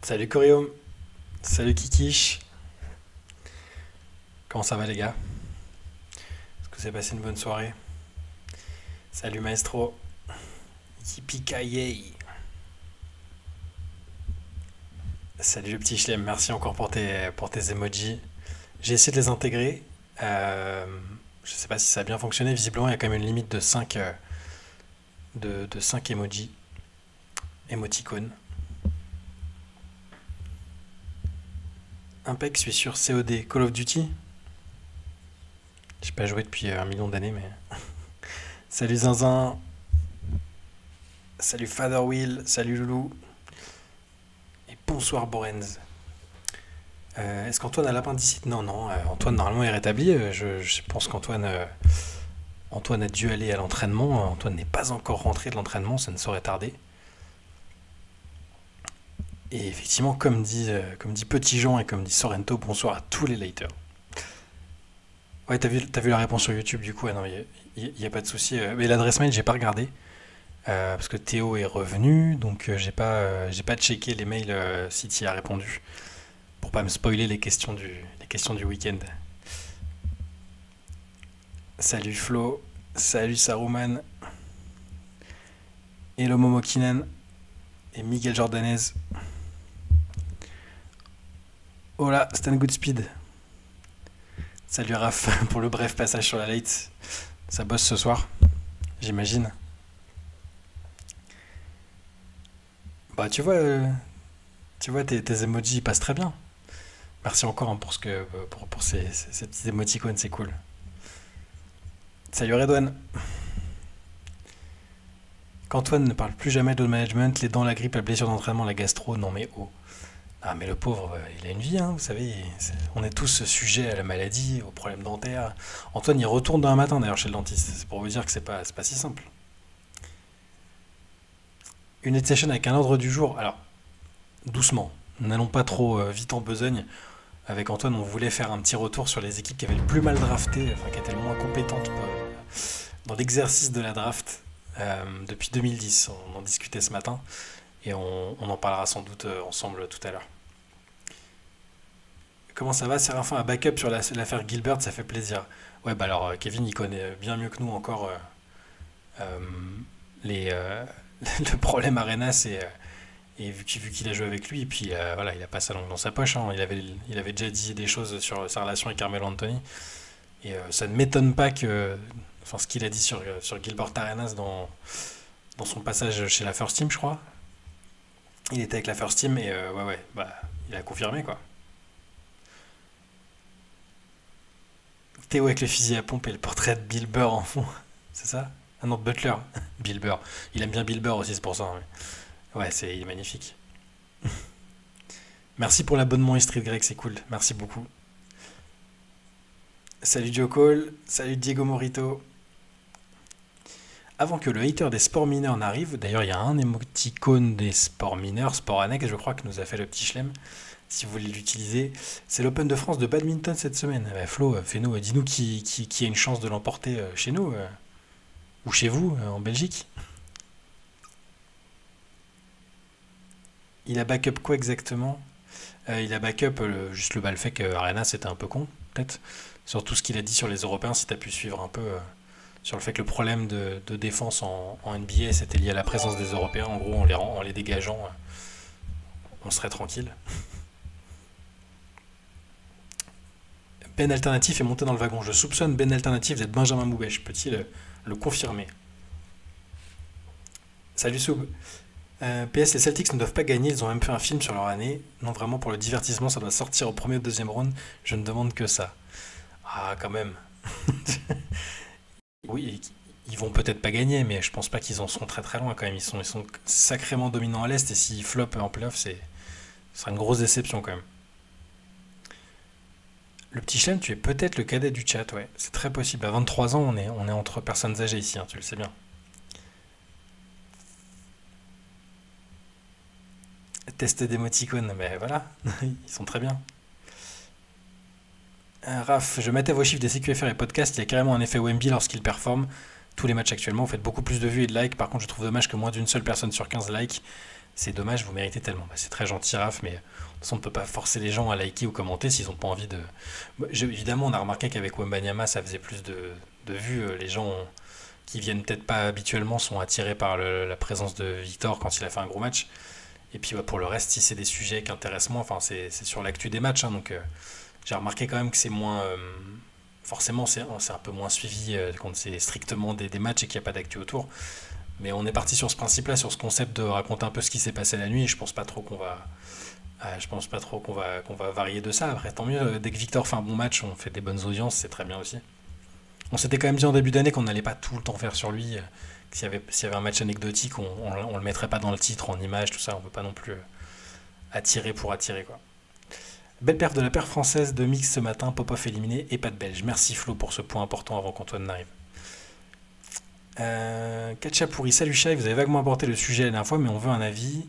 Salut Corium, salut Kikish, comment ça va les gars? Est-ce que vous avez passé une bonne soirée? Salut Maestro, yippee salut le petit Chlem, merci encore pour tes emojis. J'ai essayé de les intégrer, euh, je sais pas si ça a bien fonctionné, visiblement il y a quand même une limite de 5 de 5 emojis, émoticônes. Impec, je suis sur COD, Call of Duty. J'ai pas joué depuis un million d'années mais... Salut Zinzin, salut Father Will, salut Loulou, et bonsoir Borenz. Est-ce qu'Antoine a l'appendicite? Non, non, Antoine normalement est rétabli. Je pense qu'Antoine a dû aller à l'entraînement. Antoine n'est pas encore rentré de l'entraînement, ça ne saurait tarder. Et effectivement, comme dit Petit Jean et comme dit Sorrento, bonsoir à tous les laters. Ouais, t'as vu la réponse sur YouTube du coup? Ah non, y a pas de souci. Mais l'adresse mail, j'ai pas regardé. Parce que Théo est revenu, donc j'ai pas checké les mails si tu y as répondu. Pour pas me spoiler les questions du week-end. Salut Flo, salut Saruman, Hello Momokinen et Miguel Jordanez. Hola Stan Goodspeed. Salut Raph pour le bref passage sur la late. Ça bosse ce soir, j'imagine. Bah tu vois tes emojis ils passent très bien. Merci encore hein, pour ces petits émoticônes, c'est cool. Salut Redouane. Qu'Antoine ne parle plus jamais de management, les dents, la grippe, la blessure d'entraînement, la gastro, non mais oh. Ah mais le pauvre, il a une vie, hein, vous savez, on est tous sujets à la maladie, aux problèmes dentaires. Antoine, il retourne demain matin d'ailleurs chez le dentiste, c'est pour vous dire que c'est pas si simple. Une session avec un ordre du jour, alors doucement, n'allons pas trop vite en besogne. Avec Antoine, on voulait faire un petit retour sur les équipes qui avaient le plus mal drafté, enfin qui étaient le moins compétentes dans l'exercice de la draft depuis 2010. On en discutait ce matin et on en parlera sans doute ensemble tout à l'heure. Comment ça va, Séraphin? Un backup sur l'affaire Gilbert, ça fait plaisir. Ouais, bah alors Kevin, il connaît bien mieux que nous encore euh, les, le problème Arena, et vu qu'il a joué avec lui, et puis voilà, il a pas sa langue dans sa poche, hein. Il avait déjà dit des choses sur sa relation avec Carmelo Anthony. Et ça ne m'étonne pas que. Enfin, ce qu'il a dit sur Gilbert Arenas dans son passage chez la First Team, je crois. Il était avec la First Team et ouais, ouais, bah, il a confirmé quoi. Théo avec le fusil à pompe et le portrait de Bill Burr en fond. C'est ça? Ah non, Butler. Bill Burr. Il aime bien Bill Burr aussi, c'est pour ça, hein. Ouais, il est magnifique. Merci pour l'abonnement Street Greg, c'est cool. Merci beaucoup. Salut Joe Cole, salut Diego Morito. Avant que le hater des sports mineurs n'arrive, d'ailleurs il y a un émoticône des sports mineurs, sport annexe, je crois, que nous a fait le petit chelem, si vous voulez l'utiliser. C'est l'Open de France de badminton cette semaine. Bah, Flo, fais-nous, dis-nous qui a une chance de l'emporter chez nous, ou chez vous, en Belgique. Il a backup quoi exactement? Il a backup juste le fait que Arena c'était un peu con, peut-être. Sur tout ce qu'il a dit sur les Européens, si tu as pu suivre un peu sur le fait que le problème de défense en NBA c'était lié à la présence des Européens. En gros, en les dégageant, on serait tranquille. Ben Alternatif est monté dans le wagon. Je soupçonne Ben Alternatif d'être Benjamin Moubèche. Peut-il le confirmer? Salut Soub. PS, les Celtics ne doivent pas gagner, ils ont même fait un film sur leur année. Non, vraiment, pour le divertissement, ça doit sortir au premier ou deuxième round. Je ne demande que ça. Ah, quand même. Oui, ils vont peut-être pas gagner, mais je pense pas qu'ils en seront très très loin quand même. Ils sont sacrément dominants à l'Est et s'ils floppent en playoff, ce sera une grosse déception quand même. Le petit Chelem, tu es peut-être le cadet du chat, ouais. C'est très possible. À 23 ans, on est entre personnes âgées ici, hein, tu le sais bien. Test d'émoticône, mais voilà, ils sont très bien. Raph, je mettais vos chiffres des CQFR et podcasts, il y a carrément un effet Wemby lorsqu'il performe. Tous les matchs actuellement, vous faites beaucoup plus de vues et de likes. Par contre, je trouve dommage que moins d'une seule personne sur 15 likes. C'est dommage, vous méritez tellement. Bah, c'est très gentil, Raph, mais de toute façon, on ne peut pas forcer les gens à liker ou commenter s'ils n'ont pas envie de. Évidemment, on a remarqué qu'avec Wembanyama, ça faisait plus de vues. Les gens qui viennent peut-être pas habituellement sont attirés par la présence de Victor quand il a fait un gros match. Et puis pour le reste, si c'est des sujets qui intéressent moins, enfin, c'est sur l'actu des matchs. Hein, donc j'ai remarqué quand même que c'est moins. Forcément, c'est un peu moins suivi quand c'est strictement des matchs et qu'il n'y a pas d'actu autour. Mais on est parti sur ce principe-là, sur ce concept de raconter un peu ce qui s'est passé la nuit. Et je pense pas trop qu'on va, je pense pas trop qu'on va varier de ça. Après, tant mieux. Dès que Victor fait un bon match, on fait des bonnes audiences, c'est très bien aussi. On s'était quand même dit en début d'année qu'on n'allait pas tout le temps faire sur lui. Que s'il y avait un match anecdotique, on le mettrait pas dans le titre, en image, tout ça. On peut pas non plus attirer pour attirer, quoi. Belle perf de la paire française de mix ce matin, Popov éliminé et pas de belge. Merci Flo pour ce point important avant qu'Antoine n'arrive. Katchapouri, salut Chai, vous avez vaguement abordé le sujet la dernière fois, mais on veut un avis.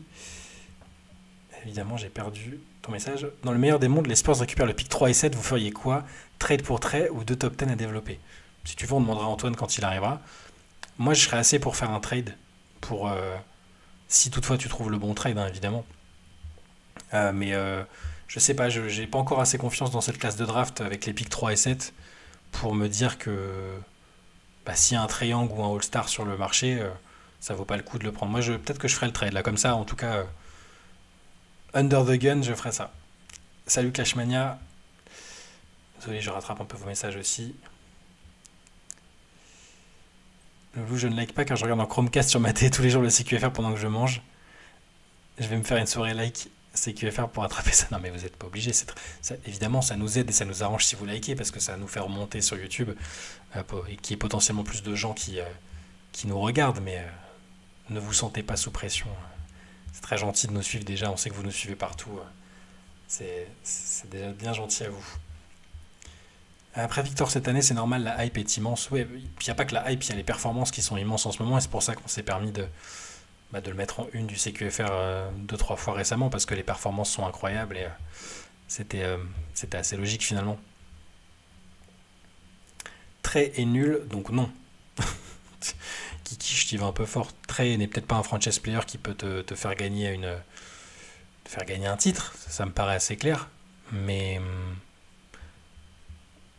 Évidemment, j'ai perdu ton message. Dans le meilleur des mondes, les Spurs récupèrent le pick 3 et 7, vous feriez quoi? Trade pour trait ou deux top 10 à développer? Si tu veux, on demandera à Antoine quand il arrivera. Moi, je serais assez pour faire un trade, pour si toutefois tu trouves le bon trade, hein, évidemment. Mais je sais pas, je j'ai pas encore assez confiance dans cette classe de draft avec les picks 3 et 7 pour me dire que bah, s'il y a un triangle ou un All-Star sur le marché, ça vaut pas le coup de le prendre. Moi, peut-être que je ferai le trade là, comme ça, en tout cas, under the gun, je ferai ça. Salut Clashmania. Désolé, je rattrape un peu vos messages aussi. Loulou, je ne like pas car je regarde en Chromecast sur ma télé tous les jours le CQFR pendant que je mange. Je vais me faire une soirée like CQFR pour attraper ça. Non, mais vous n'êtes pas obligé. Évidemment, ça nous aide et ça nous arrange si vous likez parce que ça nous fait remonter sur YouTube et qu'il y ait potentiellement plus de gens qui nous regardent. Mais ne vous sentez pas sous pression. C'est très gentil de nous suivre déjà. On sait que vous nous suivez partout. C'est déjà bien gentil à vous. Après Victor cette année, c'est normal, la hype est immense. Ouais, puis il n'y a pas que la hype, il y a les performances qui sont immenses en ce moment et c'est pour ça qu'on s'est permis de le mettre en une du CQFR deux, trois fois récemment parce que les performances sont incroyables et c'était c'était assez logique finalement. Très et nul, donc non. Kiki, je t'y vais un peu fort. Très n'est peut-être pas un franchise player qui peut te faire gagner te faire gagner un titre, ça me paraît assez clair. Mais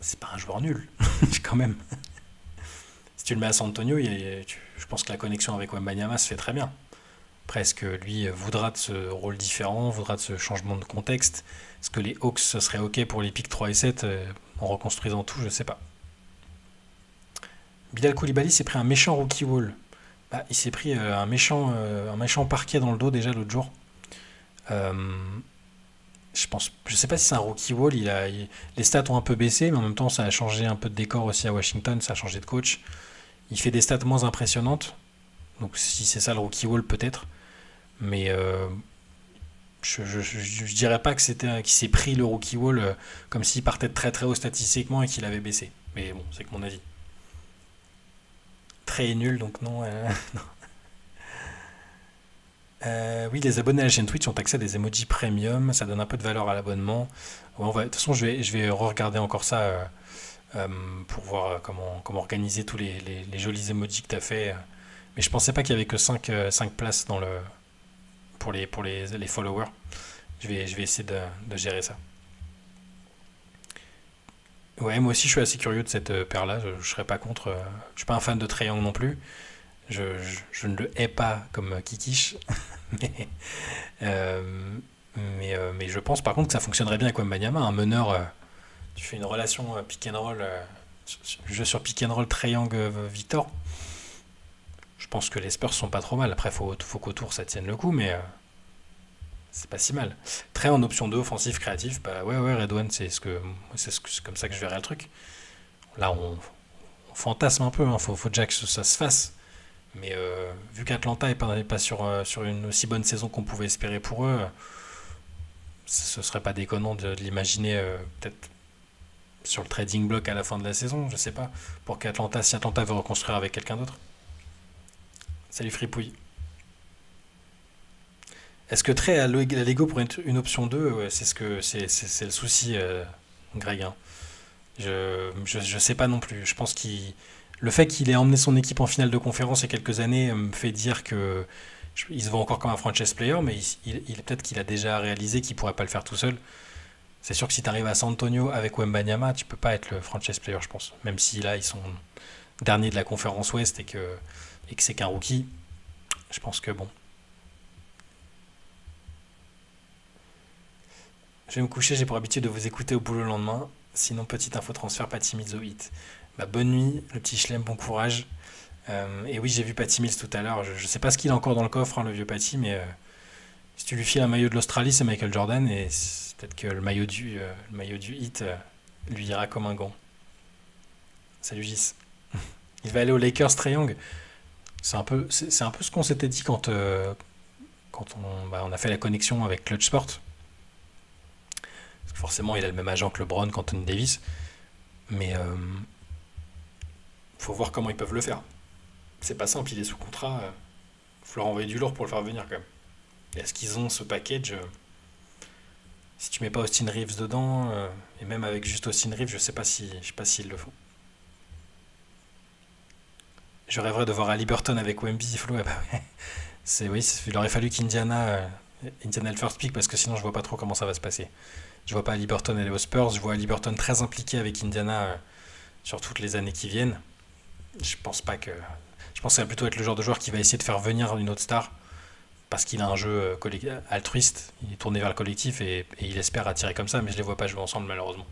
c'est pas un joueur nul, quand même. Si tu le mets à San Antonio, je pense que la connexion avec Wembanyama se fait très bien. Presque lui voudra de ce rôle différent, voudra de ce changement de contexte. Est-ce que les Hawks, ce serait OK pour les pics 3 et 7 en reconstruisant tout? Je sais pas. Bilal Koulibaly s'est pris un méchant rookie wall. Bah, il s'est pris un méchant parquet dans le dos déjà l'autre jour. Euh, je sais pas si c'est un rookie wall. Les stats ont un peu baissé, mais en même temps, ça a changé un peu de décor aussi à Washington. Ça a changé de coach. Il fait des stats moins impressionnantes. Donc, si c'est ça le rookie wall, peut-être. Mais je dirais pas que qu'il s'est pris le rookie wall comme s'il partait de très très haut statistiquement et qu'il avait baissé. Mais bon, c'est que mon avis. Très nul, donc non. Non. Oui, les abonnés à la chaîne Twitch ont accès à des emojis premium, ça donne un peu de valeur à l'abonnement. Ouais, de toute façon, je vais re-regarder encore ça pour voir comment organiser tous les jolis emojis que tu as fait. Mais je pensais pas qu'il y avait que 5 places pour les followers. Je vais essayer de gérer ça. Ouais, moi aussi je suis assez curieux de cette paire-là, je serais pas contre. Je suis pas un fan de Trae Young non plus. Je ne le hais pas comme Kikish. mais, euh, mais je pense par contre que ça fonctionnerait bien avec Wembanyama. Un meneur, tu fais une relation pick and roll, jeu sur pick and roll Trae Young Victor. Je pense que les Spurs sont pas trop mal. Après, faut qu'autour ça tienne le coup, mais c'est pas si mal. Très en option 2, offensif, créatif, bah ouais, Red One, c'est comme ça que je verrais le truc. Là, on fantasme un peu, hein, faut déjà que ça se fasse. Mais vu qu'Atlanta n'est pas sur une aussi bonne saison qu'on pouvait espérer pour eux, ce serait pas déconnant de l'imaginer peut-être sur le trading block à la fin de la saison, je sais pas, pour si Atlanta veut reconstruire avec quelqu'un d'autre. Salut Fripouille. Est-ce que Trey a la Lego pour être une option 2? Ouais, c'est le souci, Greg, hein. Je sais pas non plus. Je pense le fait qu'il ait emmené son équipe en finale de conférence il y a quelques années me fait dire que Il se voit encore comme un franchise player, mais peut-être qu'il a déjà réalisé qu'il pourrait pas le faire tout seul. C'est sûr que si tu arrives à San Antonio avec Wembanyama, tu peux pas être le franchise player, je pense. Même si là, ils sont derniers de la conférence Ouest et que c'est qu'un rookie, je pense que bon. Je vais me coucher, j'ai pour habitude de vous écouter au boulot le lendemain. Sinon, petite info transfert, Patty Mills au hit. Bah, bonne nuit, le petit Chelem, bon courage. Et oui, j'ai vu Patty Mills tout à l'heure. Je sais pas ce qu'il a encore dans le coffre, hein, le vieux Patty, mais si tu lui files un maillot de l'Australie, c'est Michael Jordan. Et peut-être que le maillot du hit lui ira comme un gant. Salut Gis. Il va aller aux Lakers, Trae Young. C'est un peu ce qu'on s'était dit quand on a fait la connexion avec Clutch Sport. Parce que forcément, il a le même agent que LeBron qu'Anthony Davis. Mais faut voir comment ils peuvent le faire. C'est pas simple, il est sous contrat. Faut leur envoyer du lourd pour le faire venir quand même. Et est-ce qu'ils ont ce package si tu mets pas Austin Reeves dedans, et même avec juste Austin Reeves, je sais pas s'ils le font. Je rêverais de voir Ali Burton avec Wemby, Flo. Eh ben ouais. Oui, il aurait fallu Indiana le first pick parce que sinon je vois pas trop comment ça va se passer. Je vois pas Ali Burton aller aux Spurs, je vois Ali Burton très impliqué avec Indiana sur toutes les années qui viennent. Je pense pas que. Je pense que ça va plutôt être le genre de joueur qui va essayer de faire venir une autre star parce qu'il a un jeu altruiste, il est tourné vers le collectif et il espère attirer comme ça, mais je les vois pas jouer ensemble malheureusement.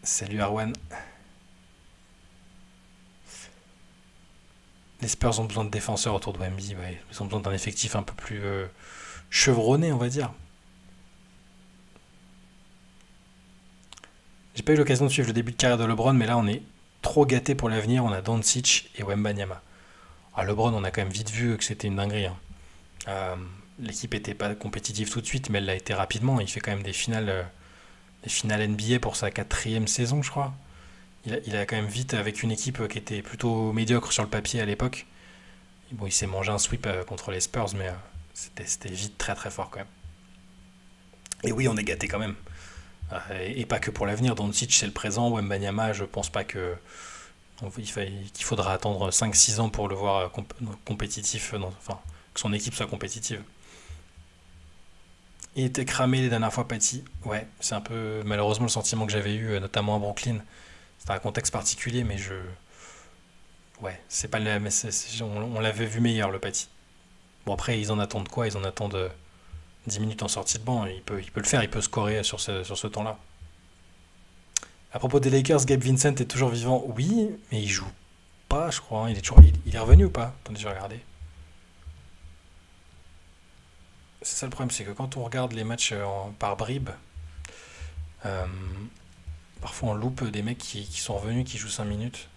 Salut Arwan. Les Spurs ont besoin de défenseurs autour de Wemby, ouais. Ils ont besoin d'un effectif un peu plus chevronné, on va dire. J'ai pas eu l'occasion de suivre le début de carrière de LeBron, mais là on est trop gâté pour l'avenir. On a Doncic et Wembanyama. Ah, LeBron, on a quand même vite vu que c'était une dinguerie, hein. Euh, L'équipe était pas compétitive tout de suite, mais elle l'a été rapidement. Il fait quand même des finales NBA pour sa quatrième saison, je crois. Il a quand même vite, avec une équipe qui était plutôt médiocre sur le papier à l'époque. Bon, il s'est mangé un sweep contre les Spurs, mais c'était vite très très fort quand même. Et oui, on est gâté quand même. Et pas que pour l'avenir. Doncic, c'est le présent. Wembanyama, je pense pas qu'il faudra attendre 5-6 ans pour le voir compétitif, enfin, que son équipe soit compétitive. Il était cramé les dernières fois, Patty. Ouais, c'est un peu malheureusement le sentiment que j'avais eu, notamment à Brooklyn. C'était un contexte particulier, mais ouais, c'est pas le, mais on l'avait vu meilleur, le Patty. Bon, après, ils en attendent quoi? Ils en attendent 10 minutes en sortie de banc. Il peut le faire, il peut scorer sur ce temps-là. À propos des Lakers, Gabe Vincent est toujours vivant. Oui, mais il joue pas, je crois, hein. Il est revenu ou pas? Attendez, je vais regarder. C'est ça le problème, c'est que quand on regarde les matchs par bribes, euh, parfois on loupe des mecs qui sont revenus, qui jouent 5 minutes.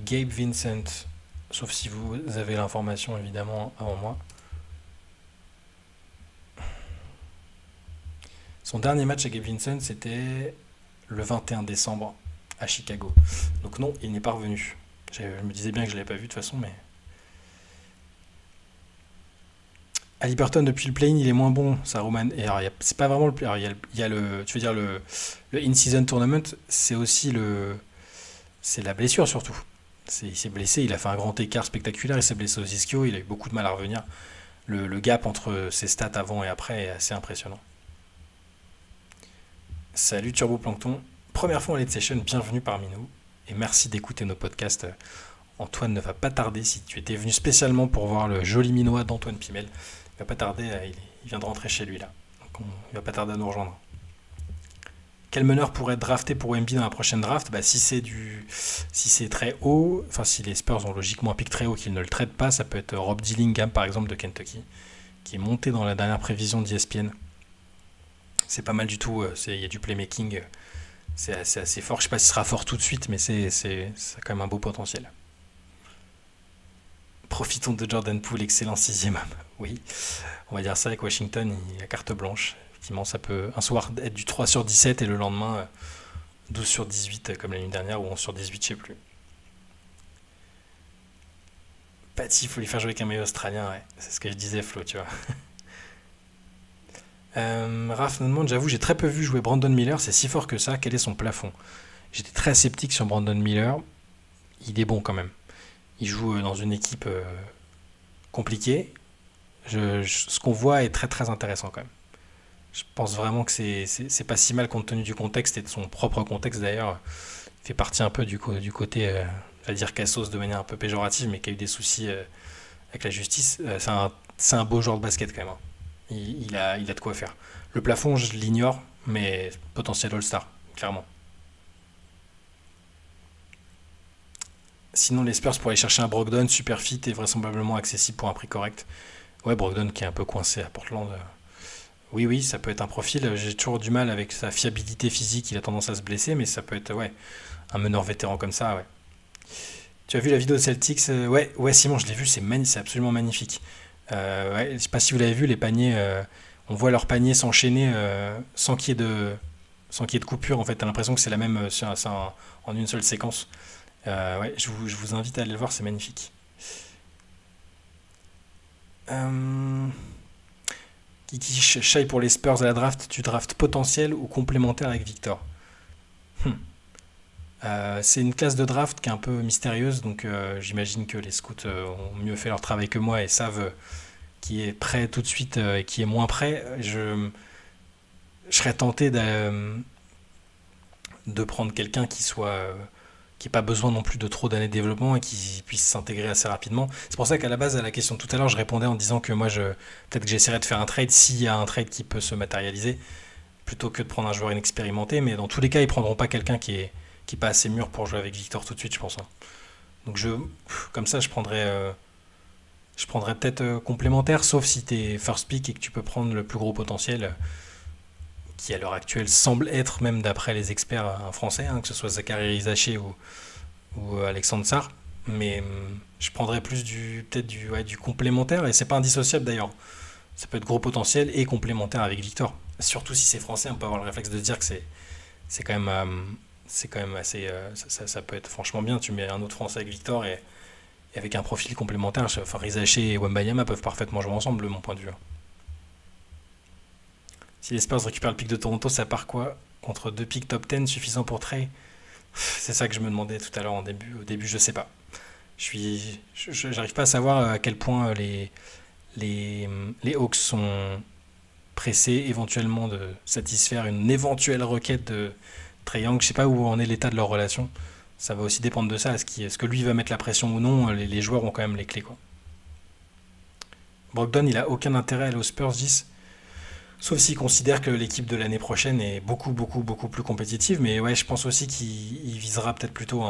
Gabe Vincent, sauf si vous avez l'information évidemment avant moi. Son dernier match à Gabe Vincent, c'était le 21 décembre à Chicago. Donc non, il n'est pas revenu. Je me disais bien que je ne l'avais pas vu de toute façon, mais... Ali Burton, depuis le play-in, il est moins bon, ça, Roman. Et alors, c'est pas vraiment le... Alors, il y a tu veux dire, le in-season tournament, c'est aussi c'est la blessure, surtout. Il s'est blessé, il a fait un grand écart spectaculaire, il s'est blessé aux ischio, il a eu beaucoup de mal à revenir. Le gap entre ses stats avant et après est assez impressionnant. Salut Turbo Plankton, première fois en Late Session, bienvenue parmi nous. Et merci d'écouter nos podcasts. Antoine ne va pas tarder, si tu étais venu spécialement pour voir le joli minois d'Antoine Pimel, il va pas tarder, il vient de rentrer chez lui là. Donc il va pas tarder à nous rejoindre. Quel meneur pourrait être drafté pour Wemby dans la prochaine draft? Bah, si c'est très haut, enfin si les Spurs ont logiquement un pic très haut qu'ils ne le traitent pas, ça peut être Rob Dillingham par exemple de Kentucky, qui est monté dans la dernière prévision d'ESPN. C'est pas mal du tout, il y a du playmaking, c'est assez fort. Je sais pas si ce sera fort tout de suite, mais c'est quand même un beau potentiel. Profitons de Jordan Poole, excellent sixième homme. Oui, on va dire ça avec Washington, il a carte blanche. Effectivement, ça peut un soir être du 3 sur 17 et le lendemain 12 sur 18 comme l'année dernière ou 11 sur 18, je sais plus. Patty, il faut lui faire jouer avec un maillot australien, ouais. C'est ce que je disais, Flo, tu vois. Raph nous demande, j'avoue, j'ai très peu vu jouer Brandon Miller, c'est si fort que ça, quel est son plafond? J'étais très sceptique sur Brandon Miller. il est bon quand même. Il joue dans une équipe compliquée. Ce qu'on voit est très très intéressant quand même. Je pense vraiment que c'est pas si mal compte tenu du contexte et de son propre contexte d'ailleurs. Il fait partie un peu du côté, je vais dire Cassos de manière un peu péjorative, mais qui a eu des soucis avec la justice. C'est un beau joueur de basket quand même, hein. Il a de quoi faire. Le plafond, je l'ignore, mais potentiel All-Star, clairement. Sinon, les Spurs pourraient aller chercher un Brogdon super fit et vraisemblablement accessible pour un prix correct. Ouais, Brogdon qui est un peu coincé à Portland. Oui, oui, ça peut être un profil. J'ai toujours du mal avec sa fiabilité physique. Il a tendance à se blesser, mais ça peut être ouais, un meneur vétéran comme ça. Ouais. Tu as vu la vidéo de Celtics? Ouais, ouais, Simon, je l'ai vu. C'est absolument magnifique. Ouais, je sais pas si vous l'avez vu, les paniers. On voit leurs paniers s'enchaîner sans qu'il y ait de coupure. En fait, t'as l'impression que c'est la même, en une seule séquence. Ouais, je vous invite à aller le voir, c'est magnifique. Euh, Kiki Shai pour les Spurs à la draft, tu drafts potentiel ou complémentaire avec Victor? Hmm. C'est une classe de draft qui est un peu mystérieuse, donc j'imagine que les scouts ont mieux fait leur travail que moi et savent qui est prêt tout de suite et qui est moins prêt. Je serais tenté de prendre quelqu'un qui n'ait pas besoin non plus de trop d'années de développement et qui puisse s'intégrer assez rapidement. C'est pour ça qu'à la base, à la question de tout à l'heure, je répondais en disant que moi, peut-être que j'essaierais de faire un trade s'il y a un trade qui peut se matérialiser, plutôt que de prendre un joueur inexpérimenté. Mais dans tous les cas, ils prendront pas quelqu'un qui est pas assez mûr pour jouer avec Victor tout de suite, je pense, hein. Donc comme ça, je prendrais peut-être complémentaire, sauf si tu es first pick et que tu peux prendre le plus gros potentiel, qui à l'heure actuelle semble être, même d'après les experts, un français, hein, que ce soit Zachary Rizaché ou Alexandre Sarr. Mais je prendrais plus peut-être ouais, du complémentaire, et c'est pas indissociable d'ailleurs. Ça peut être gros potentiel et complémentaire avec Victor. Surtout si c'est français, on peut avoir le réflexe de se dire que c'est quand même, c'est quand même assez. Ça peut être franchement bien. Tu mets un autre français avec Victor et avec un profil complémentaire. Enfin, Rizaché et Wembayama peuvent parfaitement jouer ensemble, de mon point de vue. Si les Spurs récupèrent le pic de Toronto, ça part quoi? Contre deux pics top 10 suffisant pour trade? C'est ça que je me demandais tout à l'heure en début. Au début, je sais pas. J'arrive pas à savoir à quel point les, les Hawks sont pressés éventuellement de satisfaire une éventuelle requête de Trae Young. Je sais pas où en est l'état de leur relation. Ça va aussi dépendre de ça. Est-ce que lui va mettre la pression ou non? Les joueurs ont quand même les clés, quoi. Brogdon, il a aucun intérêt à aller aux Spurs 10. Sauf s'il considère que l'équipe de l'année prochaine est beaucoup, beaucoup, beaucoup plus compétitive. Mais ouais, je pense aussi qu'il visera peut-être plutôt,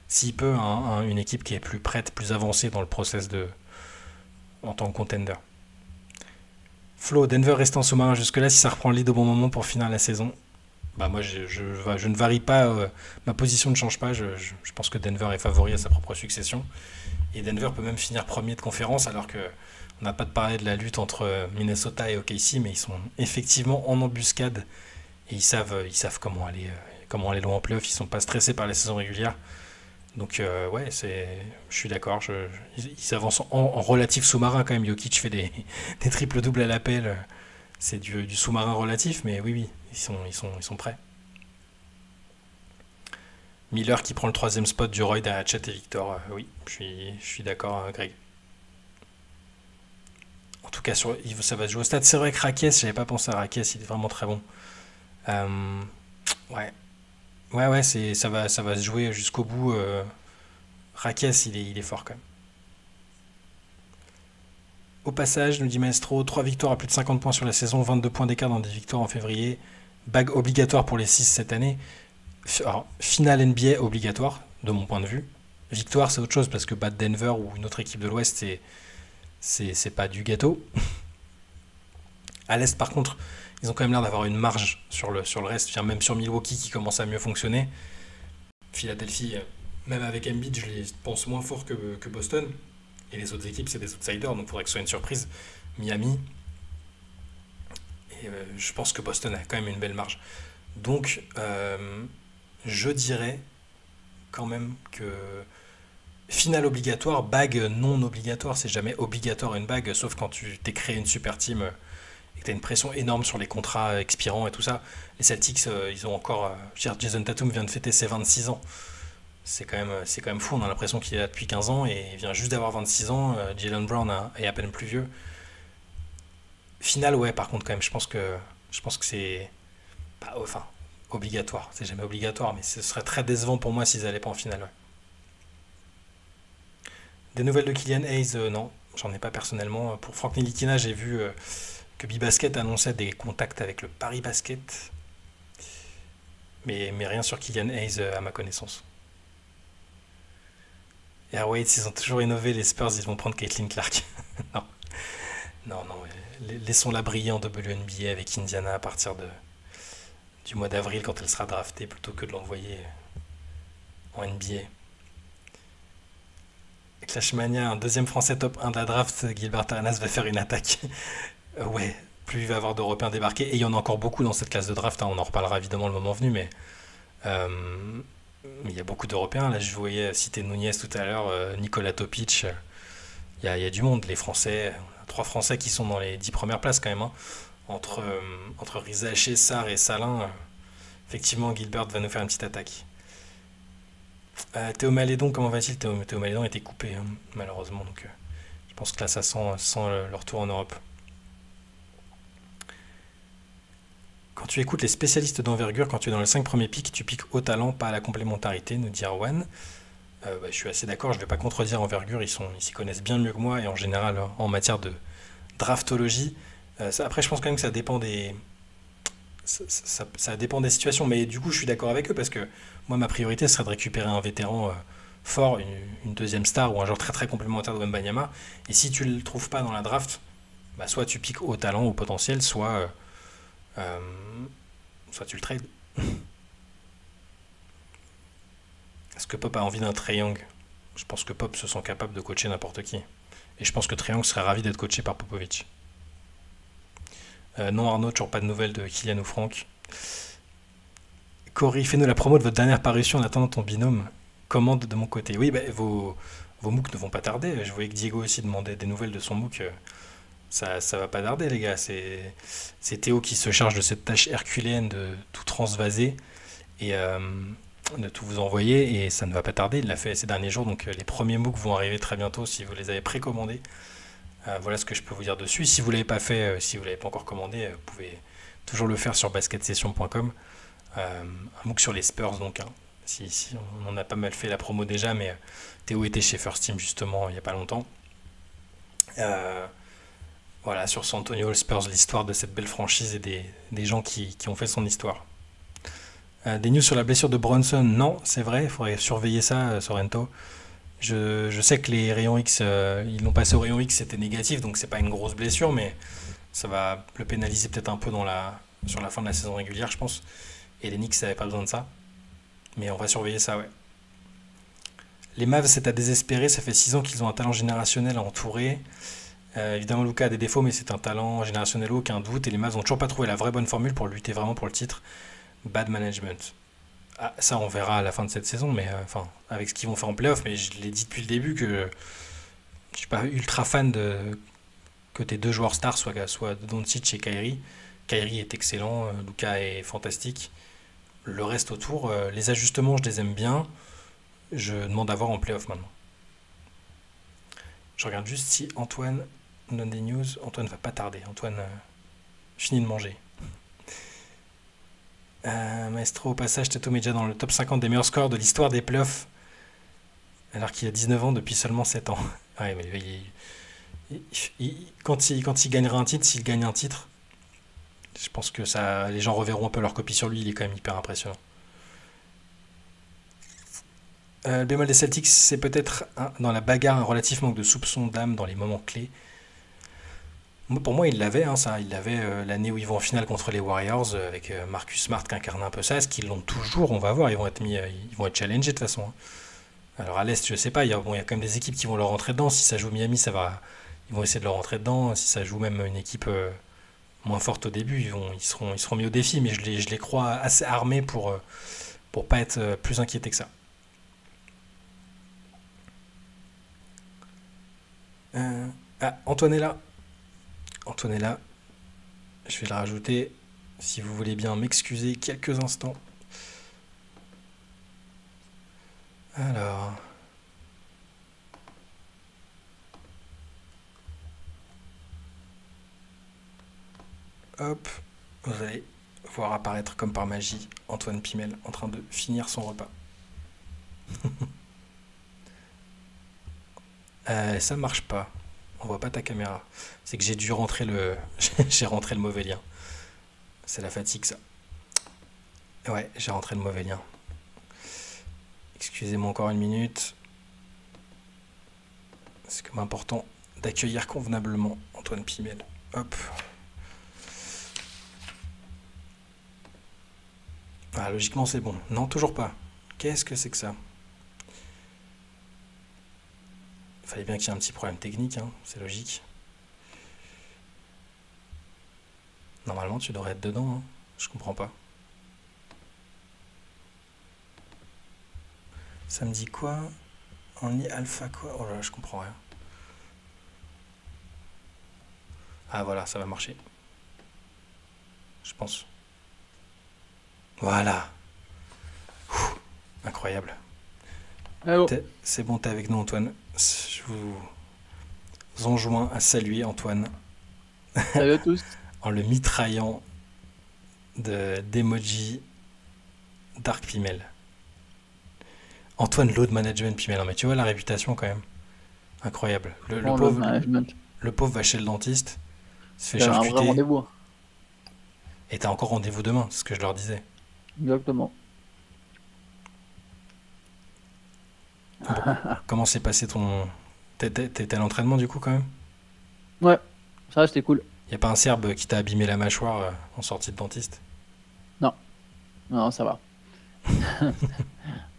s'il peut, une équipe qui est plus prête, plus avancée dans le process en tant que contender. Flo, Denver reste en sous-marin jusque-là. Si ça reprend le lead au bon moment pour finir la saison, bah moi je ne varie pas. Ma position ne change pas. Je pense que Denver est favori à sa propre succession. Et Denver peut même finir premier de conférence alors que on n'a pas de parler de la lutte entre Minnesota et OKC, mais ils sont effectivement en embuscade et ils savent comment aller loin en playoff. Ils sont pas stressés par les saisons régulières. Donc ouais, je suis d'accord. Ils avancent en relatif sous-marin quand même. Jokic fait des triples-doubles à l'appel. C'est du sous-marin relatif, mais oui, oui, ils sont prêts. Miller qui prend le troisième spot du Roy derrière Chet et Victor. Oui, je suis d'accord, Greg. En tout cas, ça va se jouer au stade. C'est vrai que Raquez, j'avais pas pensé à Raquez, il est vraiment très bon. Euh, ouais, ouais, ouais, ça va se jouer jusqu'au bout. Raquez, il est fort quand même. Au passage, nous dit Maestro, 3 victoires à plus de 50 points sur la saison, 22 points d'écart dans des victoires en février. Bague obligatoire pour les 6 cette année. Alors, finale NBA obligatoire, de mon point de vue. Victoire, c'est autre chose parce que battre Denver ou une autre équipe de l'Ouest, c'est pas du gâteau. À l'Est, par contre, ils ont quand même l'air d'avoir une marge sur le reste. Même sur Milwaukee qui commence à mieux fonctionner. Philadelphie, même avec Embiid, je les pense moins fort que Boston. Et les autres équipes, c'est des outsiders, donc il faudrait que ce soit une surprise. Miami. Et je pense que Boston a quand même une belle marge. Donc, je dirais quand même que finale obligatoire, bague non obligatoire, c'est jamais obligatoire une bague, sauf quand tu t'es créé une super team et que tu as une pression énorme sur les contrats expirants et tout ça. Les Celtics, ils ont encore. Jason Tatum vient de fêter ses 26 ans. C'est quand même fou, on a l'impression qu'il est là depuis 15 ans et il vient juste d'avoir 26 ans. Jalen Brown est à peine plus vieux. Final, ouais, par contre, quand même, je pense que c'est pas, enfin, obligatoire. C'est jamais obligatoire, mais ce serait très décevant pour moi s'ils allaient pas en finale. Ouais. Des nouvelles de Kylian Hayes, non, j'en ai pas personnellement. Pour Franck Nilikina, j'ai vu que Bibasket annonçait des contacts avec le Paris Basket, mais rien sur Kylian Hayes à ma connaissance. Et Airways, ils ont toujours innové, les Spurs, ils vont prendre Caitlin Clark. Non, non, non, ouais. Laissons-la briller en WNBA avec Indiana à partir du mois d'avril quand elle sera draftée plutôt que de l'envoyer en NBA. Clashmania, un deuxième français top 1 de la draft, Gilbert Arenas va faire une attaque. Ouais, plus il va y avoir d'Européens débarqués, et il y en a encore beaucoup dans cette classe de draft, hein, on en reparlera évidemment le moment venu, euh, mais il y a beaucoup d'Européens. Là, je voyais citer Nunez tout à l'heure, Nicolas Topic, il y a du monde, les Français, trois Français qui sont dans les 10 premières places quand même, hein. Entre Rizaché, Sarr et Salin, effectivement, Gilbert va nous faire une petite attaque. Théo Malédon, comment va-t-il? Théo Malédon a été coupé, hein, malheureusement, donc je pense que là, ça sent le retour en Europe. Quand tu écoutes les spécialistes d'envergure, quand tu es dans les 5 premiers pics, tu piques au talent, pas à la complémentarité, nous dit Arwan. Bah, je suis assez d'accord, je ne vais pas contredire envergure, ils s'y connaissent bien mieux que moi, et en général, en matière de draftologie. Après, je pense quand même que ça dépend des situations, mais du coup, je suis d'accord avec eux parce que moi, ma priorité serait de récupérer un vétéran fort, une deuxième star ou un joueur très très complémentaire de Wembanyama. Et si tu le trouves pas dans la draft, bah, soit tu piques au talent, au potentiel, euh, soit tu le trades. Est-ce que Pop a envie d'un Trae Young? Je pense que Pop se sent capable de coacher n'importe qui. Et je pense que Trae Young serait ravi d'être coaché par Popovic. Non, Arnaud, toujours pas de nouvelles de Kylian ou Franck. Cory, fais-nous la promo de votre dernière parution en attendant ton binôme. Commande de mon côté. Oui, bah, vos MOOC ne vont pas tarder. Je voyais que Diego aussi demandait des nouvelles de son MOOC. Ça va pas tarder, les gars. C'est Théo qui se charge de cette tâche herculéenne de tout transvaser et de tout vous envoyer. Et ça ne va pas tarder. Il l'a fait ces derniers jours. Donc les premiers MOOC vont arriver très bientôt si vous les avez précommandés. Voilà ce que je peux vous dire dessus. Si vous ne l'avez pas fait, si vous ne l'avez pas encore commandé, vous pouvez toujours le faire sur basketsession.com. Un MOOC sur les Spurs, donc. Hein. Si on en a pas mal fait la promo déjà, mais Théo était chez First Team justement il n'y a pas longtemps. Euh, voilà, sur San Antonio Spurs, l'histoire de cette belle franchise et des gens qui ont fait son histoire. Des news sur la blessure de Brunson, non, c'est vrai, il faudrait surveiller ça, Sorrento. Je sais que les rayons X, ils l'ont passé au rayon X, c'était négatif, donc c'est pas une grosse blessure, mais ça va le pénaliser peut-être un peu sur la fin de la saison régulière, je pense. Et les Knicks n'avaient pas besoin de ça. Mais on va surveiller ça, ouais. Les Mavs, c'est à désespérer, ça fait 6 ans qu'ils ont un talent générationnel à entourer. Évidemment, Luka a des défauts, mais c'est un talent générationnel, aucun doute. Et les Mavs n'ont toujours pas trouvé la vraie bonne formule pour lutter vraiment pour le titre. Bad management. Ah, ça, on verra à la fin de cette saison, mais enfin, avec ce qu'ils vont faire en playoff. Mais je l'ai dit depuis le début que je suis pas ultra fan que tes deux joueurs stars soient Doncic et Kyrie. Kyrie est excellent, Luka est fantastique. Le reste autour, les ajustements, je les aime bien. Je demande à voir en playoff maintenant. Je regarde juste si Antoine donne des news. Antoine va pas tarder. Antoine finit de manger. Maestro, au passage, Tatum est déjà dans le top 50 des meilleurs scores de l'histoire des playoffs, alors qu'il a 19 ans depuis seulement 7 ans. Ouais, mais quand il gagnera un titre, s'il gagne un titre, je pense que les gens reverront un peu leur copie sur lui. Il est quand même hyper impressionnant. Le bémol des Celtics, c'est peut-être dans la bagarre un relatif manque de soupçon d'âme dans les moments clés. Pour moi, il l'avait, hein, ça. Il l'avait l'année où ils vont en finale contre les Warriors avec Marcus Smart qui incarne un peu ça. Est-ce qu'ils l'ont toujours? On va voir. Ils vont être challengés de toute façon. Hein. Alors à l'Est, je sais pas. Il y a quand même des équipes qui vont leur rentrer dedans. Si ça joue Miami, ils vont essayer de leur rentrer dedans. Si ça joue même une équipe moins forte au début, ils seront mis au défi. Mais je les crois assez armés pour pas être plus inquiétés que ça. Antoine est là. Antoine est là. Je vais le rajouter. Si vous voulez bien m'excuser quelques instants. Alors, hop, vous allez voir apparaître comme par magie Antoine Pimel en train de finir son repas. Ça marche pas. On voit pas ta caméra. C'est que j'ai dû rentrer le. J'ai rentré le mauvais lien. C'est la fatigue, ça. Ouais, j'ai rentré le mauvais lien. Excusez-moi encore une minute. C'est comme important d'accueillir convenablement Antoine Pimel. Hop. Ah, logiquement, c'est bon. Non, toujours pas. Qu'est-ce que c'est que ça? Il fallait bien qu'il y ait un petit problème technique, hein, c'est logique. Normalement, tu devrais être dedans, hein. Je comprends pas. Ça me dit quoi? On y alpha quoi? Oh là là, je comprends rien. Ah voilà, ça va marcher. Je pense. Voilà. Ouh, incroyable. Allô, C'est bon, t'es avec nous, Antoine. Je vous enjoins à saluer Antoine salut à tous. en le mitraillant d'emoji Dark Pimel. Antoine Load Management Pimel. Non, mais tu vois la réputation quand même. Incroyable. Bon, le management, Le pauvre va chez le dentiste, se fait c'est un vrai charcuter, rendez-vous. et t'as encore rendez-vous demain, c'est ce que je leur disais. Exactement. Bon, comment s'est passé ton. T'étais à l'entraînement du coup quand même? Ouais, ça c'était cool. Y a pas un Serbe qui t'a abîmé la mâchoire en sortie de dentiste? Non, non, ça va.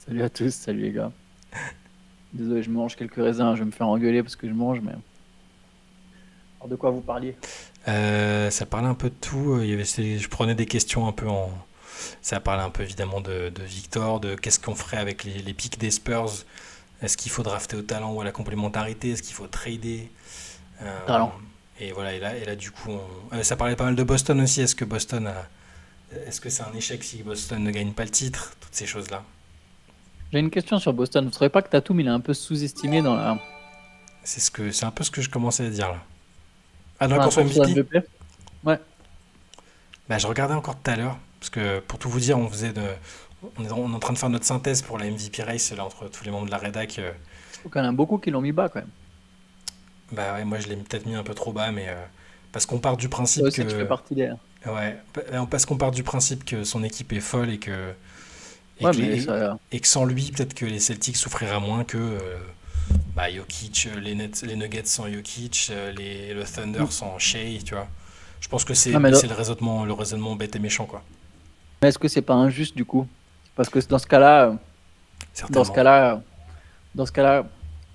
Salut à tous, salut les gars. Désolé, je mange quelques raisins, je vais me faire engueuler parce que je mange, mais. Alors de quoi vous parliez? Ça parlait un peu de tout. Je prenais des questions un peu en. Ça parlait un peu évidemment de Victor, de qu'est-ce qu'on ferait avec les pics des Spurs. Est-ce qu'il faut drafter au talent ou à la complémentarité? Est-ce qu'il faut trader? Euh, Talent. et voilà, et là du coup, ça parlait pas mal de Boston aussi. Est-ce que c'est un échec si Boston ne gagne pas le titre? Toutes ces choses-là. J'ai une question sur Boston. Vous trouvez pas que Tatum il est un peu sous-estimé C'est un peu ce que je commençais à dire là. Ah, dans dans la la course au course au MVP? MVP? Ouais, Bah, je regardais encore tout à l'heure, parce que pour tout vous dire, on est en train de faire notre synthèse pour la MVP race là, entre tous les membres de la rédac. je trouve qu'il y en a beaucoup qui l'ont mis bas quand même. Bah ouais, moi je l'ai peut-être mis un peu trop bas, mais parce qu'on part du Toi principe aussi, tu fais que. partie des. Ouais, parce qu'on part du principe que son équipe est folle et Ouais, que, mais ça. et que sans lui, peut-être que les Celtics souffriraient moins que bah, Jokic, les Nuggets sans Jokic, le Thunder Mm. sans Shea, tu vois. Je pense que Ouais, mais, c'est le raisonnement bête et méchant, quoi. mais est-ce que c'est pas injuste du coup? Parce que dans ce cas-là, dans ce Certainement. cas-là, dans ce cas-là,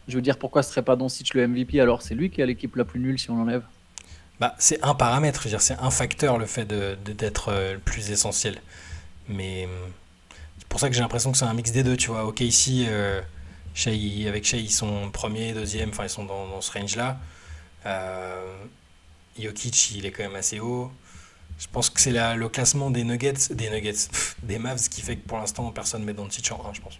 je veux dire, pourquoi ce serait pas Doncic le MVP alors? C'est lui qui a l'équipe la plus nulle si on l'enlève. Bah, c'est un paramètre, je veux dire, c'est un facteur le fait d'être le plus essentiel. Mais c'est pour ça que j'ai l'impression que c'est un mix des deux, tu vois. Ok, ici, avec Shea, ils sont premier, deuxième, enfin, ils sont dans ce range-là. Euh, Jokic, il est quand même assez haut. Je pense que c'est le classement des Mavs qui fait que pour l'instant, personne ne met Doncic en 1, je pense.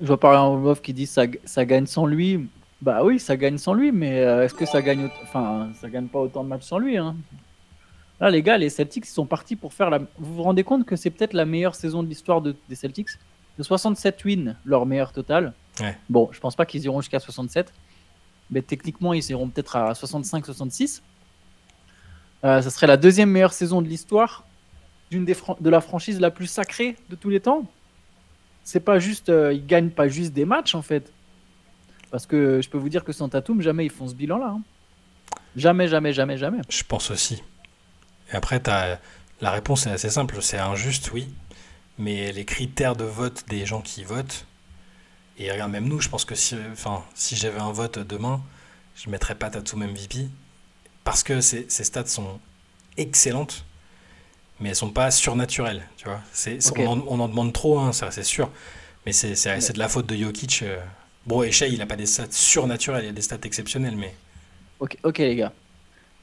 Je vois par un Wolf qui dit ça gagne sans lui. Bah oui, ça gagne sans lui, mais est-ce que ça gagne enfin, ça gagne pas autant de matchs sans lui, hein. Là, les gars, les Celtics ils sont partis pour faire la. Vous vous rendez compte que c'est peut-être la meilleure saison de l'histoire des Celtics? De 67 wins, leur meilleur total. Ouais. Bon, je pense pas qu'ils iront jusqu'à 67, mais techniquement, ils iront peut-être à 65-66. Ça serait la deuxième meilleure saison de l'histoire de la franchise la plus sacrée de tous les temps. C'est pas juste, ils gagnent pas juste des matchs en fait. Parce que je peux vous dire que sans Tatum, jamais ils font ce bilan-là, hein. Jamais, jamais, jamais, jamais. Je pense aussi. Et après, la réponse est assez simple. C'est injuste, oui. Mais les critères de vote des gens qui votent, et regarde, même nous, je pense que si j'avais un vote demain, je ne mettrais pas Tatum MVP parce que ses stats sont excellentes, mais elles sont pas surnaturelles, tu vois. Ok. On en demande trop, hein, ça c'est sûr, mais Mais- c'est de la faute de Jokic. Bon, et Shea, il a pas des stats surnaturelles, il a des stats exceptionnelles, mais Ok, ok, les gars.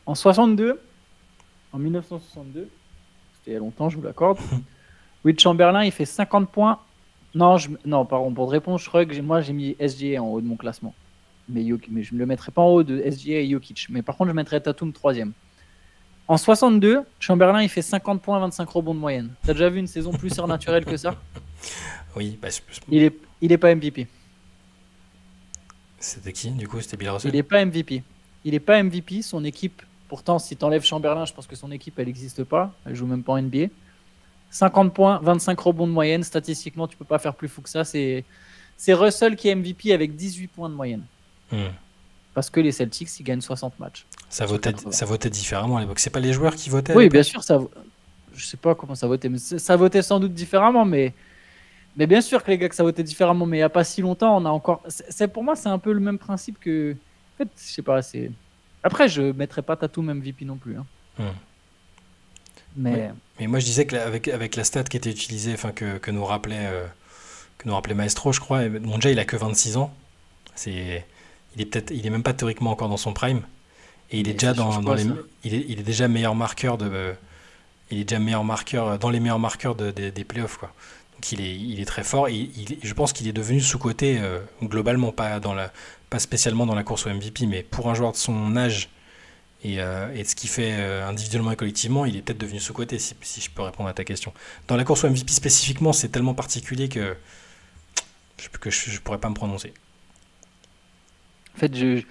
En 62, en 1962, c'était il y a longtemps, je vous l'accorde. Will Chamberlain, il fait 50 points Non, non, pardon, pour te répondre, je crois que moi j'ai mis SGA en haut de mon classement. Mais je ne le mettrai pas en haut de SGA et Jokic. Mais par contre, je mettrai Tatum troisième. En 62, Chamberlain, il fait 50 points, 25 rebonds de moyenne. T'as déjà vu une saison plus surnaturelle que ça? Oui, Il est pas MVP. C'était qui du coup? C'était Bill Russell? Il est pas MVP. Il est pas MVP. Son équipe, pourtant, si t'enlèves Chamberlain, je pense que son équipe, elle n'existe pas. Elle joue même pas en NBA. 50 points, 25 rebonds de moyenne. Statistiquement, tu peux pas faire plus fou que ça. C'est Russell qui est MVP avec 18 points de moyenne. Parce que les Celtics, ils gagnent 60 matchs. Ça votait différemment à l'époque. C'est pas les joueurs qui votaient? Oui, bien sûr. Je sais pas comment ça votait, mais ça votait sans doute différemment. Mais bien sûr que les gars, que ça votait différemment. Mais il n'y a pas si longtemps, on a encore. Pour moi, c'est un peu le même principe que. En fait, je sais pas. Après, je mettrais pas Tatum MVP non plus. Mais moi, je disais qu'avec la stat qui était utilisée, enfin que nous rappelait Maestro, je crois, Monja, il a que 26 ans. Il est même pas théoriquement encore dans son prime, et il est déjà il est déjà meilleur marqueur il est déjà meilleur marqueur dans les meilleurs marqueurs des playoffs, quoi. Donc il est très fort. Je pense qu'il est devenu sous-coté globalement, pas spécialement dans la course au MVP, mais pour un joueur de son âge et de ce qu'il fait individuellement et collectivement, il est peut-être devenu sous-coté, si je peux répondre à ta question. Dans la course au MVP spécifiquement, c'est tellement particulier que je pourrais pas me prononcer. En fait, tu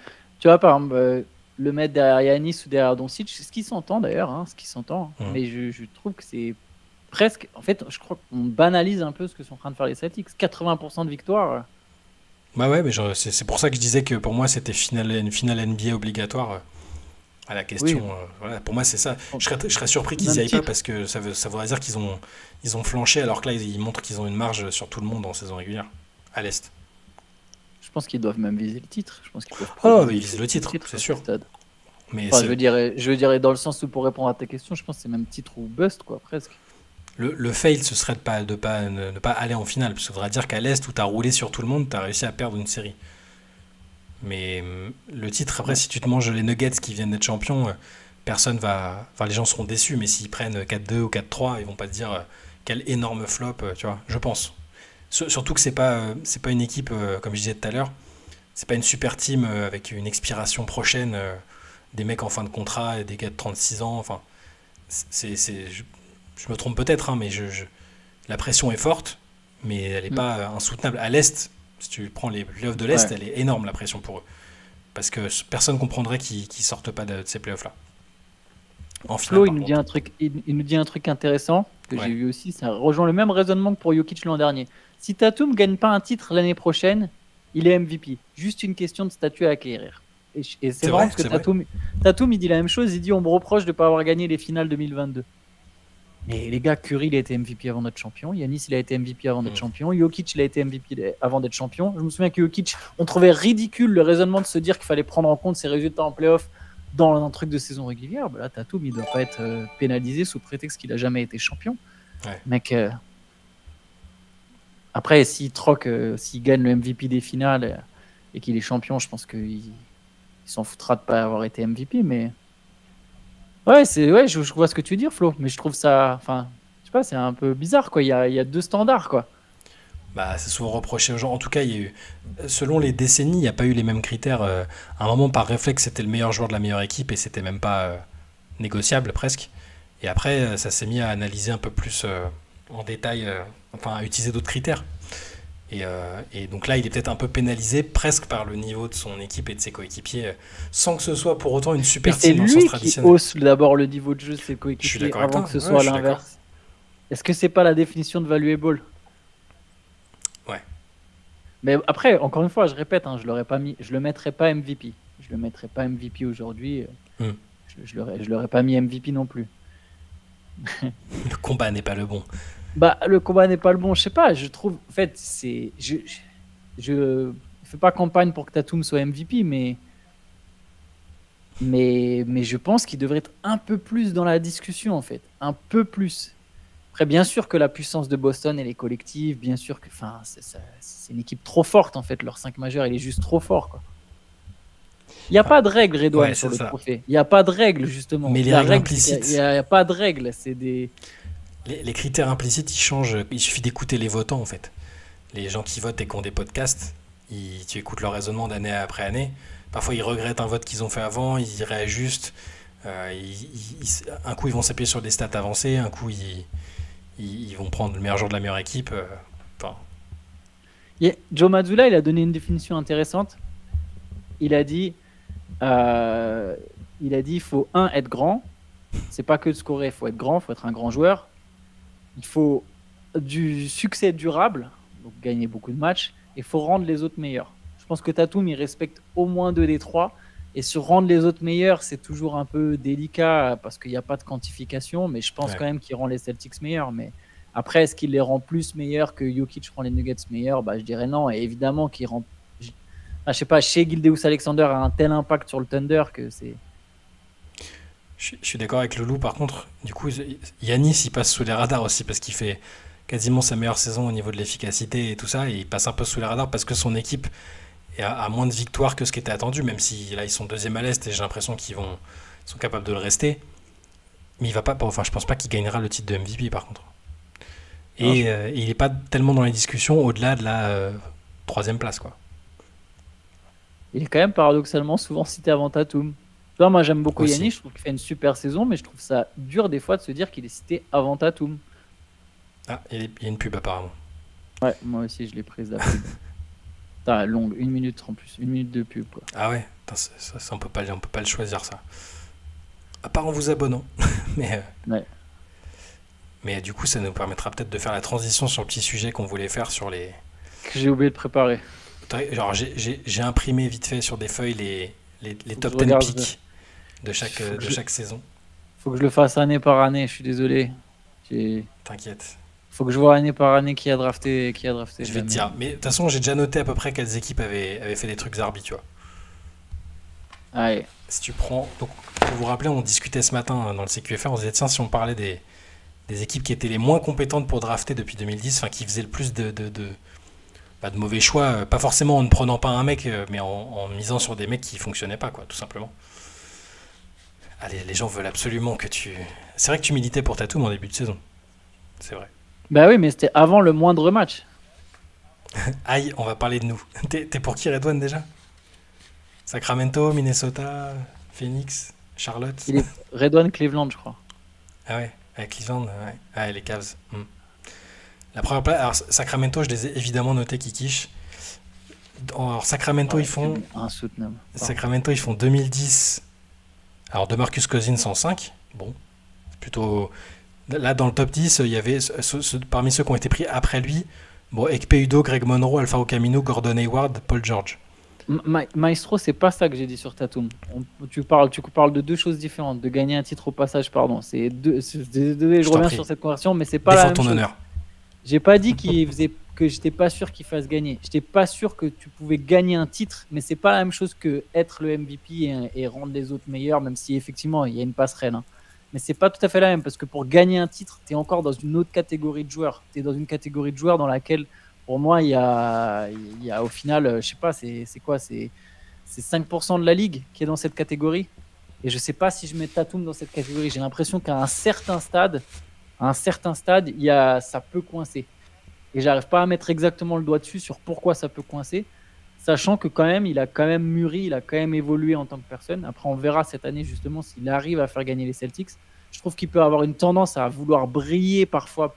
vois, par exemple, le mettre derrière Yanis ou derrière Doncic, c'est ce qui s'entend d'ailleurs, ce qui s'entend. Mais je trouve que c'est presque. En fait, je crois qu'on banalise un peu ce que sont en train de faire les Celtics. 80% de victoire. Bah ouais, mais c'est pour ça que je disais que pour moi, c'était une finale NBA obligatoire. À la question, oui. Voilà, pour moi, c'est ça. Je serais surpris qu'ils n'y aillent pas, parce que ça voudrait dire qu'ils ont flanché, alors que là, ils montrent qu'ils ont une marge sur tout le monde en saison régulière, à l'Est. Je pense qu'ils doivent même viser le titre. Je pense qu'ils ils visent le titre, c'est sûr. Mais je veux dire, dans le sens où, pour répondre à ta question, je pense que c'est même titre ou bust, quoi, presque. Le fail, ce serait de ne pas aller en finale, parce que ça voudrait dire qu'à l'Est, où tu as roulé sur tout le monde, tu as réussi à perdre une série. Mais le titre, après, si tu te manges les Nuggets qui viennent d'être champions, les gens seront déçus, mais s'ils prennent 4-2 ou 4-3, ils vont pas te dire quel énorme flop, tu vois, je pense. Surtout que c'est pas une équipe, comme je disais tout à l'heure, c'est pas une super team avec une expiration prochaine, des mecs en fin de contrat et des gars de 36 ans. Enfin, je me trompe peut-être, mais la pression est forte, mais elle n'est pas insoutenable. À l'Est, si tu prends les playoffs de l'Est, elle est énorme, la pression pour eux. Parce que personne ne comprendrait qu'ils ne sortent pas de ces playoffs-là. Flo, il nous dit un truc intéressant que j'ai vu aussi. Ça rejoint le même raisonnement que pour Jokic l'an dernier. Si Tatum ne gagne pas un titre l'année prochaine, il est MVP. Juste une question de statut à acquérir. Et c'est marrant parce que Tatum, il dit la même chose. Il dit on me reproche de ne pas avoir gagné les finales 2022. Mais les gars, Curry, il a été MVP avant d'être champion. Yanis, il a été MVP avant d'être champion. Jokic, il a été MVP avant d'être champion. Je me souviens que Jokic, on trouvait ridicule le raisonnement de se dire qu'il fallait prendre en compte ses résultats en playoff dans un truc de saison régulière. Là, Tatum, il ne doit pas être pénalisé sous prétexte qu'il n'a jamais été champion. Mec, après, s'il gagne le MVP des finales et qu'il est champion, je pense qu'il s'en foutra de ne pas avoir été MVP. Mais je vois ce que tu veux dire, Flo. Mais je trouve ça, je sais pas, c'est un peu bizarre, quoi. Il y a deux standards, quoi. Bah, c'est souvent reproché aux gens. En tout cas, selon les décennies, il n'y a pas eu les mêmes critères. À un moment, par réflexe, c'était le meilleur joueur de la meilleure équipe et c'était même pas négociable, presque. Et après, ça s'est mis à analyser un peu plus en détail, à utiliser d'autres critères. Et donc là, il est peut-être un peu pénalisé, presque par le niveau de son équipe et de ses coéquipiers, sans que ce soit pour autant une super team dans le sens traditionnel. C'est lui qui hausse d'abord le niveau de jeu de ses coéquipiers avant que ce soit l'inverse. Est-ce que c'est pas la définition de valuable ? Mais après, encore une fois, je répète, je le mettrais pas MVP. Je le mettrais pas MVP aujourd'hui. Je l'aurais pas mis MVP non plus. Le combat n'est pas le bon. Le combat n'est pas le bon. Je sais pas. Je trouve, en fait, je fais pas campagne pour que Tatum soit MVP, mais je pense qu'il devrait être un peu plus dans la discussion, en fait, un peu plus. Après, bien sûr que la puissance de Boston, elle est collective. Bien sûr que, c'est une équipe trop forte, en fait. Leur 5 majeur, il est juste trop fort, quoi. Il n'y a pas de règle, Redouane, sur le trophée. Il n'y a pas de règle, justement. Mais les règles implicites. Il n'y a pas de règle. C'est des... Les critères implicites, ils changent. Il suffit d'écouter les votants, en fait. les gens qui votent et qui ont des podcasts, tu écoutes leur raisonnement d'année après année. Parfois, ils regrettent un vote qu'ils ont fait avant, ils y réajustent. Un coup, ils vont s'appuyer sur des stats avancées, un coup, ils vont prendre le meilleur joueur de la meilleure équipe. Enfin, Joe Mazzulla, il a donné une définition intéressante. Il a dit, il faut être grand. C'est pas que de scorer, il faut être grand, il faut être un grand joueur. Il faut du succès durable, donc gagner beaucoup de matchs, et il faut rendre les autres meilleurs. Je pense que Tatum, il respecte au moins 2 des 3. Et sur rendre les autres meilleurs, c'est toujours un peu délicat parce qu'il n'y a pas de quantification, mais je pense quand même qu'il rend les Celtics meilleurs. Mais après, est-ce qu'il les rend plus meilleurs que Jokic rend les Nuggets meilleurs? Je dirais non. Et évidemment qu'il rend... je sais pas, chez Gilgeous-Alexander a un tel impact sur le Thunder que c'est... Je suis d'accord avec Loulou. Par contre, du coup, Giannis, il passe sous les radars aussi parce qu'il fait quasiment sa meilleure saison au niveau de l'efficacité et tout ça. Et il passe un peu sous les radars parce que son équipe a moins de victoires que ce qui était attendu, même si là ils sont deuxième à l'Est et j'ai l'impression qu'ils sont capables de le rester. Mais il va pas, je pense pas qu'il gagnera le titre de MVP par contre. Et il n'est pas tellement dans les discussions au-delà de la 3e place, quoi. Il est quand même paradoxalement souvent cité avant Tatum. Moi j'aime beaucoup Giannis, je trouve qu'il fait une super saison, mais je trouve ça dur des fois de se dire qu'il est cité avant Tatum. Ah, il y a une pub apparemment. Ouais, moi aussi je l'ai prise la pub. Putain, longue, 1 minute en plus, 1 minute de pub, quoi. Ah ouais, ça, on peut pas le choisir, ça. À part en vous abonnant. Mais du coup, ça nous permettra peut-être de faire la transition sur le petit sujet qu'on voulait faire sur les... Que j'ai oublié de préparer. Genre, j'ai imprimé vite fait sur des feuilles les top 10 picks de chaque saison. Faut que je le fasse année par année, je suis désolé. T'inquiète. Faut que je vois année par année qui a drafté. Je vais te dire. Mais de toute façon, j'ai déjà noté à peu près quelles équipes avaient fait des trucs zarbi, tu vois. Allez. Si tu prends... Donc, pour vous rappeler, on discutait ce matin dans le CQFR, on se disait, tiens, si on parlait des équipes qui étaient les moins compétentes pour drafter depuis 2010, enfin, qui faisaient le plus de mauvais choix, pas forcément en ne prenant pas un mec, mais en misant sur des mecs qui fonctionnaient pas, quoi, tout simplement. Allez, les gens veulent absolument que tu... C'est vrai que tu militais pour Tatum en début de saison. C'est vrai. Bah oui, mais c'était avant le moindre match. Aïe, on va parler de nous. T'es pour qui, Redouane, déjà? Sacramento, Minnesota, Phoenix, Charlotte? Il est Redouane Cleveland, je crois. Ah ouais, avec Cleveland, ouais. Ah, les Cavs. La première place, alors Sacramento, je les ai évidemment notés qui quiche. Alors Sacramento, ils font... Insoutenable. Sacramento, ils font 2010. Alors DeMarcus Cousins en 5. Bon, plutôt... Là, dans le top 10, il y avait parmi ceux qui ont été pris après lui, Ekpe Udoh, Greg Monroe, Alfaro Camino, Gordon Hayward, Paul George. Maestro, c'est pas ça que j'ai dit sur Tatum. Tu parles de 2 choses différentes. De gagner un titre au passage, pardon. Je reviens sur cette conversion, mais c'est pas la même chose. Honneur. J'ai pas dit que j'étais pas sûr qu'il fasse gagner. J'étais pas sûr que tu pouvais gagner un titre, mais c'est pas la même chose que être le MVP et rendre les autres meilleurs, même si effectivement il y a une passerelle. Hein. Mais c'est pas tout à fait la même, parce que pour gagner un titre, tu es encore dans une autre catégorie de joueurs. Tu es dans une catégorie de joueurs dans laquelle, pour moi, il y a au final, je sais pas, c'est quoi, c'est 5% de la ligue qui est dans cette catégorie. Et je sais pas si je mets Tatum dans cette catégorie. J'ai l'impression qu'à un certain stade, ça peut coincer. Et j'arrive pas à mettre exactement le doigt dessus sur pourquoi ça peut coincer, sachant que quand même, il a quand même mûri, il a quand même évolué en tant que personne. Après, on verra cette année justement s'il arrive à faire gagner les Celtics. Je trouve qu'il peut avoir une tendance à vouloir briller parfois.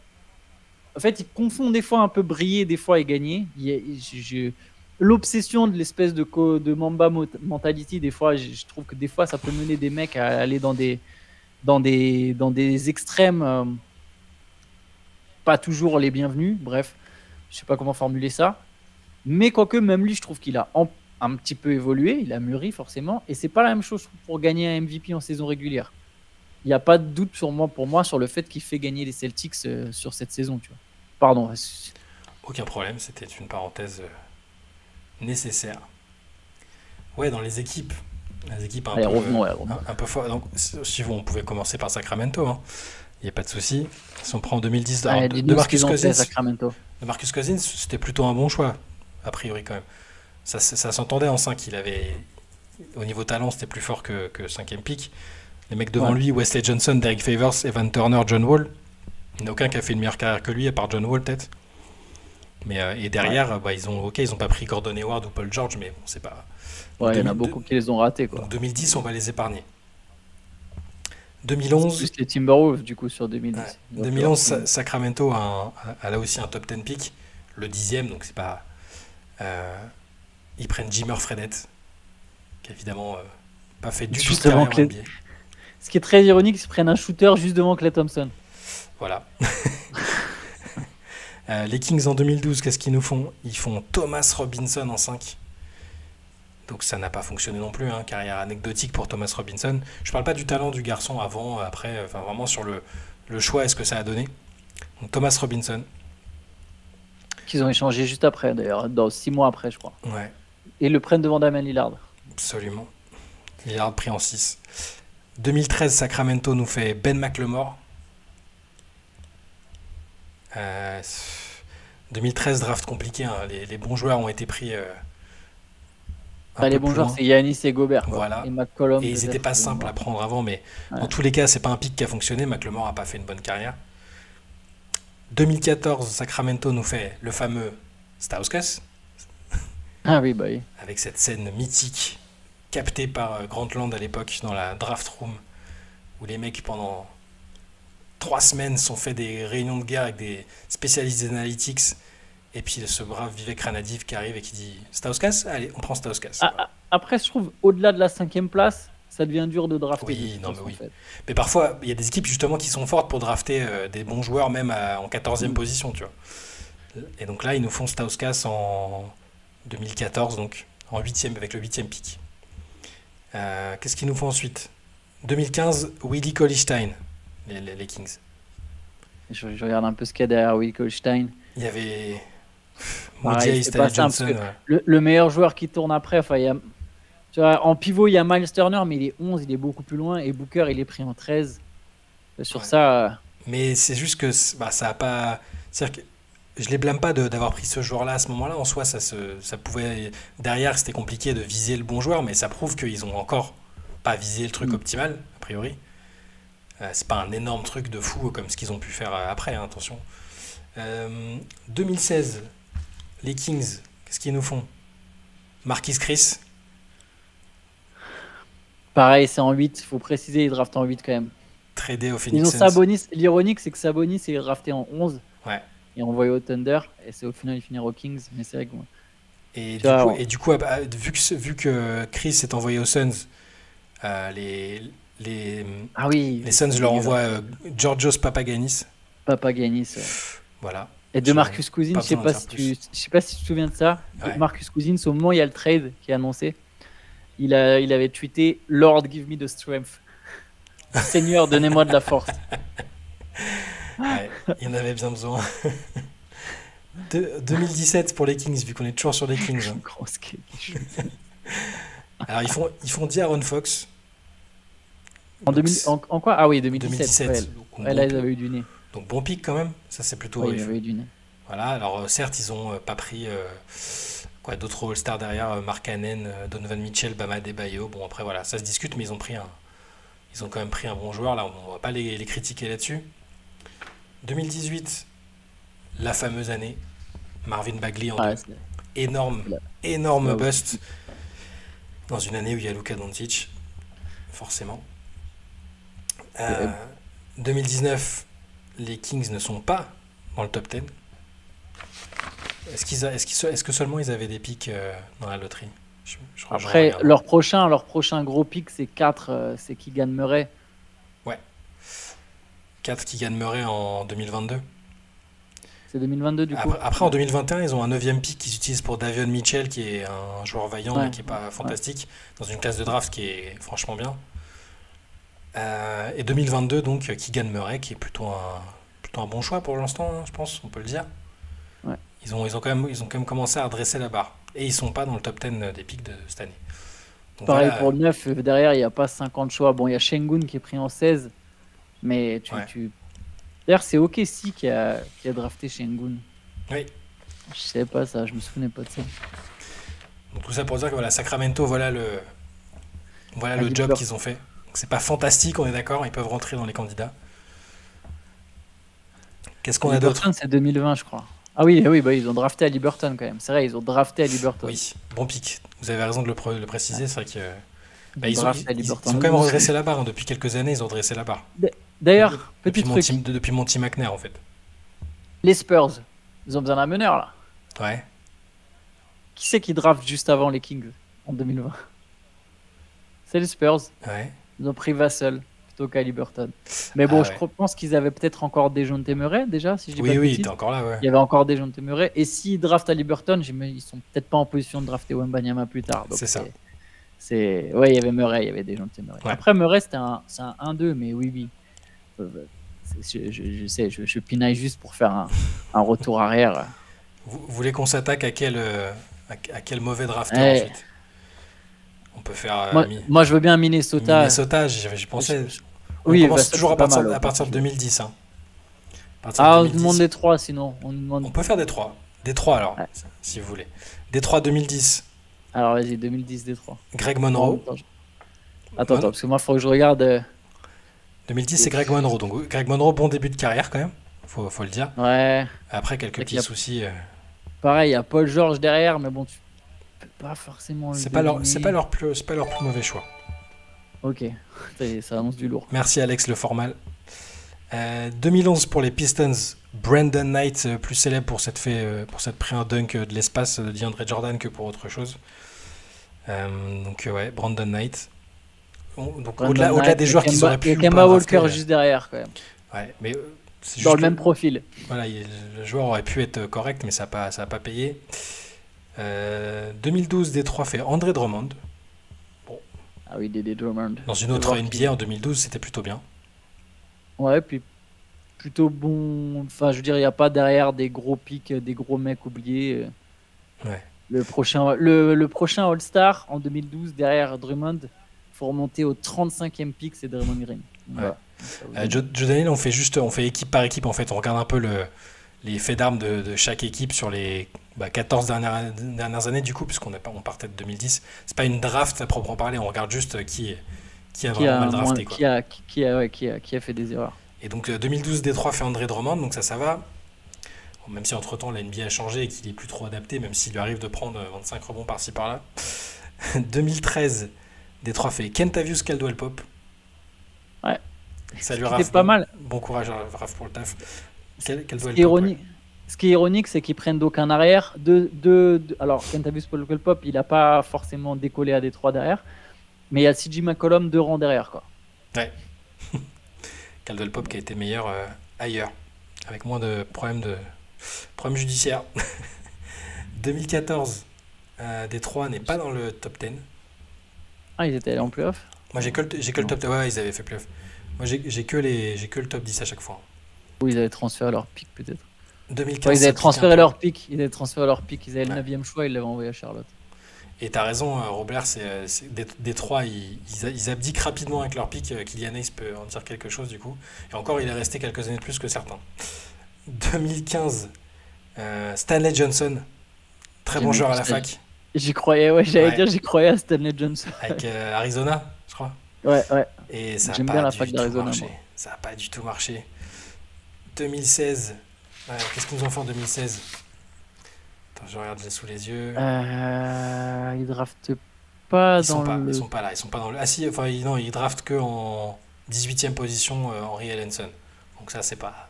En fait, il confond des fois un peu briller, des fois et gagner. L'obsession de l'espèce de Mamba mentality, des fois, je trouve que des fois, ça peut mener des mecs à aller dans des extrêmes pas toujours les bienvenus. Bref, je sais pas comment formuler ça. Mais quoique, même lui, je trouve qu'il a un petit peu évolué, il a mûri forcément, et c'est pas la même chose pour gagner un MVP en saison régulière. Il n'y a pas de doute pour moi sur le fait qu'il fait gagner les Celtics sur cette saison. Tu vois. Pardon. Aucun problème, c'était une parenthèse nécessaire. Ouais, dans les équipes un peu fort. Donc, si on pouvait commencer par Sacramento, hein. Il n'y a pas de souci. Si on prend en 2010, de Marcus Cousins, c'était plutôt un bon choix, a priori quand même. Ça s'entendait en 5. Au niveau talent, c'était plus fort que 5e pick. Les mecs devant lui, Wesley Johnson, Derek Favors, Evan Turner, John Wall. Il n'y en a aucun qui a fait une meilleure carrière que lui, à part John Wall peut-être. Mais, et Ouais, derrière, bah, ils ont pas pris Gordon Hayward ou Paul George, mais bon, c'est pas. Donc, ouais, il y en a beaucoup qui les ont ratés, donc quoi. 2010, on va les épargner. C'est 2011, plus les Timberwolves, du coup, sur ouais, 2010. Il va falloir 2011 que... Sacramento a là aussi un top 10 pick, le 10e, donc c'est pas. euh, Ils prennent Jimmer Fredette, qui a évidemment pas fait du tout de Justement, carrière en NBA. ce qui est très ironique, c'est qu'ils prennent un shooter juste devant Klay Thompson. Voilà. Les Kings en 2012, qu'est-ce qu'ils nous font? Ils font Thomas Robinson en 5. Donc ça n'a pas fonctionné non plus, hein. Carrière anecdotique pour Thomas Robinson. Je parle pas du talent du garçon avant, après, enfin vraiment sur le choix et ce que ça a donné. Donc Thomas Robinson, Qu'ils ont échangé juste après, d'ailleurs, dans 6 mois après, je crois. ouais, Et ils le prennent devant Damian Lillard. absolument. Lillard pris en 6. 2013, Sacramento nous fait Ben McLemore. Euh, 2013, draft compliqué, hein. Les bons joueurs ont été pris un Enfin, les peu bons plus joueurs, loin. c'est Yanis et Gobert, quoi. Voilà. Et McCollum, Et ils n'étaient peut-être. pas simples à prendre avant, mais Ouais. dans tous les cas, c'est pas un pick qui a fonctionné. McLemore n'a pas fait une bonne carrière. 2014, Sacramento nous fait le fameux Stauskas, Ah oui, bah oui. avec cette scène mythique captée par Grantland à l'époque dans la draft room, où les mecs pendant 3 semaines sont fait des réunions de guerre avec des spécialistes des analytics, et puis ce brave Vivek Ranadiv qui arrive et qui dit Stauskas, allez, on prend Stauskas. Ah, Voilà. après, je trouve, au-delà de la 5e place, ça devient dur de drafter de Oui, toute non mais façon, en oui. fait. Mais parfois, il y a des équipes justement qui sont fortes pour drafter des bons joueurs même en 14e Mm. position, tu vois. Et donc là, ils nous font Stauskas en 2014, donc en 8e, avec le 8e pick. Qu'est-ce qu'ils nous font ensuite? 2015, Willie Cauley-Stein, les Kings. Je regarde un peu ce qu'il y a derrière Will Holstein. Il y avait Pareil, Moody, c'est pas Stanley simple, parce Johnson. que le meilleur joueur qui tourne après, enfin, tu vois, en pivot, il y a Miles Turner, mais il est 11, il est beaucoup plus loin. Et Booker, il est pris en 13. Sur Ouais. ça, Mais c'est juste que bah, ça a pas. C'est-à-dire que je les blâme pas d'avoir pris ce joueur-là à ce moment-là. En soi, ça pouvait. Derrière, c'était compliqué de viser le bon joueur, mais ça prouve qu'ils ont encore pas visé le truc mm. optimal, a priori. C'est pas un énorme truc de fou comme ce qu'ils ont pu faire après, hein, attention. 2016, les Kings, qu'est-ce qu'ils nous font? Marquis Chris, Pareil, c'est en 8. Il faut préciser, ils draftent en 8 quand même. tradé au Ils Phoenix ont Suns. Sabonis. L'ironique, c'est que Sabonis est drafté en 11 Ouais. et envoyé au Thunder. Et c'est au final, il finit aux Kings. Mais c'est vrai que moi, Et tu du vois, coup, vu que Chris est envoyé aux Suns, euh, les, les, ah oui, les Suns leur envoient Georgios Papagiannis. Papagiannis. Ouais. Voilà. Et de Je- Marcus Cousins, pas je sais besoin d'en pas dire si plus. je sais pas si tu te souviens de ça. Ouais. Marcus Cousins, au moment où il y a le trade qui est annoncé, il avait tweeté Lord, give me the strength. Seigneur, donnez-moi de la force. Ouais, il y en avait bien besoin. 2017 pour les Kings, vu qu'on est toujours sur les Kings, hein. Grosse cake. Alors ils font D'Aaron Fox. En, Donc, 2000 en quoi? Ah oui, 2017. 2017. Ouais, Donc, ouais, là, ils avaient eu du nez. donc bon pick quand même. Ça c'est plutôt. Ouais, ils avaient eu du nez. Voilà. Alors certes ils ont pas pris quoi d'autres All-Stars derrière, Mark Cannon, Donovan Mitchell, Bama Adebayo. Bon après voilà, ça se discute, mais ils ont quand même pris un bon joueur. Là on va pas les critiquer là-dessus. 2018, la fameuse année. Marvin Bagley en Ouais, 2. Énorme, Là. énorme Là, bust dans une année où il y a Luka Doncic, forcément. Euh, 2019, les Kings ne sont pas dans le top 10. Est-ce que seulement ils avaient des pics dans la loterie? Je Après, regarde. leur prochain gros pic, c'est 4, c'est Keegan Murray. 4 qui gagnent Murray en 2022. C'est 2022 du coup. Après, en 2021, ils ont un 9e pick qu'ils utilisent pour Davion Mitchell, qui est un joueur vaillant Ouais. mais qui n'est pas fantastique, dans une classe de draft qui est franchement bien. Et 2022, donc, Keegan Murray, qui est plutôt un bon choix pour l'instant, hein, je pense, on peut le dire. Ouais. Ils ont quand même commencé à redresser la barre. Et ils sont pas dans le top 10 des picks de cette année. Donc Pareil voilà, pour le 9, derrière, il n'y a pas 50 choix. Bon, il y a Şengün qui est pris en 16. Mais Ouais. D'ailleurs, c'est OKC qui a drafté Şengün. oui. Je sais pas ça, je me souvenais pas de ça. Donc tout ça pour dire que voilà, Sacramento, voilà le job Gilbert. qu'ils ont fait. Donc c'est pas fantastique, on est d'accord, ils peuvent rentrer dans les candidats. Qu'est-ce qu'on a d'autre? Liberton, c'est 2020, je crois. Ah oui, oui, bah, ils ont drafté à Liberton quand même. C'est vrai, ils ont drafté à Liberton. Oui, bon pic. Vous avez raison de le préciser, c'est vrai que bah, Ils ont drafté à ils Liberton. ont quand même redressé la barre, hein. Depuis quelques années, ils ont redressé la barre. D'ailleurs, petit Depuis truc, depuis Monty McNair, en fait. les Spurs, ils ont besoin d'un meneur là. Ouais. Qui c'est qui draft juste avant les Kings en 2020? C'est les Spurs. Ouais. Ils ont pris Vassell plutôt qu'à Liberton. Mais bon, Ah je ouais. pense qu'ils avaient peut-être encore Dejounte Murray déjà, si je dis pas Oui, de oui, bêtises. t'es encore là, ouais. Il y avait encore Dejounte Murray. Et s'ils draftent à Liberton, ils sont peut-être pas en position de drafter Wembanyama plus tard. Donc C'est ça. Ouais, il y avait Murray, il y avait Dejounte Murray. Ouais. Après Murray, c'est un 1-2, mais oui, oui. Je sais, je pinaille juste pour faire un retour arrière. Vous voulez qu'on s'attaque à quel mauvais drafteur Ouais. ensuite? On peut faire Moi, je veux bien Minnesota. Minnesota, j'y pensais. On Oui, commence Vassell, toujours c'est pas mal, à partir de 2010. Hein. À partir Ah, de on 2010. demande les 3 sinon. On demande... On peut faire des 3. Des 3 alors, Ouais. si vous voulez. Des 3 2010. Alors vas-y, 2010 Détroit. Greg Monroe. Attends, parce que moi, il faut que je regarde. 2010, c'est Greg Monroe. Donc Greg Monroe, bon début de carrière quand même. Faut le dire. Ouais. Après, quelques petits soucis. Pareil, il y a Paul George derrière, mais bon, tu peux pas forcément le C'est pas leur plus mauvais choix. Ok, ça annonce du lourd. Merci Alex Le Formal. 2011 pour les Pistons, Brandon Knight, plus célèbre pour cette pris un dunk de l'espace de DeAndre Jordan que pour autre chose. Donc ouais, Brandon Knight. Donc au-delà des joueurs qu'ils auraient pu. Il y a Kemba Walker juste derrière quand même. Ouais, mais c'est dans le même profil. Voilà, le joueur aurait pu être correct, mais ça a pas payé. 2012, Détroit fait André Drummond. Bon. Ah oui, Dédé Drummond. Dans une autre NBA en 2012, c'était plutôt bien. Ouais, puis plutôt bon. Enfin, je veux dire, il n'y a pas derrière des gros pics, des gros mecs oubliés. Ouais. Le prochain All-Star en 2012, derrière Drummond, il faut remonter au 35e pic, c'est Draymond Green. Ouais. Voilà. Joe Daniel, on fait équipe par équipe en fait. On regarde un peu les faits d'armes de chaque équipe sur les 14 dernières années du coup, puisqu'on partait de 2010. C'est pas une draft à proprement parler, on regarde juste qui a vraiment mal drafté. Qui a fait des erreurs. Et donc 2012, Détroit fait André Drummond, donc ça va. Bon, même si entre temps la NBA a changé et qu'il est plus trop adapté, même s'il lui arrive de prendre 25 rebonds par-ci par-là. 2013, Détroit fait Kentavious Caldwell-Pope. Ouais. Salut Raph. Pas mal. Bon courage Raph pour le taf. Ce qui est ironique, c'est qu'ils prennent d'aucun arrière. Alors, Kentavious Caldwell-Pope, il n'a pas forcément décollé à Détroit derrière, mais il y a CJ McCollum 2 rangs derrière, quoi. Ouais. Caldwell-Pope qui a été meilleur ailleurs, avec moins de problèmes judiciaires. 2014, Détroit n'est pas dans le top 10. Ah, ils étaient allés en playoff. Moi j'ai que le top 10. Ouais, ils avaient fait playoff. Moi j'ai que le top 10 à chaque fois. Ou ils avaient transféré leur pick peut-être. 2015, ils avaient transféré leur pick. Ils avaient le 9e choix, ils l'avaient envoyé à Charlotte. Et t'as raison, Robert, Détroit, ils abdiquent rapidement avec leur pick. Kylian Hayes peut en dire quelque chose du coup. Et encore, il est resté quelques années de plus que certains. 2015, Stanley Johnson, très bon joueur à la fac. J'y croyais, j'y croyais à Stanley Johnson. Avec Arizona, je crois. Ouais. Et ça J'aime bien la fac d'Arizona. Ça n'a pas du tout marché. 2016, qu'est-ce qu'ils nous ont fait en 2016 ? Attends, je regarde, j'ai sous les yeux. Ils draftent pas Ils sont pas là. Ils sont pas dans le. Ah si, enfin non, ils draftent que en 18e position Henry Ellenson. Donc ça c'est pas.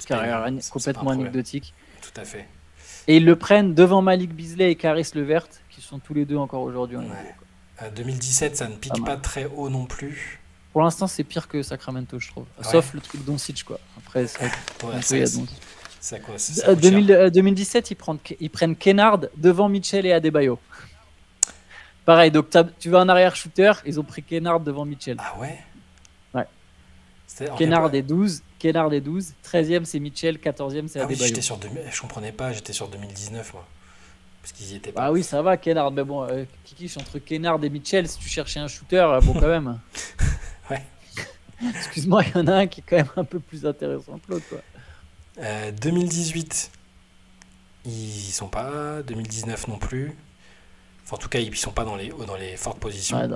Carrière complètement anecdotique. Tout à fait. Et ils le prennent devant Malik Beasley et Caris LeVert, qui sont tous les deux encore aujourd'hui en NBA. 2017, ça ne pique pas très haut non plus. Pour l'instant, c'est pire que Sacramento, je trouve. Sauf le truc Doncic, quoi. Après, c'est quoi, 2017, ils prennent Kennard devant Mitchell et Adebayo. Pareil, donc tu veux un arrière shooter, ils ont pris Kennard devant Mitchell. Ah ouais. Ouais. Kennard est 12, 13e c'est Mitchell, 14e c'est Adebayo. Je comprenais pas, j'étais sur 2019 moi. Parce qu'ils y étaient pas. Ah oui, ça va Kennard, mais bon, Kiki, entre Kennard et Mitchell, si tu cherchais un shooter, bon quand même. Ouais. Excuse-moi, il y en a un qui est quand même un peu plus intéressant que l'autre, quoi. 2018, ils sont pas. 2019 non plus. Enfin, en tout cas, ils sont pas dans les fortes positions. Ouais,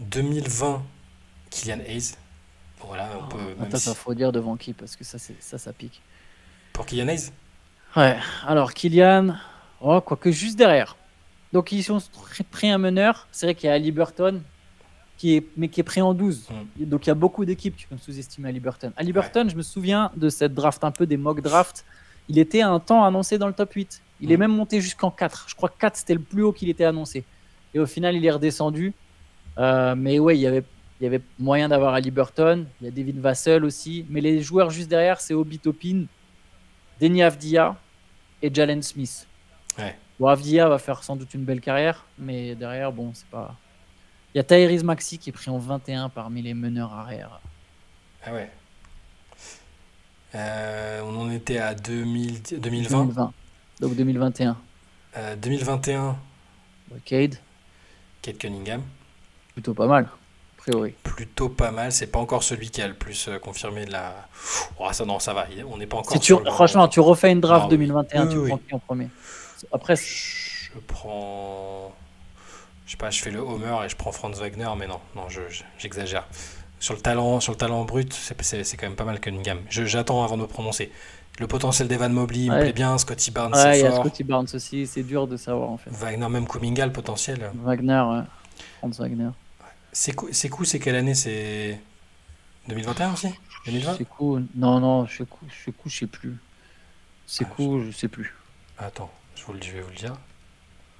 2020, Kylian Hayes. Voilà, on peut. Attends, ça faut dire devant qui, parce que ça pique. pour Killian Hayes. Ouais, alors Kylian, oh, quoique juste derrière. Donc ils ont pris un meneur. C'est vrai qu'il y a Haliburton, mais qui est pris en 12. Donc il y a beaucoup d'équipes qui peuvent sous-estimer Haliburton. Haliburton, je me souviens de cette draft, un peu des mock drafts. Il était un temps annoncé dans le top 8. Il est même monté jusqu'en 4. Je crois que 4, c'était le plus haut qu'il était annoncé. Et au final, il est redescendu. Mais ouais, il y avait moyen d'avoir Haliburton. Il y a David Vassell aussi. Mais les joueurs juste derrière, c'est Obi Toppin, Deni Avdija et Jalen Smith. Ouais. Bon, Avdija va faire sans doute une belle carrière. Mais derrière, bon, c'est pas... Il y a Tyrese Maxey qui est pris en 21 parmi les meneurs arrière. Ah ouais. On en était à 2020. 2020. Donc 2021. 2021, Cade, Cade Cunningham. plutôt pas mal, a priori. Plutôt pas mal. C'est pas encore celui qui a le plus confirmé de la. Oh, ça, non, ça va. On n'est pas encore. Franchement, tu refais une draft non, 2021, oui, tu prends qui en premier? Après, je prends. Je sais pas, je fais le Homer et je prends Franz Wagner, mais non, j'exagère. Sur le talent brut, c'est quand même pas mal Cunningham. J'attends avant de me prononcer. Le potentiel d'Evan Mobley il me plaît bien, Scotty Barnes c'est il y a fort. Scotty Barnes aussi, c'est dur de savoir en fait. Wagner, même Kuminga, le potentiel. Wagner, Franz Wagner. C'est quelle année? C'est 2021 aussi? 2020? C'est cool. Non, je sais plus. C'est cool, je sais plus. Attends, je vais vous le dire.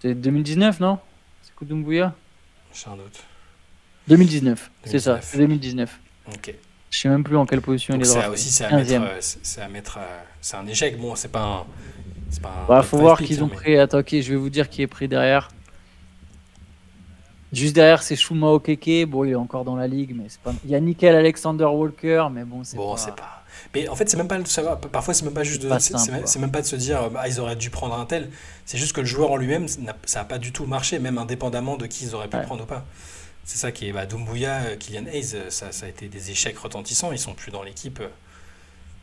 C'est 2019, non? C'est cool Doumbouya? J'ai un doute. 2019, c'est ça, c'est 2019. Ok. Je sais même plus en quelle position il est drafté. Aussi, c'est à mettre. C'est un échec. Bon, c'est pas un. Faut voir qu'ils ont pris. Attends, ok, je vais vous dire qui est pris derrière. Juste derrière, c'est Chuma Okeke. Bon, il est encore dans la ligue, mais c'est pas. Il y a Nickel Alexander Walker, mais bon, c'est pas. Mais en fait, c'est même pas le savoir. Parfois, c'est même pas juste de. C'est même pas de se dire, ils auraient dû prendre un tel. C'est juste que le joueur en lui-même, ça n'a pas du tout marché, même indépendamment de qui ils auraient pu prendre ou pas. C'est ça qui est Doumbouya, Killian Hayes, ça a été des échecs retentissants. Ils sont plus dans l'équipe.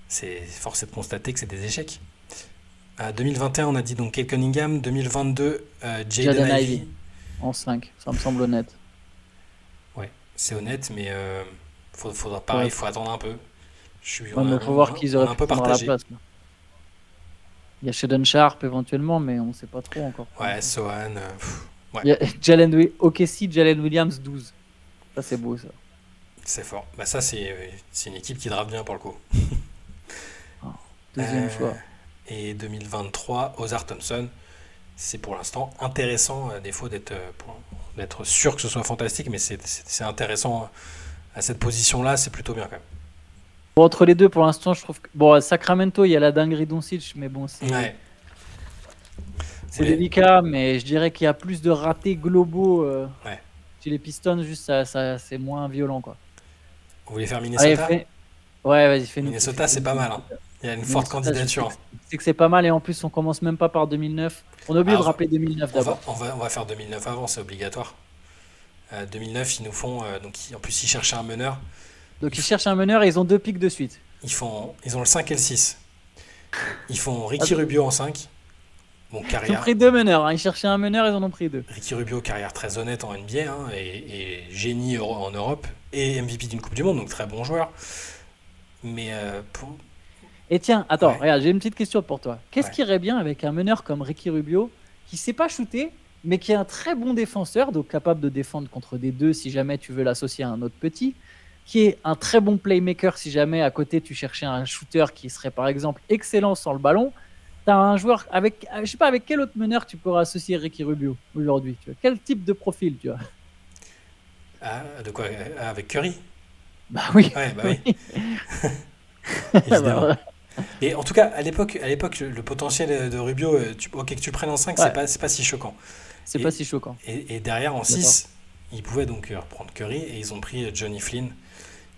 C'est forcé de constater que c'est des échecs. 2021, on a dit donc Cade Cunningham. 2022, Jaden Ivey. En 5, ça me semble honnête. Ouais, c'est honnête, mais faudra pareil, il faut attendre un peu. Il faut voir qu'ils auraient pu prendre la place. Il y a Shaedon Sharpe éventuellement, mais on ne sait pas trop encore. Ouais, Sohan. Ouais. Il y a Jalen Williams 12. Ça, c'est beau, ça. C'est fort. Bah, ça, c'est une équipe qui draft bien pour le coup. Deuxième choix. Et 2023, Ozar Thompson. C'est pour l'instant intéressant, à défaut d'être sûr que ce soit fantastique, mais c'est intéressant à cette position-là, c'est plutôt bien quand même. Bon, entre les deux, pour l'instant, je trouve que. Bon, à Sacramento, il y a la dinguerie Doncic, mais bon, c'est. Ouais. C'est délicat, mais je dirais qu'il y a plus de ratés globaux chez les Pistons, juste ça c'est moins violent, quoi. Vous voulez faire Minnesota? Ouais, vas-y, fais Minnesota, c'est pas mal. Hein. Il y a une forte candidature. C'est que c'est pas mal, et en plus, on commence même pas par 2009. On a oublié de rappeler 2009 d'abord. On va faire 2009 avant, c'est obligatoire. 2009, ils nous font. En plus, ils cherchent un meneur. Donc, ils cherchent un meneur et ils ont 2 pics de suite. Ils ont le 5 et le 6. Ils font Ricky Rubio en 5. Bon, carrière. Ils ont pris 2 meneurs. Hein. Ils cherchaient un meneur, ils en ont pris 2. Ricky Rubio, carrière très honnête en NBA et génie en Europe et MVP d'une Coupe du Monde, donc très bon joueur. Mais Et tiens, attends, regarde, j'ai une petite question pour toi. Qu'est-ce qui irait bien avec un meneur comme Ricky Rubio qui ne sait pas shooter, mais qui est un très bon défenseur, donc capable de défendre contre des 2 si jamais tu veux l'associer à un autre petit, qui est un très bon playmaker si jamais à côté tu cherchais un shooter qui serait par exemple excellent sans le ballon. Tu as un joueur avec, je sais pas, avec quel autre meneur tu pourrais associer Ricky Rubio aujourd'hui, tu vois? Quel type de profil, tu vois? De quoi? Avec Curry? Bah oui. Ouais, bah oui. Évidemment. Et en tout cas, à l'époque, le potentiel de Rubio, que tu prennes en 5, c'est pas si choquant. C'est pas si choquant. Et derrière, en 6, ils pouvaient donc reprendre Curry et ils ont pris Johnny Flynn,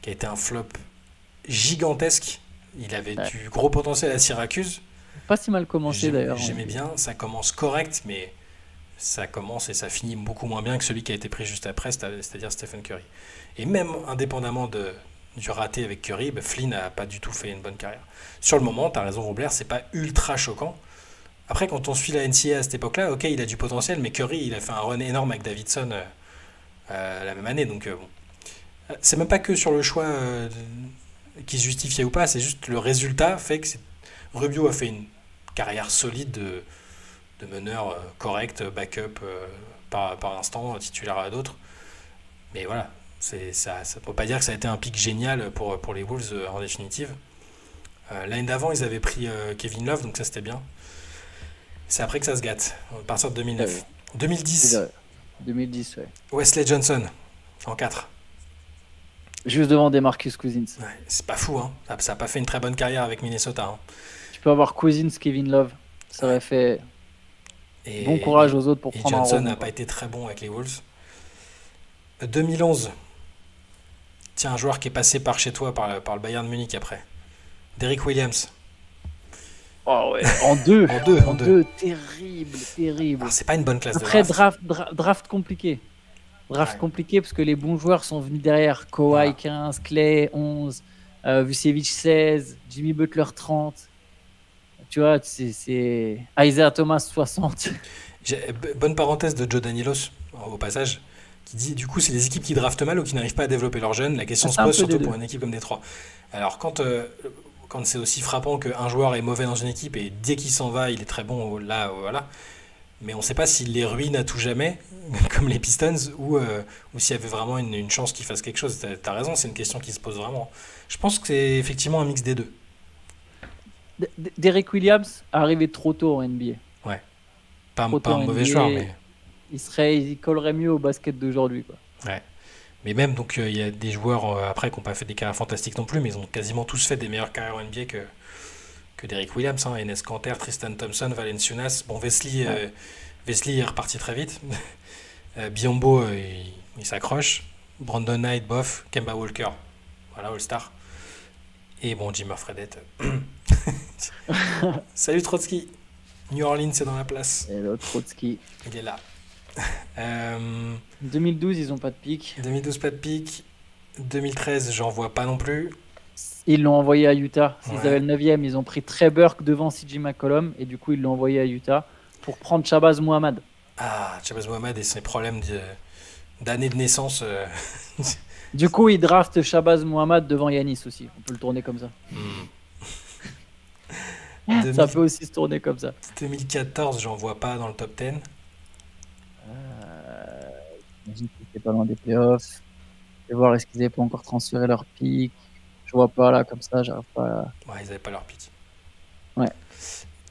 qui a été un flop gigantesque. Il avait du gros potentiel à Syracuse. Pas si mal commencé d'ailleurs. J'aimais bien, ça commence correct, mais ça commence et ça finit beaucoup moins bien que celui qui a été pris juste après, c'est-à-dire Stephen Curry. Et même indépendamment du raté avec Curry, Flynn n'a pas du tout fait une bonne carrière. Sur le moment, tu as raison Robert, c'est pas ultra choquant. Après, quand on suit la NCAA à cette époque-là, ok, il a du potentiel, mais Curry, il a fait un run énorme avec Davidson la même année, donc bon. C'est même pas que sur le choix qui se justifiait ou pas, c'est juste le résultat fait que Rubio a fait une carrière solide de meneur correct, backup par instant, titulaire à d'autres. Mais voilà, ça ne peut pas dire que ça a été un pic génial pour les Wolves en définitive. L'année d'avant, ils avaient pris Kevin Love, donc ça c'était bien. C'est après que ça se gâte, à partir de 2009. 2010, 2010, ouais. Wesley Johnson, en 4. Juste devant DeMarcus Cousins. Ouais, c'est pas fou, hein. Ça n'a pas fait une très bonne carrière avec Minnesota. Hein. Tu peux avoir Cousins, Kevin Love. Ça aurait fait bon courage aux autres pour prendre Johnson un rebond. n'a pas été très bon avec les Wolves. 2011, tiens, un joueur qui est passé par chez toi, par le Bayern de Munich après. Derrick Williams. Oh ouais, en deux. En deux. Terrible. C'est pas une bonne classe Après, de draft. draft compliqué. Draft Ouais. compliqué parce que les bons joueurs sont venus derrière. Kawhi Voilà. 15, Clay 11, Vucevic 16, Jimmy Butler 30. Tu vois, c'est Isaiah Thomas 60. Bonne parenthèse de Joe Danilos, au passage, qui dit du coup c'est les équipes qui draftent mal ou qui n'arrivent pas à développer leurs jeunes. La question Ah, se c'est un pose peu des surtout pour deux. une équipe comme Détroit. Alors quand c'est aussi frappant qu'un joueur est mauvais dans une équipe et dès qu'il s'en va il est très bon là, voilà. Mais on ne sait pas s'il les ruine à tout jamais, comme les Pistons, ou s'il y avait vraiment une chance qu'ils fassent quelque chose. T'as raison, c'est une question qui se pose vraiment. Je pense que c'est effectivement un mix des deux. Derek Williams est arrivé trop tôt en NBA. Pas Trop un tôt en mauvais NBA, joueur, mais... il collerait mieux au basket d'aujourd'hui, quoi. Ouais. Mais même, donc, il y a des joueurs après qui n'ont pas fait des carrières fantastiques non plus, mais ils ont quasiment tous fait des meilleures carrières en NBA que Derrick Williams. Hein. Enes Kanter, Tristan Thompson, Valenciunas. Bon, Wesley est reparti très vite. Biyombo, il s'accroche. Brandon Knight, bof. Kemba Walker, voilà, All-Star. Et bon, Jimmer Fredette. Salut Trotsky. New Orleans, c'est dans la place. Et l'autre, Trotsky. Il est là. 2012, ils ont pas de pic. 2012, pas de pic. 2013, j'en vois pas non plus. Ils l'ont envoyé à Utah. S'ils Ouais. avaient le 9e, ils ont pris Trey Burke devant CJ McCollum. Et du coup, ils l'ont envoyé à Utah pour prendre Shabazz Muhammad. Ah, Shabazz Muhammad et ses problèmes d'année de naissance. Du coup, ils draftent Shabazz Muhammad devant Yanis aussi. On peut le tourner comme ça. Ça peut aussi se tourner comme ça. 2014, j'en vois pas dans le top 10. J'imagine qu'ils étaient pas loin des playoffs. Je vais voir, est-ce qu'ils n'avaient pas encore transféré leur pic. Je vois pas là, comme ça, j'arrive pas à... Ouais, ils avaient pas leur pick. Ouais.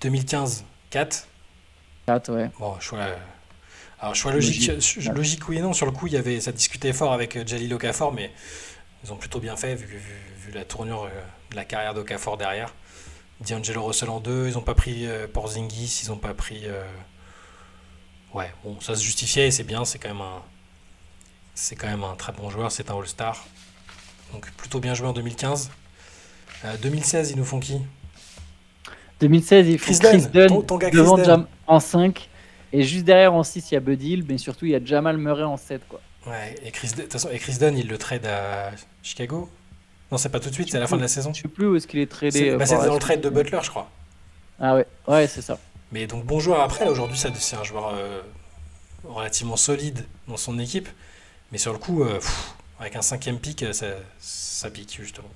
2015, 4. 4, ouais. Bon, choix logique. Logique, oui et non. Sur le coup, ça discutait fort avec Jalil Okafor, mais ils ont plutôt bien fait vu la tournure de la carrière d'Okafor derrière. D'Angelo Russell en 2, ils n'ont pas pris Porzingis, ils n'ont pas pris... Ouais, bon, ça se justifiait et c'est bien, c'est quand même un très bon joueur, c'est un All-Star. Donc plutôt bien joué en 2015. 2016, ils nous font qui? 2016, ils font Chris Dunn ton gars Chris devant Dunn. en 5. Et juste derrière en 6, il y a Bud Hill, mais surtout, il y a Jamal Murray en 7, quoi. Ouais, de toute façon, Chris Dunn, il le trade à Chicago? Non, c'est pas tout de suite, c'est à la fin de la saison. Je sais plus où est-ce qu'il est tradé. C'est par la dans le suite. trade de Butler, je crois. Ah ouais, c'est ça. Mais donc bon joueur après, là, aujourd'hui, c'est un joueur relativement solide dans son équipe. Mais sur le coup, avec un 5e pick, ça pique, justement.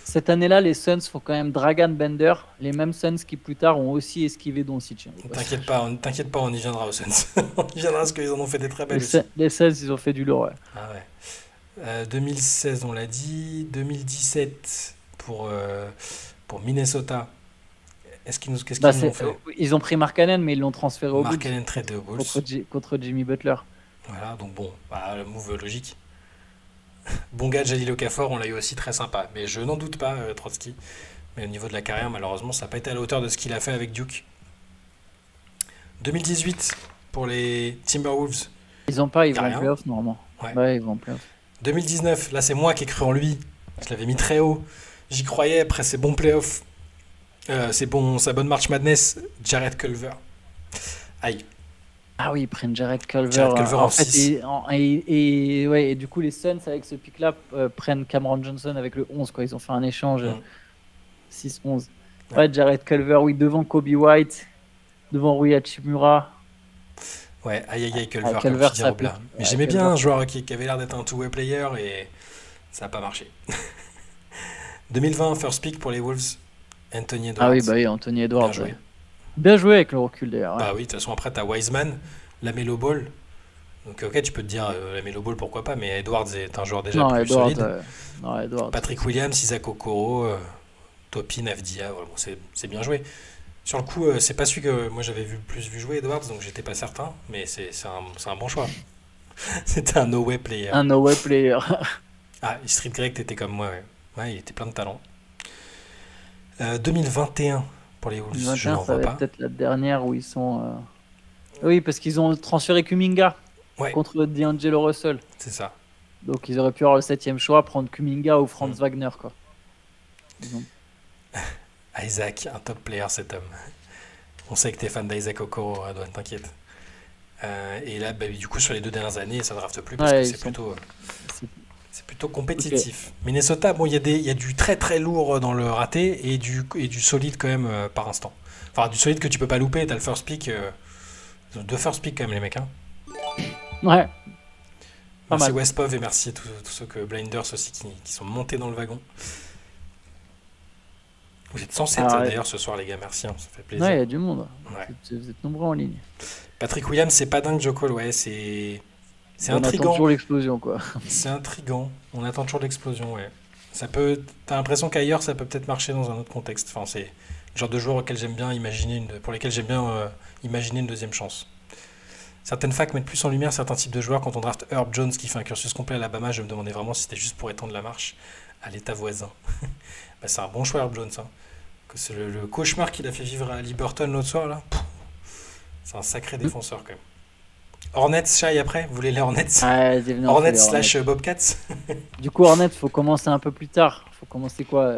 Cette année-là, les Suns font quand même Dragan Bender, les mêmes Suns qui plus tard ont aussi esquivé Doncic. T'inquiète pas, on y viendra aux Suns. On y viendra parce qu'ils en ont fait des très belles. Les Suns, ils ont fait du lourd, ouais. Ah ouais. 2016, on l'a dit. 2017 pour Minnesota. Qu'est-ce qu'ils nous ont fait? Ils ont pris Markkanen, mais ils l'ont transféré au Bulls. Markkanen trade aux Bulls. Contre Jimmy Butler. Voilà, donc bon, le move logique. Bon gars, Jalil Okafor, on l'a eu aussi très sympa. Mais je n'en doute pas, Trotsky. Mais au niveau de la carrière, malheureusement, ça n'a pas été à la hauteur de ce qu'il a fait avec Duke. 2018 pour les Timberwolves. Ils vont en Rien. playoff, normalement. Ouais. Ouais, ils vont en playoff. 2019, là c'est moi qui ai cru en lui. Je l'avais mis très haut. J'y croyais après ses bons playoffs. Sa bonne March Madness, Jared Culver. Aïe. Ah oui, ils prennent Jared Culver. Jared Culver en fait, 6. et du coup, les Suns, avec ce pic-là, prennent Cameron Johnson avec le 11. Quoi. Ils ont fait un échange 6-11. Ouais, Jared Culver, oui, devant Kobe White, devant Rui Hachimura. Ouais, aïe, Culver, Culver, comme tu dis, ça Robla. pique. Mais Ouais, j'aimais bien Culver. un joueur qui avait l'air d'être un two-way player et ça n'a pas marché. 2020, first pick pour les Wolves. Anthony Ah oui, Edwards. bah oui, Anthony Bien Edwards. joué. Ouais. Bien joué avec le recul d'ailleurs. Ouais. Bah oui, de toute façon, après, t'as Wiseman, Lamelo Ball. Donc, ok, tu peux te dire Lamelo Ball, pourquoi pas, mais Edwards est un joueur déjà Non, plus Edwards. solide. Non, Edwards. Patrick Williams, Isaac Okoro, Topin, Avdia, voilà, bon, c'est bien joué. Sur le coup, c'est pas celui que moi j'avais plus vu jouer, Edwards, donc j'étais pas certain, mais c'est un bon choix. C'était un no-way player. Un no-way player. Ah, Street Greg, t'étais comme moi, ouais. Ouais, il était plein de talent. 2021 pour les Wolves, je 21, n'en ça vois va pas. être peut-être la dernière où ils sont. Oui, parce qu'ils ont transféré Kuminga Ouais, contre D'Angelo Russell. c'est ça. Donc ils auraient pu avoir le 7ème choix, prendre Kuminga ou Franz Wagner, quoi. Ils ont- Isaac, un top player cet homme. On sait que t'es fan d'Isaac Okoro, Adouane, t'inquiète. Et là, bah, du coup, sur les 2 dernières années, ça ne drafte plus parce Ouais, que ils sont- c'est- c'est plutôt compétitif. Minnesota, bon, il y a du très très lourd dans le raté et du solide quand même par instant. Enfin, du solide que tu peux pas louper, t'as le first pick. Ils ont 2 first pick quand même, les mecs. Hein. Ouais, pas Merci mal. Westpov et merci à tous ceux que Blinders aussi qui sont montés dans le wagon. Vous êtes 107 Ah ouais. d'ailleurs ce soir, les gars, merci, hein, ça fait plaisir. Ouais, il y a du monde. Ouais. Vous êtes nombreux en ligne. Patrick Williams, c'est pas dingue, Joe Cole, ouais, c'est On attend intriguant. toujours l'explosion, quoi. C'est intriguant. On attend toujours l'explosion, ouais. Ça peut. T'as l'impression qu'ailleurs, ça peut peut-être marcher dans un autre contexte. Enfin, c'est le genre de joueur auquel j'aime bien imaginer pour lesquels j'aime bien imaginer une deuxième chance. Certaines facs mettent plus en lumière certains types de joueurs. Quand on draft Herb Jones qui fait un cursus complet à Alabama, je me demandais vraiment si c'était juste pour étendre la marche à l'état voisin. Bah, c'est un bon choix, Herb Jones. Hein. Que c'est le cauchemar qu'il a fait vivre à Liberton l'autre soir, là. Pff, c'est un sacré défenseur, quand même. Hornets, Shai, après vous voulez les Hornets Ouais, venez, on fait les Hornets slash Bobcats. Du coup, Hornets, faut commencer un peu plus tard. Faut commencer quoi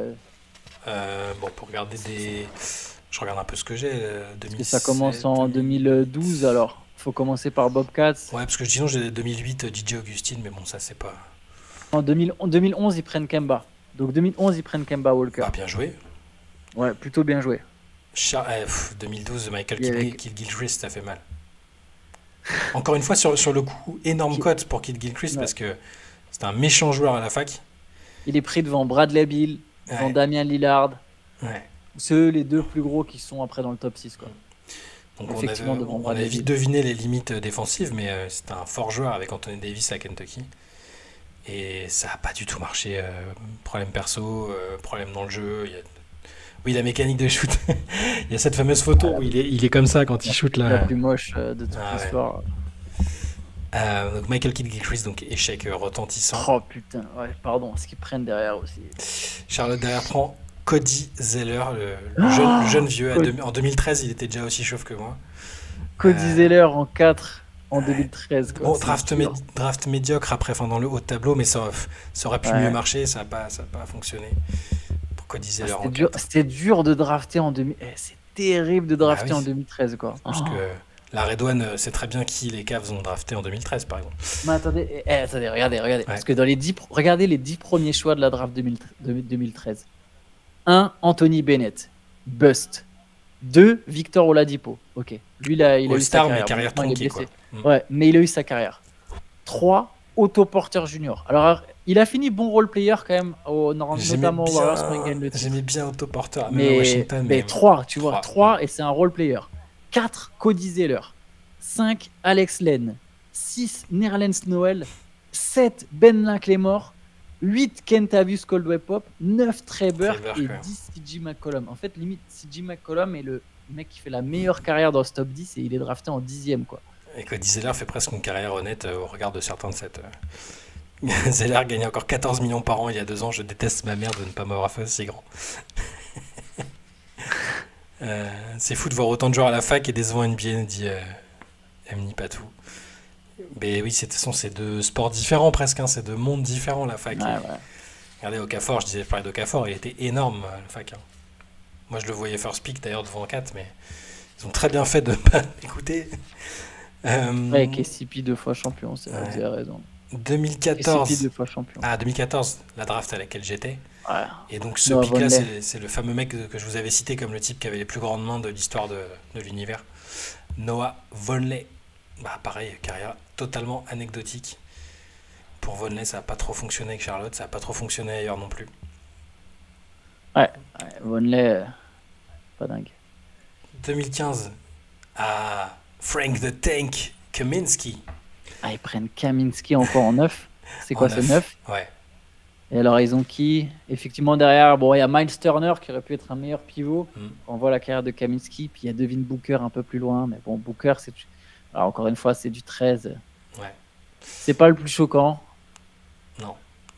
Bon, pour regarder des. Je regarde un peu ce que j'ai. Parce que ça commence en 2012, alors. Faut commencer par Bobcats. Ouais, parce que sinon j'ai 2008 DJ Augustine, mais bon, ça c'est pas. En 2011, ils prennent Kemba. Donc 2011, ils prennent Kemba Walker. Bah, bien joué. Ouais, plutôt bien joué. 2012, Michael Et avec- Kidd-Gilchrist, ça fait mal. Encore une fois, sur le coup, énorme cote pour Kidd-Gilchrist Ouais. parce que c'était un méchant joueur à la fac. Il est pris devant Bradley Beal, devant Ouais. Damian Lillard. Ouais. C'est les deux plus gros qui sont après dans le top 6, quoi. Donc Effectivement, devant on a Bradley vite Beal. deviné les limites défensives, mais c'était un fort joueur avec Anthony Davis à Kentucky. Et ça n'a pas du tout marché. Problème perso, problème dans le jeu. Oui, la mécanique de shoot. Il y a cette fameuse photo où il est comme ça quand il shoot La là. plus moche de toute Ah ouais. l'histoire. Donc Michael Kidd-Gilchrist, donc échec retentissant. Oh putain, ouais, pardon, ce qu'ils prennent derrière aussi. Charlotte derrière prend Cody Zeller, le jeune vieux. En 2013, il était déjà aussi chauve que moi. Cody Zeller en 4 en 2013. Quoi. Bon, C'est dur. draft médiocre après, enfin dans le haut de tableau, mais ça aurait pu Ouais. mieux marcher, ça n'a pas fonctionné. Pour Cody Zeller en C'était dur, 4. c'était dur de drafter en 2000. C'est terrible de drafter Ah oui. en 2013, quoi. Parce Oh. que la Redouane sait très bien qui les Cavs ont drafté en 2013, par exemple. Mais attendez, regardez. Ouais. Parce que dans regardez les 10 premiers choix de la draft 2013. 1. Anthony Bennett. Bust. 2. Victor Oladipo. Ok. Lui, là, il a eu sa All-Star, mais carrière. carrière Maintenant, il est tronquée, quoi. blessé. Ouais, mais il a eu sa carrière. 3. Otto Porter Jr. Alors, il a fini bon role player quand même, notamment aux Warriors quand il gagne le titre. J'aimais bien Otto Porter à Mais, Washington. mais 3, tu vois, 3. 3 et c'est un role player. 4, Cody Zeller. 5, Alex Len. 6, Nerlens Noel. 7, Ben Linklemore. 8, Kentavious Caldwell-Pope. 9, Trevor. Trevor, Et quand même. 10, CJ McCollum. En fait, limite, CJ McCollum est le mec qui fait la meilleure carrière dans ce top 10 et il est drafté en 10ème, quoi. Et Cody Zeller fait presque une carrière honnête au regard de certains de cette. Zeller gagnait encore 14 millions par an il y a 2 ans. Je déteste ma mère de ne pas m'avoir fait aussi grand. C'est fou de voir autant de joueurs à la fac et décevant NBA, dit Emni Patou. Mais oui, de toute façon, c'est 2 sports différents presque. Hein, c'est 2 mondes différents la fac. Ouais, ouais. Regardez Okafor, je parlais d'Okafor, il était énorme à la fac. Hein. Moi, je le voyais first pick d'ailleurs devant 4, mais ils ont très bien fait de ne pas l'écouter. Ouais, KCP 2 fois champion, c'est vrai, Ouais. vous avez raison. 2014. KCP 2 fois champion. Ah, 2014, la draft à laquelle j'étais. Ouais. Et donc ce Noah pick-là, Vonleh. c'est le fameux mec que je vous avais cité comme le type qui avait les plus grandes mains de l'histoire de l'univers. Noah Vonleh. Bah pareil, carrière totalement anecdotique. Pour Vonleh, ça n'a pas trop fonctionné avec Charlotte, ça n'a pas trop fonctionné ailleurs non plus. Ouais, Vonleh, pas dingue. 2015, à Frank the Tank Kaminsky. Ah, ils prennent Kaminsky encore en 9. C'est quoi, En c'est 9. 9? Ouais. Et alors, ils ont qui? Effectivement, derrière, bon, il y a Miles Turner qui aurait pu être un meilleur pivot. Mm. On voit la carrière de Kaminsky. Puis il y a Devin Booker un peu plus loin. Mais bon, Booker, c'est. Alors, encore une fois, c'est du 13. Ouais. C'est pas le plus choquant. Non.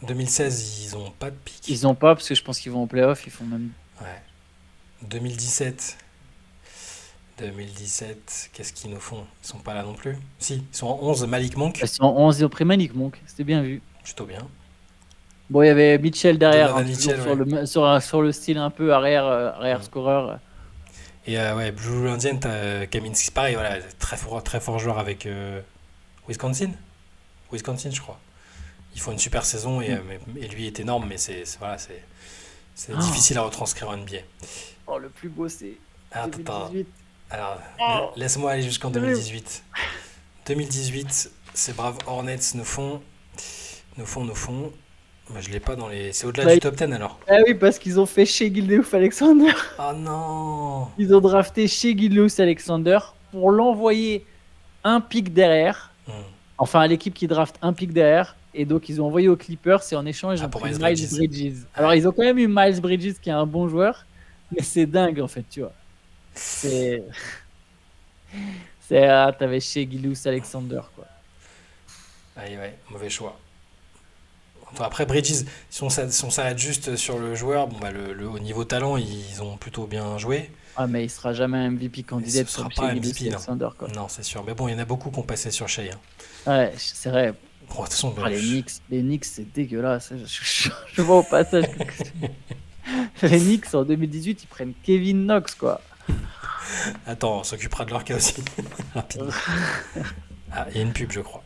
2016, ils ont pas de pic. Ils ont pas, parce que je pense qu'ils vont en playoff. Ils font même. Ouais. 2017. 2017, qu'est-ce qu'ils nous font? Ils sont pas là non plus. Si, ils sont en 11, Malik Monk. Ils sont en 11, ils ont pris Malik Monk. C'était bien vu. Plutôt bien. Bon, il y avait Mitchell derrière, Donovan toujours Mitchell, sur le style un peu arrière Mm. scoreur. Et ouais, Blue Indian, t'as Kaminsky, pareil, voilà, très fort joueur avec Wisconsin. Wisconsin, je crois. Ils font une super saison et lui est énorme, mais voilà, c'est Oh. difficile à retranscrire en NBA. Oh, le plus beau, c'est Attends, 2018. alors, Oh. laisse-moi aller jusqu'en 2018. 2018, ces braves Hornets nous font. Moi, je l'ai pas dans les. C'est au-delà Bah, du top 10 alors. Ah oui, parce qu'ils ont fait chez Gilgeous-Alexander. Oh non! Ils ont drafté chez Gilgeous-Alexander pour l'envoyer un pic derrière. Hmm. Enfin, à l'équipe qui draft un pic derrière. Et donc, ils ont envoyé aux Clippers et en échange, ils Ah, ont pour pris Miles Miles Bridges. Bridges. Alors, ils ont quand même eu Miles Bridges qui est un bon joueur. Mais c'est dingue, en fait, tu vois. C'est. T'avais chez Gilgeous-Alexander, quoi. Allez, ouais, mauvais choix. Enfin, après, Bridges, si on s'arrête juste sur le joueur, bon, bah, au niveau talent, ils ont plutôt bien joué. Ah, mais il sera jamais un MVP candidat ce sera comme pas chez MVP, Gilgeous-Alexander, quoi. Non, c'est sûr. Mais bon, il y en a beaucoup qui ont passé sur Shea. Hein. Ouais, c'est vrai. Bon, de toute façon, Ah, les Knicks, c'est dégueulasse. Je vois au passage. Les Knicks, en 2018, ils prennent Kevin Knox, quoi. Attends, on s'occupera de leur cas aussi. Rapidement. Ah, il y a une pub, je crois.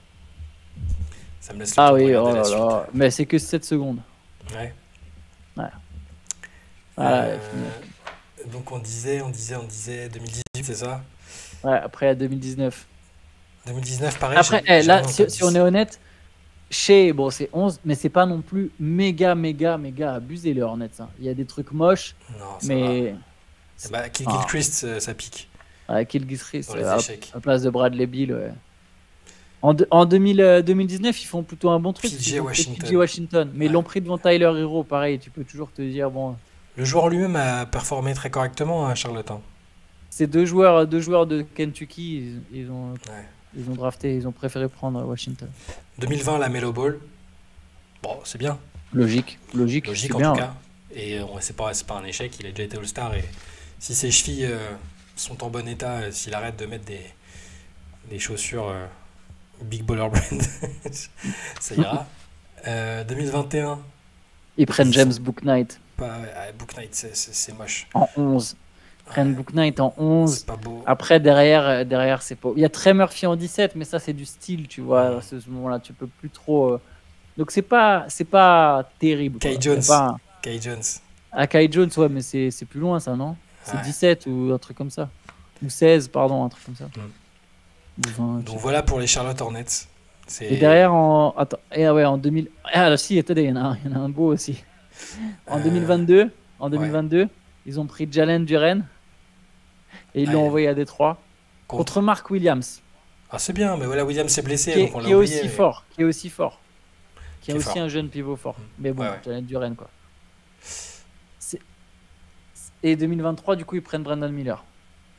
Ça me laisse le temps Ah de oui, regarder oh la là suite. là. Mais c'est que 7 secondes. Ouais. Voilà, Euh, fini. donc on disait 2018, c'est ça? Ouais, après à 2019. 2019, pareil. Après, j'ai là, rien en si top on 10. est honnête, chez, bon, c'est 11, mais c'est pas non plus méga abusé les Hornets. Hein. Il y a des trucs moches, Non, ça va. mais Eh bah, Ah. Gilchrist, ça pique Gilgeous dans les à échecs. place de Bradley Beal. Ouais. En 2019, ils font plutôt un bon truc. PJ Ils ont fait Washington. PJ Washington. Mais ils Ouais. l'ont pris devant Tyler Hero. Pareil, tu peux toujours te dire, bon, Le joueur lui-même a performé très correctement à Charlotte. Hein. c'est deux joueurs de Kentucky. Ils ont Ouais. drafté, ils ont préféré prendre Washington. 2020, la Melo Ball. Bon, c'est bien. Logique, Logique c'est en bien. tout cas. Et c'est pas un échec, il a déjà été All-Star. Et si ses chevilles sont en bon état, s'il arrête de mettre des chaussures Big Baller Brand, ça ira. 2021, Ils prennent Ils James sont- Bouknight Book Night, c'est moche. en 11. Ils prennent Ouais, Bouknight en 11. c'est pas beau. Après, derrière, c'est pas. Il y a Trey Murphy en 17, mais ça, c'est du style, tu vois. À ce moment-là, tu peux plus trop. Donc, c'est pas terrible. Kai quoi. Jones. C'est pas Kai Jones. Kai Jones, ouais, mais c'est plus loin, ça, non? C'est Ouais. 17 ou un truc comme ça. Ou 16, pardon, un truc comme ça. Ou 20, Donc voilà pour les Charlotte Hornets. Et derrière, Attends, en 2000. Ah, là, si, attendez, il y en a un beau aussi. En 2022, ils ont pris Jalen Duren et ils l'ont Ouais. envoyé à Détroit contre Mark Williams, Ah, c'est bien, mais voilà, Williams s'est blessé, qui est, donc on qui l'a est oublié. aussi mais- fort, qui est aussi Qui est aussi fort. un jeune pivot fort. Mais bon, Ouais, ouais. Jalen Duren, quoi. Et 2023, du coup, ils prennent Brandon Miller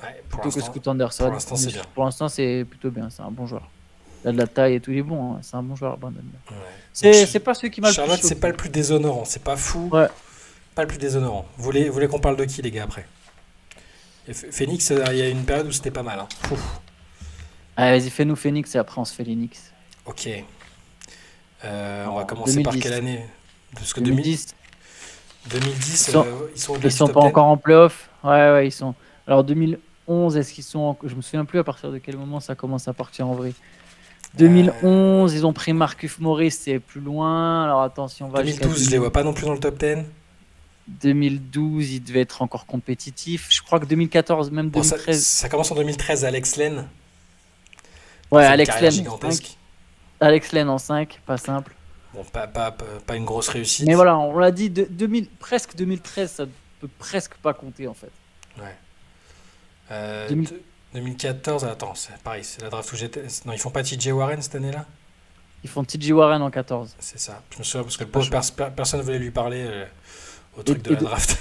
Ouais, pour plutôt que l'instant. Scoot Anderson. pour l'instant, c'est bien. Pour l'instant, c'est plutôt bien. C'est un bon joueur. Il a de la taille et tout, il est bon. Hein. C'est un bon joueur, Brandon Miller. Ouais. C'est Donc, pas celui qui m'a le plus Charlotte, c'est choqué. pas le plus déshonorant, c'est pas fou. Ouais. Pas le plus déshonorant. Vous voulez qu'on parle de qui, les gars, après? Et Phoenix, il y a une période où c'était pas mal. Hein. Ouf. Allez, vas-y, fais-nous Phoenix et après on se fait les Knicks. Ok. On va commencer 2010. par quelle année? Parce que 2010, 2010, Ils sont- ils sont au-delà ils du sont top pas 10. encore en playoff. Ouais, ils sont. Alors 2011, est-ce qu'ils sont. Je me souviens plus à partir de quel moment ça commence à partir en vrai. 2011, ils ont pris Marcus Morris, c'est plus loin. Alors attention, on va jusqu'à 2012, je les vois pas non plus dans le top 10. 2012, il devait être encore compétitif. Je crois que 2014, même Bon, ça 2013. commence en 2013, Alex Len. Ouais, C'est une Alex carrière Len. gigantesque. Alex Len en 5, pas simple. Bon, pas une grosse réussite. Mais voilà, on l'a dit, presque 2013, ça peut presque pas compter en fait. Ouais. Euh, 2000 2014, attends, c'est pareil, c'est la draft où j'étais. Non, ils font pas TJ Warren cette année-là? Ils font TJ Warren en 14. C'est ça. Je me souviens parce que le Pas pauvre, chaud. personne voulait lui parler au Et, truc de et la de- draft.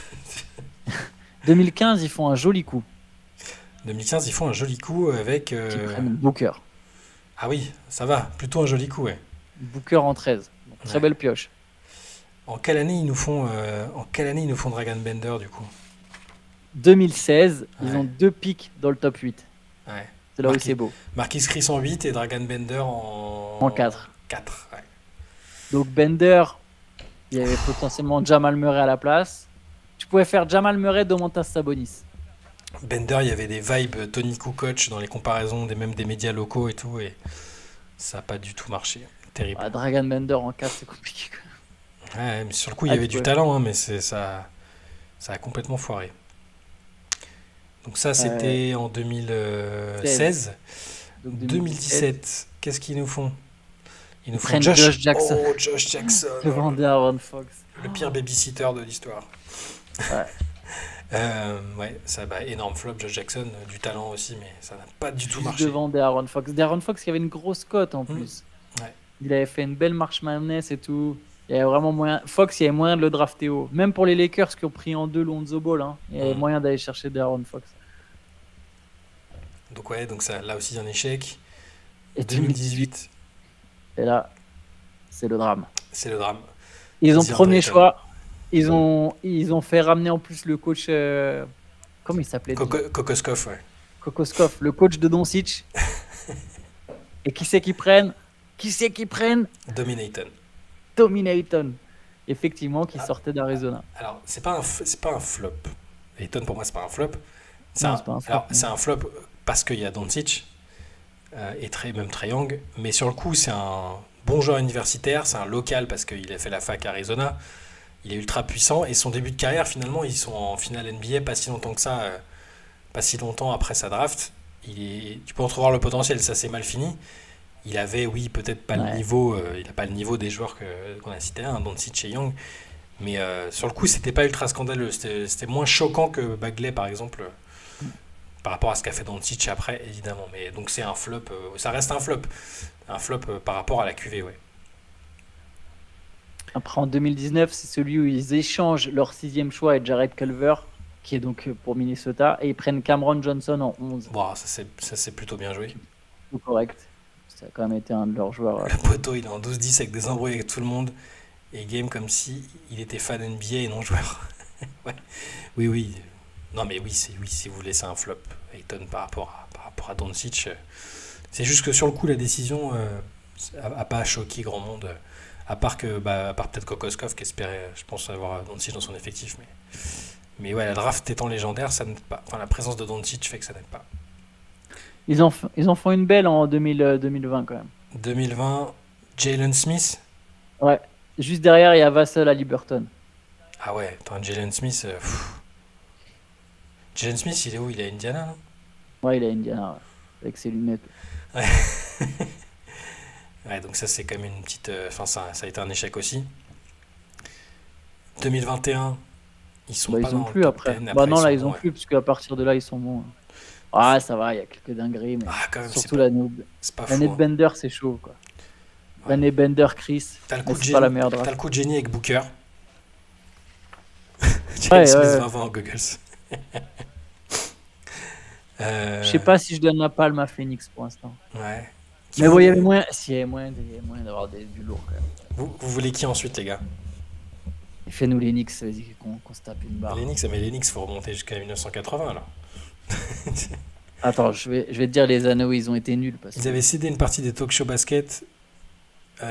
2015, ils font un joli coup. 2015, ils font un joli coup avec. Qui prennent Booker. Ah oui, ça va, plutôt un joli coup, ouais. Booker en 13. Donc, très Ouais. belle pioche. En quelle année ils nous font Dragon Bender du coup? 2016, ils Ouais. ont 2 pics dans le top 8. Ouais. C'est là où Marquis, c'est beau. Marquis Chris en 8 et Dragon Bender En en 4. 4. Ouais. Donc Bender, il y avait potentiellement Jamal Murray à la place. Tu pouvais faire Jamal Murray, Domantas Sabonis. Bender, il y avait des vibes Tony Kukoc dans les comparaisons même des médias locaux et tout, et ça n'a pas du tout marché. Terrible. Ah, Dragon Bender en 4, c'est compliqué. Ouais, mais sur le coup, il y Ah, avait tu du pouvais. talent, hein, mais ça a complètement foiré. Donc ça, Euh, c'était en 16. 2016. Donc 2017, 2017, qu'est-ce qu'ils nous font? Ils nous ils font prennent Josh Jackson Oh, Josh Jackson, devant Aaron Fox. le pire babysitter de l'histoire. Ouais. Ouais, ça, bah, énorme flop, Josh Jackson, du talent aussi, mais ça n'a pas du tout Juste marché. devant Aaron Fox. Aaron Fox qui avait une grosse cote en Hmm. plus. Ouais. Il avait fait une belle marche madness et tout. Il y avait vraiment moyen. Fox, il y avait moyen de le drafter haut. Même pour les Lakers qui ont pris en 2 Lonzo Ball, hein, il y avait Hmm. moyen d'aller chercher Aaron Fox. Donc ouais, donc ça, là aussi un échec. Et 2018, 2018, et là, c'est le drame. c'est le drame. Ils ont DeAndre premier Ayton. choix. Ils ont fait ramener en plus le coach. Comment il s'appelait déjà Kokoskov, ouais. Kokoskov, le coach de Doncic. Et qui c'est qu'ils prennent Qui c'est qu'ils prennent Dominaton. Dominaton. Effectivement, qui Ah. sortait d'Arizona. Alors, c'est pas un flop. Ayton, pour moi, c'est pas un flop. Non, c'est pas un flop, Alors, non. c'est un flop parce qu'il y a Doncic et même Trae Young. Mais sur le coup, c'est un bon joueur universitaire. C'est un local parce qu'il a fait la fac à Arizona. Il est ultra puissant. Et son début de carrière, finalement, ils sont en finale NBA pas si longtemps que ça. Pas si longtemps après sa draft. Tu peux entrevoir le potentiel. Ça, c'est mal fini. Il avait, oui, peut-être pas le Ouais. niveau. Il n'a pas le niveau des joueurs qu'on a cités, hein, Doncic et Young. Mais sur le coup, c'était pas ultra scandaleux. C'était moins choquant que Bagley, par exemple, par rapport à ce qu'a fait Doncic après, évidemment. Mais donc c'est un flop. Ça reste un flop. Un flop par rapport à la QV, ouais. Après, en 2019, c'est celui où ils échangent leur 6e choix et Jared Culver, qui est donc pour Minnesota, et ils prennent Cameron Johnson en 11. Bon, ça c'est plutôt bien joué. Tout correct. Ça a quand même été un de leurs joueurs. Le poteau, il est en 12-10 avec des embrouilles avec tout le monde. Et game comme si il était fan NBA et non joueur. Ouais. Oui, oui. Non, mais oui, si vous voulez, c'est un flop. Ayton par rapport à Doncic. C'est juste que sur le coup, la décision a pas choqué grand monde. À part à part peut-être Kokoskov qui espérait, je pense, avoir Doncic dans son effectif. Mais ouais, la draft étant légendaire, ça n'aide pas. Enfin, la présence de Doncic fait que ça n'aide pas. Ils en font une belle en 2020 quand même. 2020, Jalen Smith. Ouais. Juste derrière, il y a Vassell à Liberton. Ah ouais, attends, Jalen Smith. Jalen Smith, il est où? Il est à Indiana, non? Ouais, il est à Indiana, ouais, avec ses lunettes. Ouais, donc ça, c'est quand même une petite. Enfin, ça a été un échec aussi. 2021, ils sont Bah, pas ils ont dans le plus top après. 10. Bah non, ils là, sont ils ont bons, ouais. plus, parce qu'à partir de là, ils sont bons. Ah, ça va, il y a quelques dingueries, mais Ah, quand même, surtout l'année c'est pas l'année fou. de Hein. Bender, c'est chaud, quoi. Ouais. L'année Bender, Chris, T'as le mais coup de c'est pas la génie, meilleure t'as draft. le coup de génie avec Booker. Jalen Ouais, Smith ouais. 20 aux Googles. Je sais pas si je donne la palme à Phoenix pour l'instant. Ouais. Mais bon, il y avait moyen, si, il y avait moyen d'avoir du lourd quand même. Vous voulez qui ensuite, les gars? Et fais-nous les Knicks, vas-y, qu'on se tape une barre. Les Knicks, mais les Knicks, faut remonter jusqu'à 1980 là. Attends, je vais te dire les années où ils ont été nuls. Parce Ils que... avaient cédé une partie des talk show basket.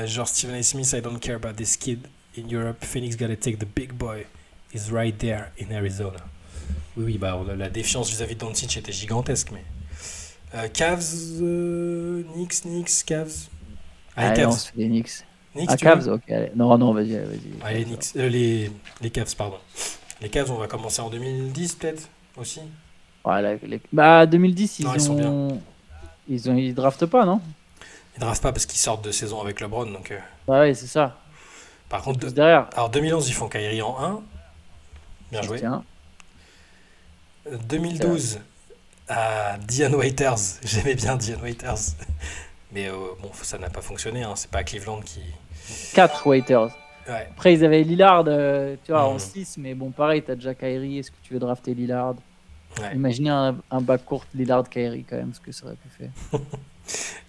Genre Stephen A. Smith, I don't care about this kid in Europe. Phoenix gotta take the big boy. He's right there in Arizona. Oui, bah la défiance vis-à-vis de Doncic était gigantesque, mais. Cavs, Knicks, Cavs. Allez, Allez, on Cavs. se fait les Knicks. Knicks, Ah, tu vois? Cavs, ok. Allez. Non, vas-y. Allez, Knicks. Les Cavs, pardon. Les Cavs, on va commencer en 2010 peut-être aussi. Ouais, Bah, 2010, Non, ils sont bien. Ils draftent pas, non? Ils draftent pas parce qu'ils sortent de saison avec LeBron. Donc, Ouais, c'est ça. par contre, Tous derrière. alors 2011, ils font Kyrie en 1. Bien joué. Tiens. 2012, Ah, Dion Waiters. J'aimais bien Dion Waiters. Mais bon, ça n'a pas fonctionné. Hein. C'est pas Cleveland qui. 4 Waiters. Ouais. Après, ils avaient Lillard, tu vois, en Hmm. 6, mais bon, pareil, t'as déjà Kyrie. Est-ce que tu veux drafter Lillard? Ouais. Imaginez un backcourt Lillard-Kyrie, quand même, ce que ça aurait pu faire.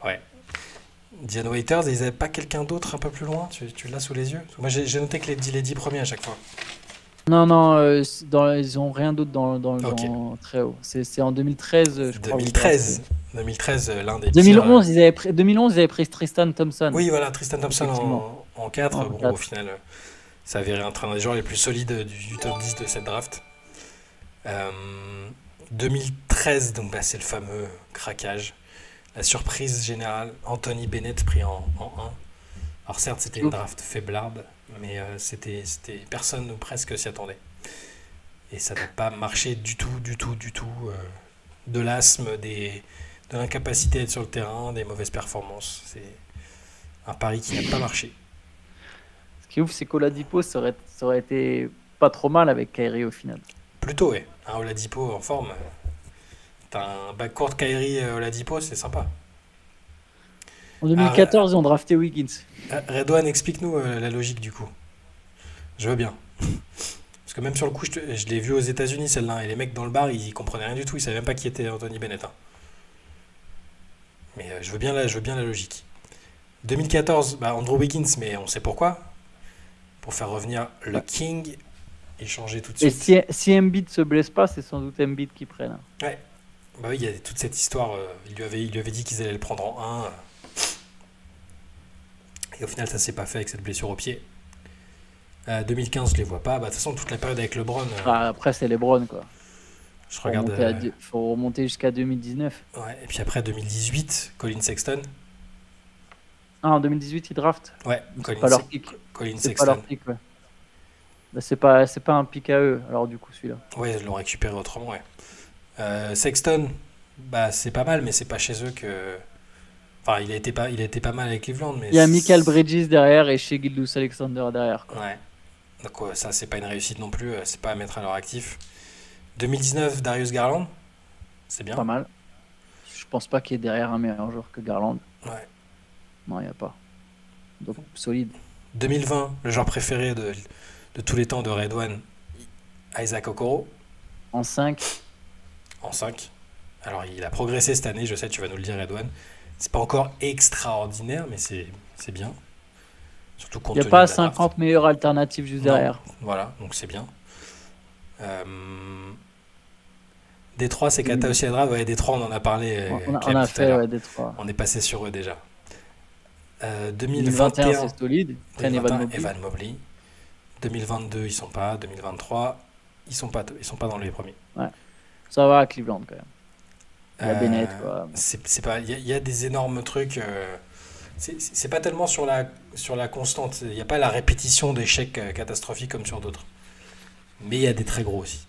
Ouais. Dion Waiters, et ils avaient pas quelqu'un d'autre un peu plus loin? Tu l'as sous les yeux? Moi, j'ai noté que les 10 premiers à chaque fois. Non, non, ils ont rien d'autre Ok. dans très haut. C'est en 2013, je crois. 2013. 2013, l'un des pires. 2011, 2011, ils avaient pris Tristan Thompson, Oui, voilà, Tristan Thompson effectivement. en 4. En Bon, au 4. final, ça avait un train des joueurs les plus solides du top 10 de cette draft. Euh, 2013, donc bah, c'est le fameux craquage. La surprise générale, Anthony Bennett pris en 1. Alors certes, c'était une Ouf. draft faiblarde, mais personne ou presque s'y attendait. Et ça n'a pas marché du tout, du tout, du tout. De l'asthme, de l'incapacité à être sur le terrain, des mauvaises performances. C'est un pari qui n'a pas marché. Ce qui est ouf, c'est qu'Oladipo, ça aurait été pas trop mal avec Kyrie au final. Plutôt, ouais. Un Oladipo en forme. T'as un backcourt Kyrie Oladipo, c'est sympa. En Ah, 2014, ils ont drafté Wiggins. Redouane, explique-nous la logique du coup. Je veux bien. Parce que même sur le coup, je l'ai vu aux États-Unis celle-là, et les mecs dans le bar, ils comprenaient rien du tout, ils savaient même pas qui était Anthony Bennett. Hein. Mais je veux bien la logique. 2014, bah, Andrew Wiggins, mais on sait pourquoi. Pour faire revenir le Ouais. King et changer tout de Et suite. si Embiid se blesse pas, c'est sans doute Embiid qui prenne. Ouais. Bah oui, il y a toute cette histoire. Il lui avait dit qu'ils allaient le prendre en 1. Et au final, ça s'est pas fait avec cette blessure au pied. 2015, je les vois pas. Bah, de toute façon, toute la période avec LeBron, Ah, après, c'est LeBron, quoi. je Faut regarde. faut remonter jusqu'à 2019. Ouais. Et puis après, 2018, Colin Sexton. Ah, en 2018, ils draftent. Ouais, C'est pas leur pick. Colin C'est pas leur Sexton. pick, ouais. Bah, c'est pas un pick à eux, alors du coup, celui-là. Ouais, ils l'ont récupéré autrement, ouais. Sexton, bah, c'est pas mal, mais c'est pas chez eux que. Enfin, il a été pas mal avec Cleveland, mais. Il y a Michael Bridges derrière et Shea Gilgeous-Alexander derrière, quoi. Ouais. Donc ça, c'est pas une réussite non plus, c'est pas à mettre à leur actif. 2019, Darius Garland, c'est Pas bien. mal. Je pense pas qu'il y ait derrière un meilleur joueur que Garland. Ouais. Non, il n'y a pas. Donc, solide. 2020, le joueur préféré de tous les temps de Red One, Isaac Okoro, En 5, en 5. Alors, il a progressé cette année, je sais, tu vas nous le dire, Red One. C'est pas encore extraordinaire, mais c'est bien. Surtout il compte n'y a tenu pas de la draft. 50 meilleures alternatives juste Non, derrière. voilà, donc c'est bien. Euh, Détroit, c'est Kata aussi la draft. Ouais, Détroit, on en a parlé, On Clem, a tout à fait l'heure. ouais, des 3. On est passé sur eux déjà. 2021, 2021, c'est solide. Prennent Evan 2021, Mobley. Evan Mobley. 2022, ils sont pas. 2023, ils sont pas dans les premiers. Ouais. Ça va à Cleveland quand même. Il y a Bennett, Euh, quoi. c'est pas, il y a des énormes trucs. C'est pas tellement sur la constante. Il n'y a pas la répétition d'échecs catastrophiques comme sur d'autres. Mais il y a des très gros aussi.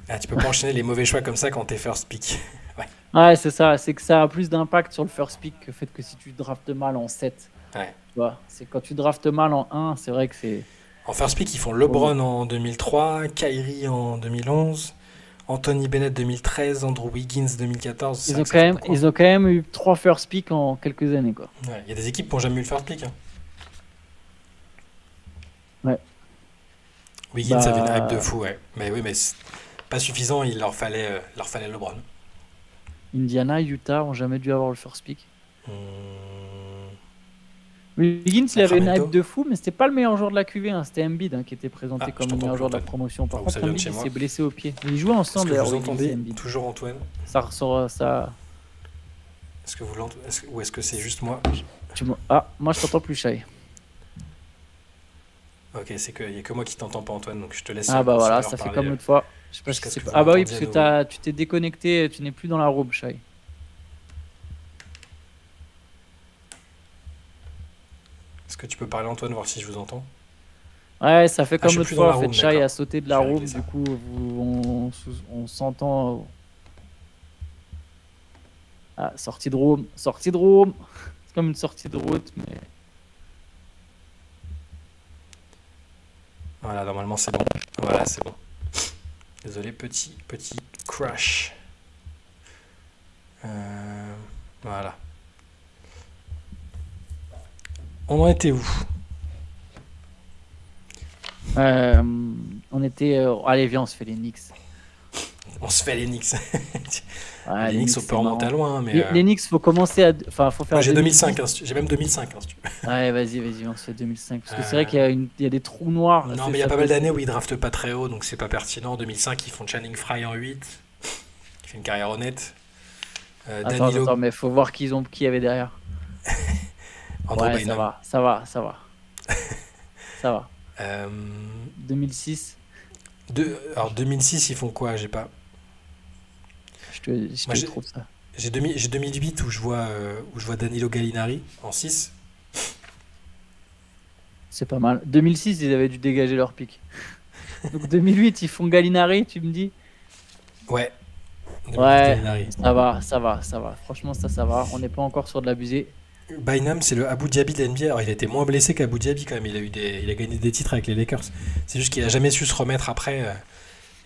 Ah, tu peux pas enchaîner les mauvais choix comme ça quand t'es first pick. Ouais. Ouais, c'est ça. C'est que ça a plus d'impact sur le first pick que le fait que si tu draftes mal en 7. Ouais. Tu vois, c'est quand tu draftes mal en 1, c'est vrai que c'est. En first pick, ils font LeBron en 2003, Kyrie en 2011, Anthony Bennett 2013, Andrew Wiggins 2014. C'est Ils vrai ont, que quand ça fait même, beaucoup, hein. ils ont quand même eu 3 first pick en quelques années, quoi. Ouais, il y a des équipes qui n'ont jamais eu le first pick. Hein. Ouais. Wiggins avait une hype de Bah, fou, ouais. Mais oui, mais c'est pas suffisant, il leur fallait LeBron. Indiana, Utah ont jamais dû avoir le first pick. Hum, Wiggins, il avait une Sacramento. hype de fou, mais c'était pas le meilleur joueur de la QV. Hein. C'était Embiid qui était présenté Ah, je comme le t'entends meilleur plus, joueur de la Antoine. promotion. Par Enfin, contre, ça vient de Embiid, chez il moi. s'est blessé au pied. Ils jouaient Est-ce ensemble que d'ailleurs, vous Wiggins et entendez Embiid. toujours Antoine? Ça ressort ça. Est-ce que vous l'entendez? Ou est-ce que c'est juste moi? Ah, moi je t'entends plus, Shai. Ok, c'est qu'il n'y a que moi qui t'entends pas, Antoine, donc je te laisse Ah bah continuer voilà, à ça fait reparler, comme l'autre fois. Je sais pas jusqu'à si ce c'est que pas. vous Ah bah oui, m'entendiez parce à nouveau. que tu t'es déconnecté, tu n'es plus dans la robe, Shai. Est-ce que tu peux parler, Antoine, voir si je vous entends? Ouais, ça fait Ah, je comme suis l'autre plus dans fois. la En fait, room, Shai d'accord. a sauté de Je la vais robe, régler ça. du coup, on s'entend. Ah, sortie de room, sortie de room. C'est comme une sortie de route, mais. Voilà, normalement c'est bon. Voilà, c'est bon. Désolé, petit coup Crush. Voilà. On en était où? On était. Allez, viens, on se fait les Knicks. On se fait les Knicks. Ouais, Les Knicks, on peut remonter à loin. Mais les Knicks, faut commencer à. Enfin, faut faire. moi, j'ai 2005. Hein, j'ai même 2005. Hein, si tu veux. Ouais, vas-y, on se fait 2005. Parce que c'est vrai qu'il y a des trous noirs. Non, mais il y a pas mal d'années où ils draftent pas très haut, donc c'est pas pertinent. En 2005, ils font Channing Frye en 8, qui fait une carrière honnête. Attends, mais faut voir qui y avait derrière. Andrew ouais, Bynum. ça va. Ça va. 2006. Alors 2006, ils font quoi? J'ai pas. Je te trouve ça. J'ai 2008 où je vois Danilo Gallinari en 6. C'est pas mal. 2006, ils avaient dû dégager leur pic. Donc 2008, ils font Gallinari, tu me dis? Ouais. Ouais, ça va. Franchement, ça va. On n'est pas encore sur de l'abusé. Bynum, c'est le Abu Dhabi de la NBA. Alors, il a été moins blessé qu'Abu Dhabi quand même. Il a gagné des titres avec les Lakers. C'est juste qu'il a jamais su se remettre après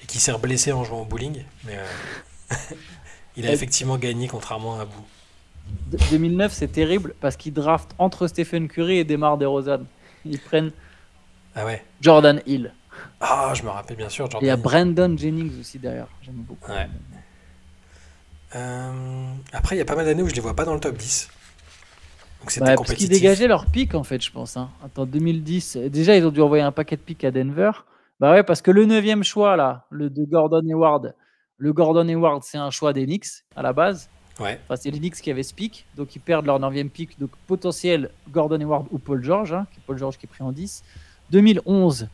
et qu'il s'est blessé en jouant au bowling. Mais il a effectivement gagné contrairement à Abu. 2009, c'est terrible parce qu'ils draftent entre Stephen Curry et DeMar DeRozan. Ils prennent Jordan Hill. Ah, je me rappelle bien sûr. Jordan Il y a Hill. Brandon Jennings aussi derrière. J'aime beaucoup. Ouais. Après, il y a pas mal d'années où je les vois pas dans le top 10. Donc c'était parce qu'ils dégageaient leur pic en fait, je pense. Hein. Attends, 2010, déjà ils ont dû envoyer un paquet de pics à Denver. Bah ouais, parce que le 9e choix là, le de Gordon Hayward, c'est un choix des Knicks à la base. Ouais. Enfin, c'est les Knicks qui avaient ce pic, donc ils perdent leur 9e pic. Donc potentiel Gordon Hayward ou Paul George, Paul George qui est pris en 10. 2011,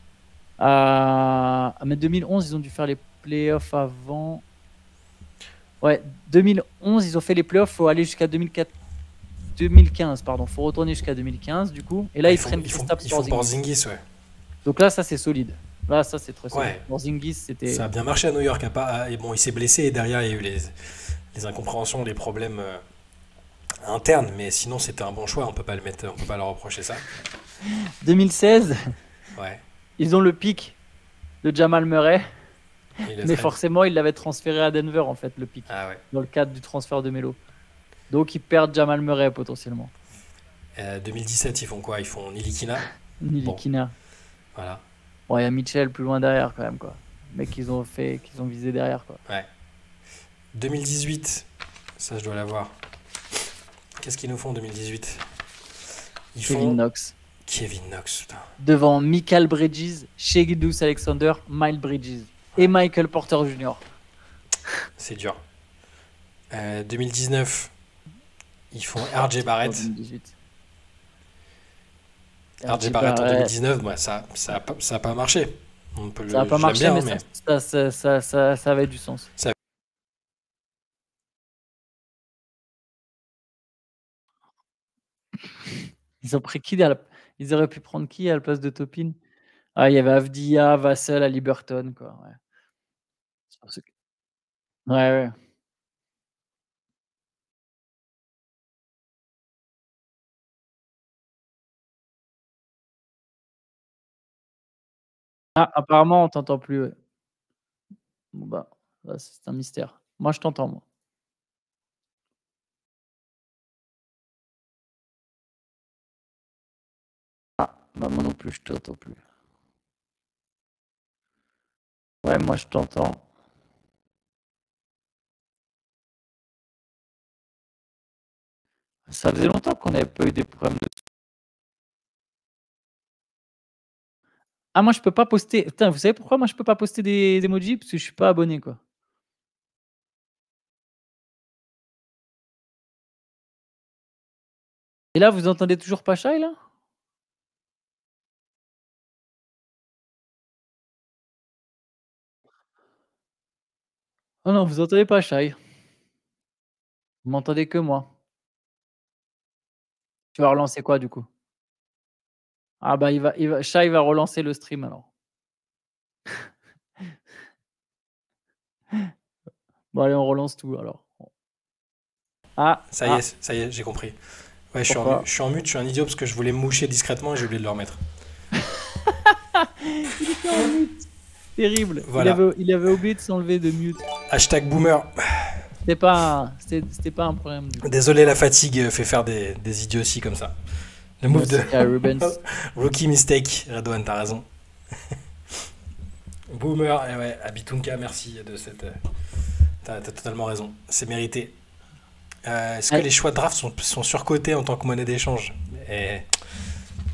mais 2011 ils ont dû faire les playoffs avant. Ouais, 2011 ils ont fait les playoffs, faut aller jusqu'à 2015, pardon, faut retourner jusqu'à 2015 du coup. Et là ils prennent Kristaps Porzingis, ouais. Donc là ça c'est solide. Là ça c'est très solide. Ouais. Porzingis c'était. Ça a bien marché à New York. Et bon, il s'est blessé et derrière il y a eu les incompréhensions, les problèmes internes. Mais sinon c'était un bon choix. On peut pas leur reprocher ça. 2016. Ouais. Ils ont le pic de Jamal Murray. Mais forcément ils l'avaient transféré à Denver en fait le pic. Ah ouais. Dans le cadre du transfert de Melo. Donc ils perdent Jamal Murray potentiellement. 2017, ils font quoi? Ils font Nilikina. Nilikina. Bon. Voilà. Bon, il y a Mitchell plus loin derrière quand même quoi. Mais qu'ils ont visé derrière quoi. Ouais. 2018, ça je dois l'avoir. Qu'est-ce qu'ils nous font en 2018? Kevin Knox. Kevin Knox, putain. Devant Michael Bridges, Shai Gilgeous-Alexander, Miles Bridges et Michael Porter Jr. C'est dur. 2019, ils font RJ Barrett. 2018. RJ Barrett en 2019, ouais, ça a pas marché. Ça n'a pas marché, bien, mais ça avait du sens. Ils ont pris qui? Ils auraient pu prendre qui à la place de Topin? Ah, il y avait Avdia, Vassell, à Liberton, quoi. Ouais. Ah, apparemment, on t'entend plus. Ouais. Bon, bah, c'est un mystère. Moi, je t'entends, moi. Ah, bah, moi non plus, je t'entends plus. Ouais, moi, je t'entends. Ça faisait longtemps qu'on n'avait pas eu des problèmes de... Ah, moi, je peux pas poster... Putain, vous savez pourquoi moi, je peux pas poster des emojis? Parce que je suis pas abonné, quoi. Et là, vous entendez toujours pas Shai, là? Oh non, vous entendez pas Shai. Vous m'entendez que moi. Tu vas relancer quoi, du coup? Ah bah, Shai va relancer le stream, alors. Bon, allez, on relance tout, alors. Ah, ça y est, j'ai compris. Ouais, je suis en mute, je suis un idiot parce que je voulais me moucher discrètement et j'ai oublié de le remettre. Il était en mute. Terrible. Voilà. Il avait oublié de s'enlever de mute. Hashtag boomer. C'était pas un problème. Désolé, la fatigue fait faire des idioties comme ça. Le move de Rubens. rookie mistake. Redouane, t'as raison. Boomer, et ouais, Abitunka, merci de cette. T'as totalement raison. C'est mérité. Est-ce que les choix de draft sont surcotés en tant que monnaie d'échange? Et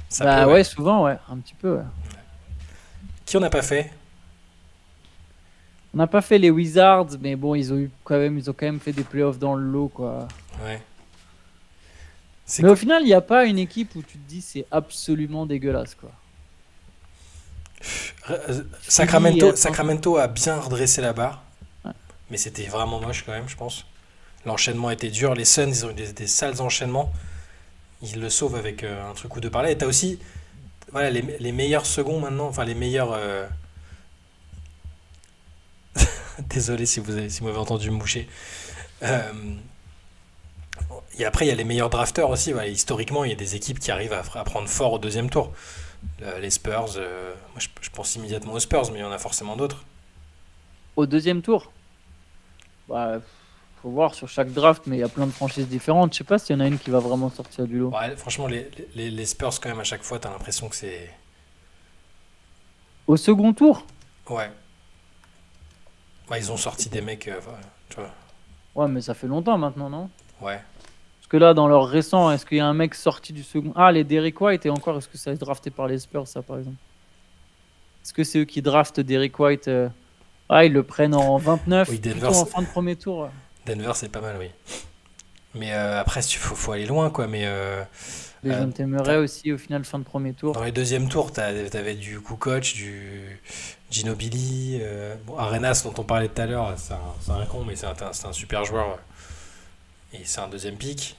ça Bah peut, ouais, souvent, ouais, un petit peu. Ouais. Qui on n'a pas fait? On n'a pas fait les Wizards, mais bon, ils ont quand même fait des playoffs dans le lot, quoi. Ouais. Mais au final, il n'y a pas une équipe où tu te dis c'est absolument dégueulasse, quoi. Sacramento a bien redressé la barre, Ouais. mais c'était vraiment moche quand même, je pense. L'enchaînement était dur. Les Suns, ils ont eu des sales enchaînements. Ils le sauvent avec un truc ou deux par là. Et t'as aussi voilà, les meilleurs seconds maintenant, enfin les meilleurs. Désolé si vous m'avez entendu me moucher. Euh, Et après, il y a les meilleurs drafteurs aussi. Voilà, historiquement, il y a des équipes qui arrivent à prendre fort au deuxième tour. Les Spurs, moi je pense immédiatement aux Spurs, mais il y en a forcément d'autres. Au deuxième tour, bah, faut voir sur chaque draft, mais il y a plein de franchises différentes. Je sais pas s'il y en a une qui va vraiment sortir du lot. Ouais, franchement, les Spurs, quand même, à chaque fois, t'as l'impression que c'est. Au second tour? Ouais. Ouais, ils ont sorti des mecs. Voilà, tu vois. Ouais, mais ça fait longtemps maintenant, non? Ouais. Parce que là, dans leur récent, est-ce qu'il y a un mec sorti du second? Ah, les Derrick White, et encore, est-ce que ça est drafté par les Spurs, ça, par exemple? Est-ce que c'est eux qui draftent Derrick White Ah, ils le prennent en 29, Oui, Denver, plutôt en fin de premier tour. Ouais. Denver, c'est pas mal, oui. Mais après, faut aller loin, quoi. Mais Les gens t'aimeraient aussi, au final, fin de premier tour. dans les deuxièmes tours, t'avais du Kukoc, du Ginobili, bon, Arenas, dont on parlait tout à l'heure, c'est un con, mais c'est un super joueur. Et c'est un deuxième pick.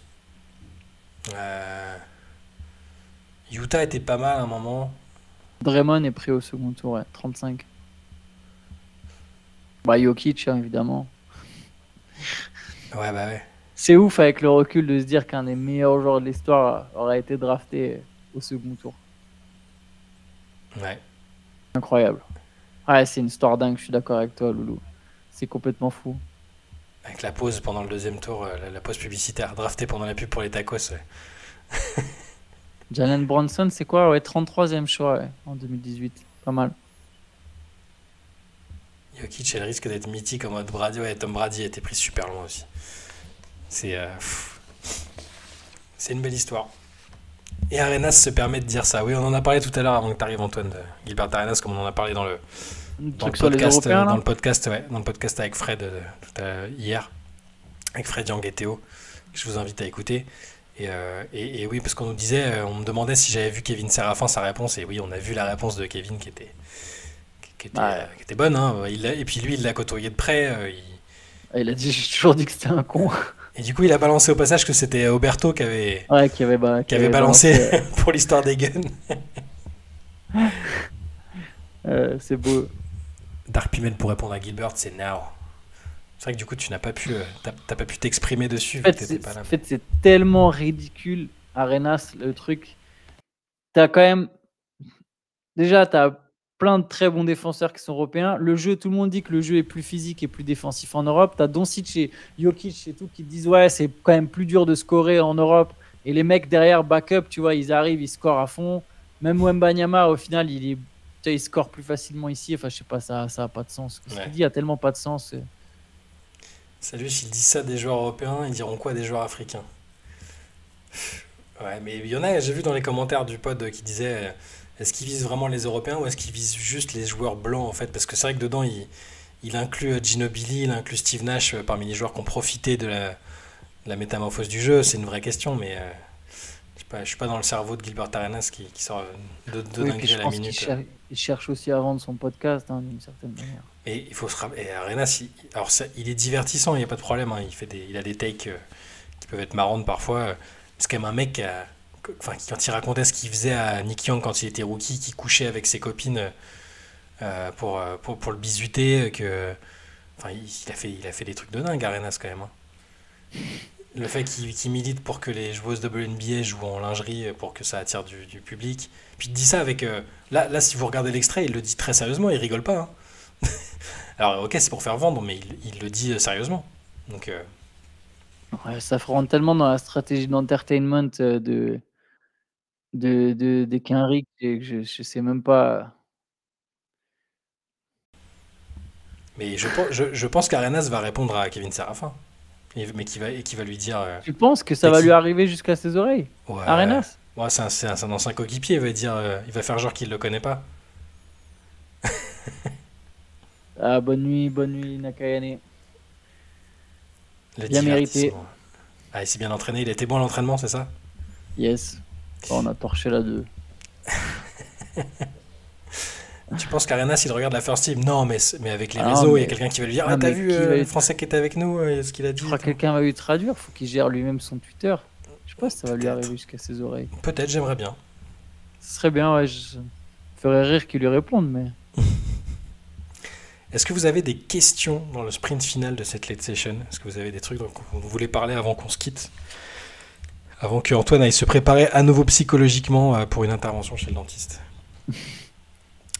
Utah était pas mal à un moment. Draymond est pris au second tour, ouais, 35. Bah, Jokic, hein, évidemment. Ouais, bah ouais. C'est ouf avec le recul de se dire qu'un des meilleurs joueurs de l'histoire aurait été drafté au second tour. Ouais. Incroyable. Ouais, c'est une histoire dingue, je suis d'accord avec toi, Loulou. C'est complètement fou. Avec la pause pendant le deuxième tour, la pause publicitaire, drafté pendant la pub pour les tacos. Ouais. Jalen Brunson, c'est quoi? Ouais, 33e choix ouais, en 2018. Pas mal. Jokic, elle risque d'être mythique en mode Brady. Ouais, Tom Brady a été pris super loin aussi. C'est une belle histoire. Et Arenas se permet de dire ça. Oui, on en a parlé tout à l'heure avant que tu arrives, Antoine, de Gilbert Arenas, comme on en a parlé dans le podcast, Européens, dans le podcast avec Fred hier, avec Fred Yang et Théo, que je vous invite à écouter. Et oui, parce qu'on nous disait, on me demandait si j'avais vu Kevin Serafin, sa réponse, et oui, on a vu la réponse de Kevin qui était bonne. Hein. Et puis lui, il l'a côtoyé de près. Il a dit, j'ai toujours dit que c'était un con. Et du coup, il a balancé au passage que c'était Oberto qui avait balancé pour l'histoire des guns. C'est beau. Dark Pimel pour répondre à Gilbert, c'est now. C'est vrai que du coup, tu n'as pas pu, t'as pas pu t'exprimer dessus. En fait, c'est tellement ridicule, Arenas, le truc. T'as quand même. Déjà, t'as plein de très bons défenseurs qui sont européens. Le jeu, tout le monde dit que le jeu est plus physique et plus défensif en Europe. T'as Doncic et Jokic et tout qui te disent ouais, c'est quand même plus dur de scorer en Europe. Et les mecs derrière, backup, tu vois, ils arrivent, ils scorent à fond. Même Wembanyama, au final, il score plus facilement ici. Enfin, je sais pas, ça a pas de sens. Ce qu'il dit a tellement pas de sens. Salut, s'ils disent ça des joueurs européens, ils diront quoi des joueurs africains? Ouais, mais il y en a, j'ai vu dans les commentaires du pod qui disaient est-ce qu'ils visent vraiment les Européens ou est-ce qu'ils visent juste les joueurs blancs en fait? Parce que c'est vrai que dedans, il inclut Ginobili, il inclut Steve Nash parmi les joueurs qui ont profité de la métamorphose du jeu. C'est une vraie question, mais je suis pas dans le cerveau de Gilbert Arenas qui sort de dinguerie à la minute. Il cherche aussi à vendre son podcast hein, d'une certaine manière. Et il faut se rappeler, Arenas, il est divertissant, il n'y a pas de problème. Hein, il a des takes qui peuvent être marrantes parfois. C'est quand même un mec quand il racontait ce qu'il faisait à Nick Young quand il était rookie, qui couchait avec ses copines pour le bisuter, il a fait des trucs de dingue, Arenas quand même. Hein. Le fait qu'il milite pour que les joueuses WNBA jouent en lingerie pour que ça attire du public. Puis il dit ça avec... là, si vous regardez l'extrait, il le dit très sérieusement, il rigole pas. Hein. Alors, ok, c'est pour faire vendre, mais il le dit sérieusement. Donc, Ouais, ça rentre tellement dans la stratégie d'entertainment des Quinry que je sais même pas. mais je pense qu'Arenas va répondre à Kevin Serafin. Mais qui va lui dire Tu penses que ça t'es va lui qui? arriver jusqu'à ses oreilles? Ouais. Arenas? Ouais, c'est un ancien coéquipier, il va dire, il va faire genre qu'il le connaît pas. Ah, bonne nuit, Nakayane. Le Bien mérité. divertissement. Ah, il s'est bien entraîné, il était bon à l'entraînement, c'est ça? Yes. Bon, on a torché la 2. Tu penses qu'Arenas, il regarde la First Team? Non, mais avec les Ah non, réseaux, il y a mais, quelqu'un qui va lui dire, ah, non, t'as mais vu qui va le lui Français qui était avec nous, ce qu'il a Je dit et crois que tout. quelqu'un va lui traduire. Faut qu'il gère lui-même son Twitter. Je sais pas si ça va lui Peut-être. arriver jusqu'à ses oreilles. Peut-être, j'aimerais bien. Ce serait bien, ouais. Je ferais rire qu'il lui réponde, mais. Est-ce que vous avez des questions dans le sprint final de cette late session? Est-ce que vous avez des trucs dont vous voulez parler avant qu'on se quitte? Avant que Antoine aille se préparer à nouveau psychologiquement pour une intervention chez le dentiste.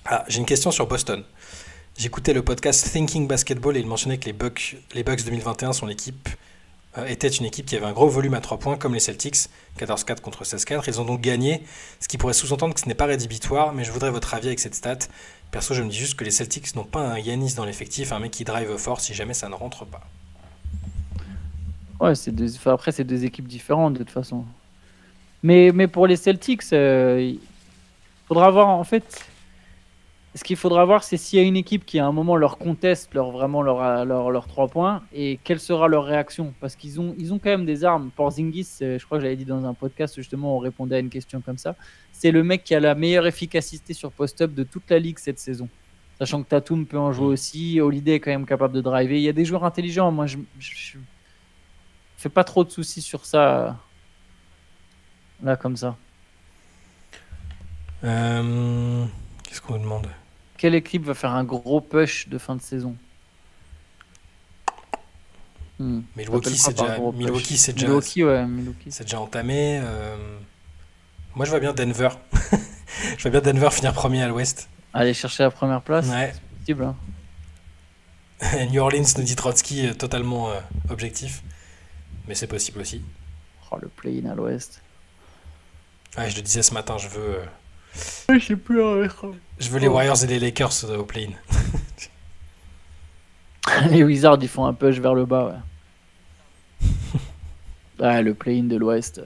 Ah, j'ai une question sur Boston. J'écoutais le podcast Thinking Basketball et il mentionnait que les Bucks 2021 étaient une équipe qui avait un gros volume à 3 points comme les Celtics, 14-4 contre 16-4. Ils ont donc gagné, ce qui pourrait sous-entendre que ce n'est pas rédhibitoire, mais je voudrais votre avis avec cette stat. Perso, je me dis juste que les Celtics n'ont pas un Giannis dans l'effectif, un mec qui drive fort si jamais ça ne rentre pas. Ouais, après, c'est deux équipes différentes de toute façon. Mais pour les Celtics, il faudra voir en fait. Ce qu'il faudra voir, c'est s'il y a une équipe qui à un moment leur conteste vraiment leurs 3 points et quelle sera leur réaction. Parce ils ont quand même des armes. Porzingis, je crois que j'avais dit dans un podcast, justement, on répondait à une question comme ça. C'est le mec qui a la meilleure efficacité sur post-up de toute la ligue cette saison. Sachant que Tatum peut en jouer aussi. Holiday est quand même capable de driver. Il y a des joueurs intelligents. Moi, je fais pas trop de soucis sur ça. Là, comme ça. Qu'est-ce qu'on nous demande? Quelle équipe va faire un gros push de fin de saison? Milwaukee, c'est déjà entamé. Moi, je vois bien Denver. Je vois bien Denver finir premier à l'ouest. Aller chercher la première place, Ouais. c'est possible. Hein. New Orleans, nous dit Trotsky, totalement objectif. Mais c'est possible aussi. Oh, le play-in à l'ouest. Ouais, je le disais ce matin, je veux Je les Warriors et les Lakers au play-in. Les Wizards, ils font un push vers le bas. Ouais, le play-in de l'ouest.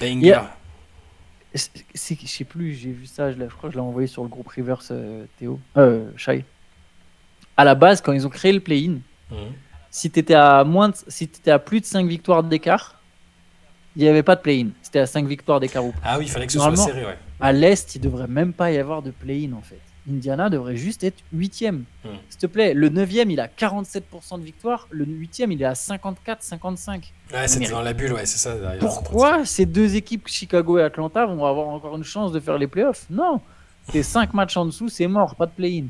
Banger. Je sais plus, j'ai vu ça, je crois que je l'ai envoyé sur le groupe Reverse Théo. Shai. À la base, quand ils ont créé le play-in, si t'étais à plus de 5 victoires d'écart, il n'y avait pas de play-in. C'était à 5 victoires d'écart. Ah oui, il fallait que ce soit serré, ouais. À l'Est, il ne devrait même pas y avoir de play-in, en fait. Indiana devrait juste être 8e. S'il te plaît, le 9e, il a 47% de victoire. Le 8e, il est à 54-55. Ouais, c'était dans la bulle, ouais, c'est ça. Derrière. Pourquoi ces deux équipes, Chicago et Atlanta, vont avoir encore une chance de faire les playoffs? Non. T'es 5 matchs en dessous, c'est mort, pas de play-in.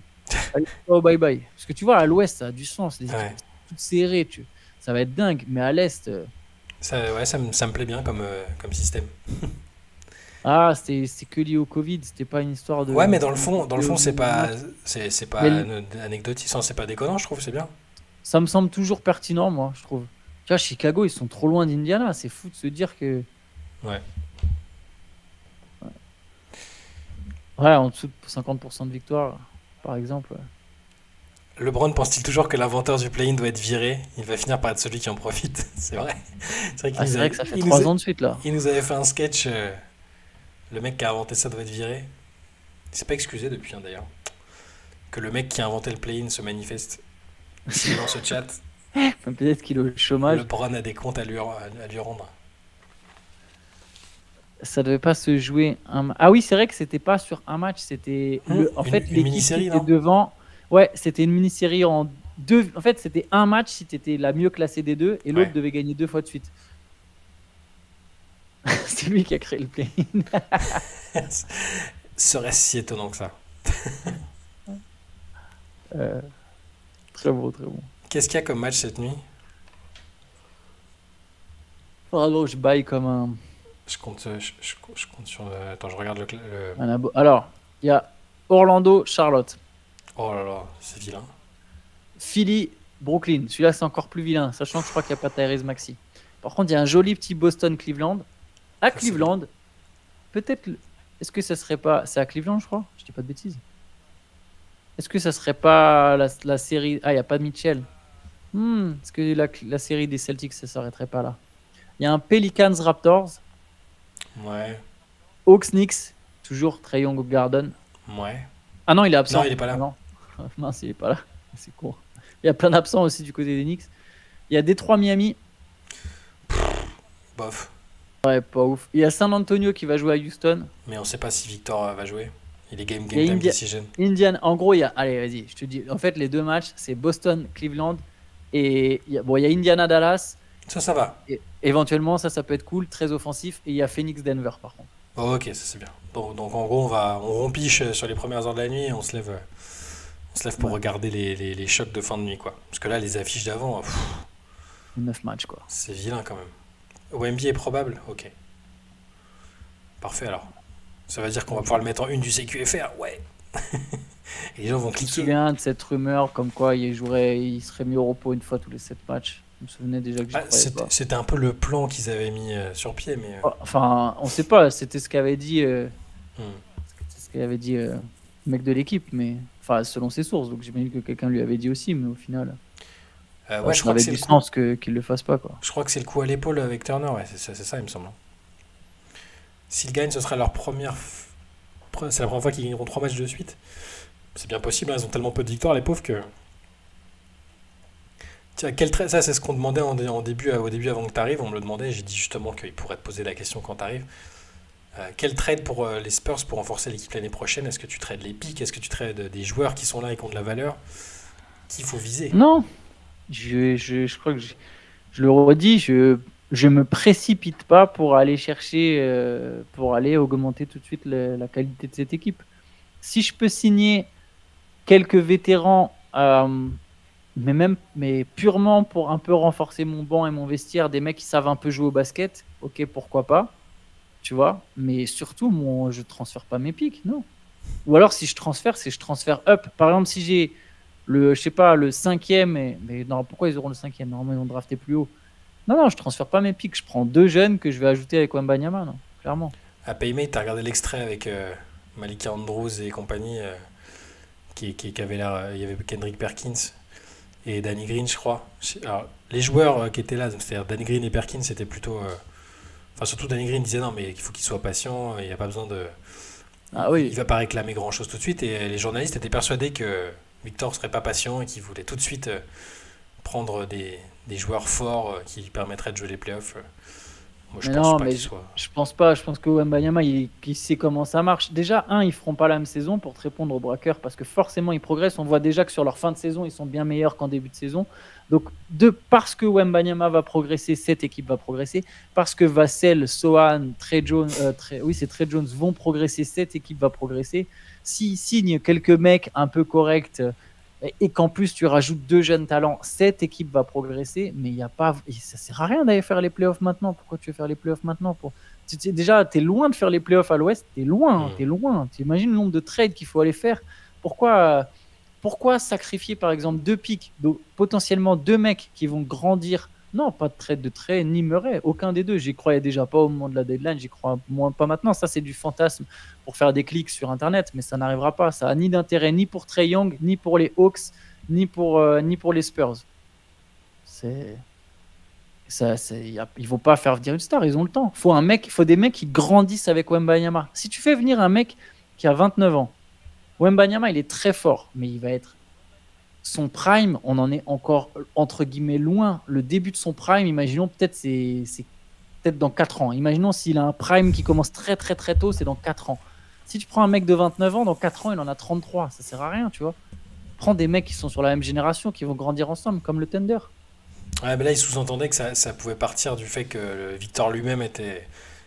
Allez, oh, bye bye. Parce que tu vois, à l'Ouest, ça a du sens. Les équipes sont toutes serrées. Ça va être dingue. Mais à l'Est... Ça me plaît bien comme système. Ah, c'est que lié au Covid, c'était pas une histoire de... Ouais, mais dans le fond, c'est pas anecdotique, c'est pas déconnant, je trouve, c'est bien. Ça me semble toujours pertinent, moi, je trouve. Tu vois, Chicago, ils sont trop loin d'Indiana, c'est fou de se dire que... Ouais. Ouais, en dessous de 50% de victoire, par exemple. LeBron pense-t-il toujours que l'inventeur du play-in doit être viré? Il va finir par être celui qui en profite. C'est vrai. C'est vrai que ça fait 3 ans de suite, là. Il nous avait fait un sketch... Le mec qui a inventé ça doit être viré. Il s'est pas excusé depuis, hein, d'ailleurs. Que le mec qui a inventé le play-in se manifeste dans ce chat. Peut-être qu'il est au chômage. LeBron a des comptes à lui rendre. Ça devait pas se jouer Ah oui, c'est vrai que c'était pas sur un match, c'était en fait l'équipe qui était devant. Ouais, c'était une mini-série en deux. En fait, c'était un match si t'étais la mieux classée des deux et l'autre devait gagner 2 fois de suite. C'est lui qui a créé le play-in. Serait-ce si étonnant que ça? Très bon, très bon. Qu'est-ce qu'il y a comme match cette nuit? Pardon, je baille comme un... Je compte sur le... Attends, je regarde le... Alors, il y a Orlando, Charlotte. Oh là là, c'est vilain. Philly, Brooklyn. Celui-là, c'est encore plus vilain, sachant que je crois qu'il n'y a pas Tyrese Maxey. Par contre, il y a un joli petit Boston-Cleveland. À Ça, c'est Cleveland, peut-être. Est-ce que ça serait pas. C'est à Cleveland, je crois. Je dis pas de bêtises. Est-ce que ça serait pas la série. Ah, il n'y a pas de Mitchell. Est-ce que la série des Celtics, ça s'arrêterait pas là? Il y a un Pelicans Raptors, Ouais, Hawks Knicks, toujours Trae Young au Garden. ouais. Ah non, il est absent. Non, il est pas là. Ah non. Mince, il est pas là. C'est court. Il y a plein d'absents aussi du côté des Knicks. Il y a Détroit Miami. Bof. Ouais, pas ouf. Il y a San Antonio qui va jouer à Houston. Mais on sait pas si Victor va jouer. Il est game Il y a time decision. Indiana. En gros, il y a. Allez, vas-y, je te dis. En fait, les deux matchs, c'est Boston, Cleveland. Et bon, il y a Indiana, Dallas. Ça va. Et éventuellement, ça peut être cool, très offensif. Et il y a Phoenix, Denver, par contre. Oh, ok, ça c'est bien. Donc en gros, on rompiche sur les premières heures de la nuit et on se lève pour Ouais. regarder les chocs de fin de nuit, quoi. Parce que là, les affiches d'avant, 9 matchs, quoi. c'est vilain quand même. Wemby est probable? Ok. Parfait alors. Ça veut dire qu'on va pouvoir le mettre en une du CQFR? Ouais. Et les gens vont Je me cliquer. souviens de cette rumeur comme quoi il serait mis au repos une fois tous les 7 matchs. Je me souvenais déjà que j'y Ah, croyais pas. c'était un peu le plan qu'ils avaient mis sur pied, mais. Enfin, on sait pas, c'était ce qu'avait dit, Hmm. le mec de l'équipe, mais enfin, selon ses sources. Donc j'imagine que quelqu'un lui avait dit aussi, mais au final, Ouais, je ça crois que avait c'est du le coup. sens qu'il le fasse pas, quoi. Je crois que c'est le coup à l'épaule avec Turner, ouais, c'est ça, il me semble. S'ils gagnent, ce sera leur première. C'est la première fois qu'ils gagneront 3 matchs de suite. C'est bien possible, hein, ils ont tellement peu de victoires, les pauvres, que. Tiens, ça, c'est ce qu'on demandait au début avant que tu arrives. On me le demandait, j'ai dit justement qu'il pourrait te poser la question quand tu arrives. Quel trade pour les Spurs pour renforcer l'équipe l'année prochaine? Est-ce que tu trades les pics? Est-ce que tu trades des joueurs qui sont là et qui ont de la valeur? Qu'il faut viser? Non, je crois que je le redis, je me précipite pas pour aller chercher, pour aller augmenter tout de suite la qualité de cette équipe. Si je peux signer quelques vétérans, mais purement pour un peu renforcer mon banc et mon vestiaire, des mecs qui savent un peu jouer au basket, ok, pourquoi pas, tu vois. Mais surtout, je transfère pas mes pics, non. Ou alors, si je transfère, c'est je transfère up. Par exemple, si j'ai je sais pas, le cinquième, mais non, pourquoi ils auront le cinquième? Normalement, ils vont drafter plus haut. Non, je transfère pas mes pics. Je prends 2 jeunes que je vais ajouter avec Wembanyama, non, clairement. À Paymate, t'as regardé l'extrait avec Malika Andrews et compagnie, qui avait l'air. Il y avait Kendrick Perkins et Danny Green, je crois. Alors, les joueurs qui étaient là, c'est-à-dire Danny Green et Perkins, c'était plutôt. Enfin, surtout Danny Green disait non, mais il faut qu'il soit patient, il n'y a pas besoin de. Ah Il oui, va pas réclamer grand-chose tout de suite. Et les journalistes étaient persuadés que Victor serait pas patient et qu'il voulait tout de suite prendre des joueurs forts qui lui permettraient de jouer les playoffs. Moi, je mais pense non, pas mais qu'il soit. je pense pas. Je pense que Wembanyama, il sait comment ça marche. Déjà, ils feront pas la même saison pour te répondre aux braqueurs parce que forcément, ils progressent. On voit déjà que sur leur fin de saison, ils sont bien meilleurs qu'en début de saison. Donc, parce que Wembanyama va progresser, cette équipe va progresser. Parce que Vassell, Sohan, Trey Jones, oui, c'est Trey Jones vont progresser, cette équipe va progresser. S'ils signent quelques mecs un peu corrects et qu'en plus tu rajoutes 2 jeunes talents, cette équipe va progresser, mais il y a pas, ça sert à rien d'aller faire les playoffs maintenant. Pourquoi tu veux faire les playoffs maintenant déjà, tu es loin de faire les playoffs à l'ouest, tu es loin, Hmm. tu es loin. Tu imagines le nombre de trades qu'il faut aller faire. Pourquoi sacrifier par exemple 2 pics, donc potentiellement 2 mecs qui vont grandir? Non, pas de trade de Trey ni Murray, aucun des deux. J'y croyais déjà pas au moment de la deadline, j'y crois moins pas maintenant. Ça, c'est du fantasme pour faire des clics sur Internet, mais ça n'arrivera pas. Ça a ni d'intérêt ni pour Trae Young, ni pour les Hawks, ni pour les Spurs. C'est ils vont pas faire venir une star, ils ont le temps. Il faut des mecs qui grandissent avec Wembanyama. Si tu fais venir un mec qui a 29 ans, Wembanyama, il est très fort, mais il va être son prime, on en est encore entre guillemets loin. Le début de son prime, imaginons peut-être c'est peut-être dans 4 ans. Imaginons s'il a un prime qui commence très très très tôt, c'est dans 4 ans. Si tu prends un mec de 29 ans, dans 4 ans, il en a 33. Ça sert à rien, tu vois. Prends des mecs qui sont sur la même génération, qui vont grandir ensemble, comme le Thunder. Ouais, mais là, il sous-entendait que ça pouvait partir du fait que Victor lui-même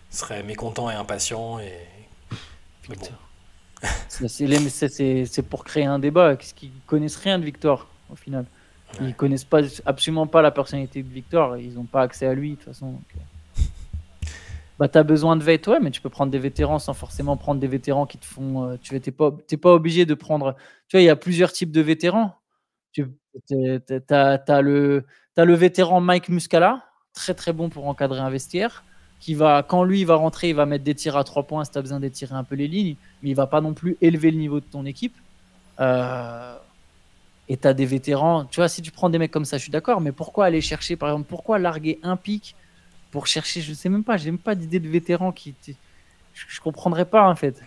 serait mécontent et impatient. Mais bon. Victor. C'est pour créer un débat. Qu'est-ce qu'ils connaissent rien de Victor, au final. Ils Ouais. connaissent pas, absolument pas la personnalité de Victor. Ils n'ont pas accès à lui, de toute façon. Donc, bah, tu as besoin de vêtements, ouais, mais tu peux prendre des vétérans sans forcément prendre des vétérans qui te font. Tu n'es pas obligé de prendre. Tu vois, il y a plusieurs types de vétérans. Tu T'as le vétéran Mike Muscala, très très bon pour encadrer un vestiaire, quand lui il va rentrer, il va mettre des tirs à 3 points si tu as besoin d'étirer un peu les lignes, mais il va pas non plus élever le niveau de ton équipe. Et tu as des vétérans, tu vois, si tu prends des mecs comme ça, je suis d'accord, mais pourquoi aller chercher, par exemple, pourquoi larguer un pic pour chercher, je sais même pas, j'ai même pas d'idée de vétéran je comprendrais pas en fait.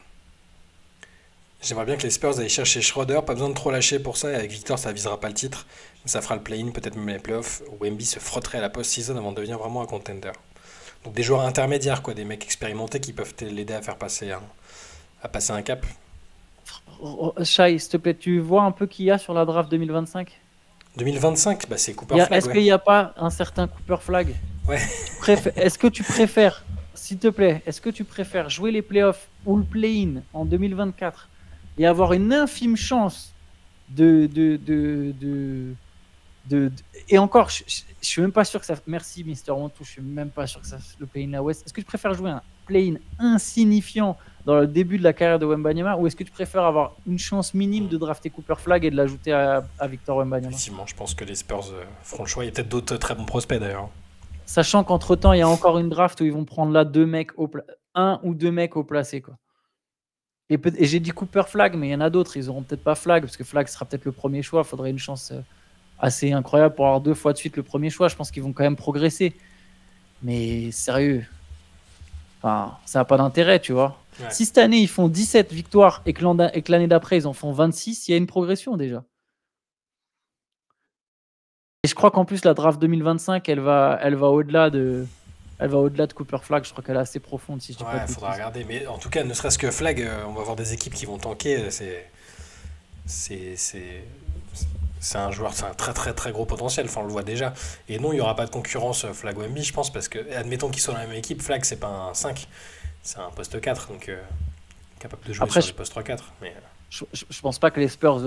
J'aimerais bien que les Spurs aillent chercher Schroeder, pas besoin de trop lâcher pour ça, et avec Victor ça visera pas le titre, mais ça fera le play-in, peut-être même les playoffs, où Wemby se frotterait à la post-season avant de devenir vraiment un contender. Donc des joueurs intermédiaires, quoi, des mecs expérimentés qui peuvent l'aider à passer un cap. Shai, s'il te plaît, tu vois un peu qui y a sur la draft 2025? 2025, bah c'est Cooper Flag, Est-ce qu'il ouais. n'y a pas un certain Cooper Flag? Ouais. Est-ce que tu préfères, s'il te plaît, est-ce que tu préfères jouer les playoffs ou le play-in en 2024 et avoir une infime chance de- et encore, je suis même pas sûr que ça. Merci, Mister Wantou, je suis même pas sûr que ça le play-in la West. Est-ce que tu préfères jouer un play-in insignifiant dans le début de la carrière de Wembanyama ou est-ce que tu préfères avoir une chance minime de drafter Cooper Flag et de l'ajouter à Victor Wembanyama? Effectivement, je pense que les Spurs feront le choix. Il y a peut-être d'autres très bons prospects d'ailleurs. Sachant qu'entre-temps, il y a encore une draft où ils vont prendre là un ou deux mecs au placé, quoi. Et j'ai dit Cooper Flag, mais il y en a d'autres. Ils auront peut-être pas Flag, parce que Flag sera peut-être le premier choix. Il faudrait une chance assez incroyable pour avoir 2 fois de suite le premier choix. Je pense qu'ils vont quand même progresser. Mais sérieux, enfin, ça n'a pas d'intérêt, tu vois. Ouais. Si cette année, ils font 17 victoires et que l'année d'après, ils en font 26, il y a une progression déjà. Et je crois qu'en plus, la draft 2025, elle va au-delà de Cooper Flag. Je crois qu'elle est assez profonde. Si je dis pas de Ouais, bêtises. faudra regarder. Mais en tout cas, ne serait-ce que Flag, on va voir des équipes qui vont tanker. C'est un joueur, c'est un très très très gros potentiel, enfin on le voit déjà. Et non, il n'y aura pas de concurrence Flag Wemby, je pense, parce que, admettons qu'ils soient dans la même équipe, Flag c'est pas un 5, c'est un poste 4, donc capable de jouer Après, sur les postes 3-4. Mais, je pense pas que les Spurs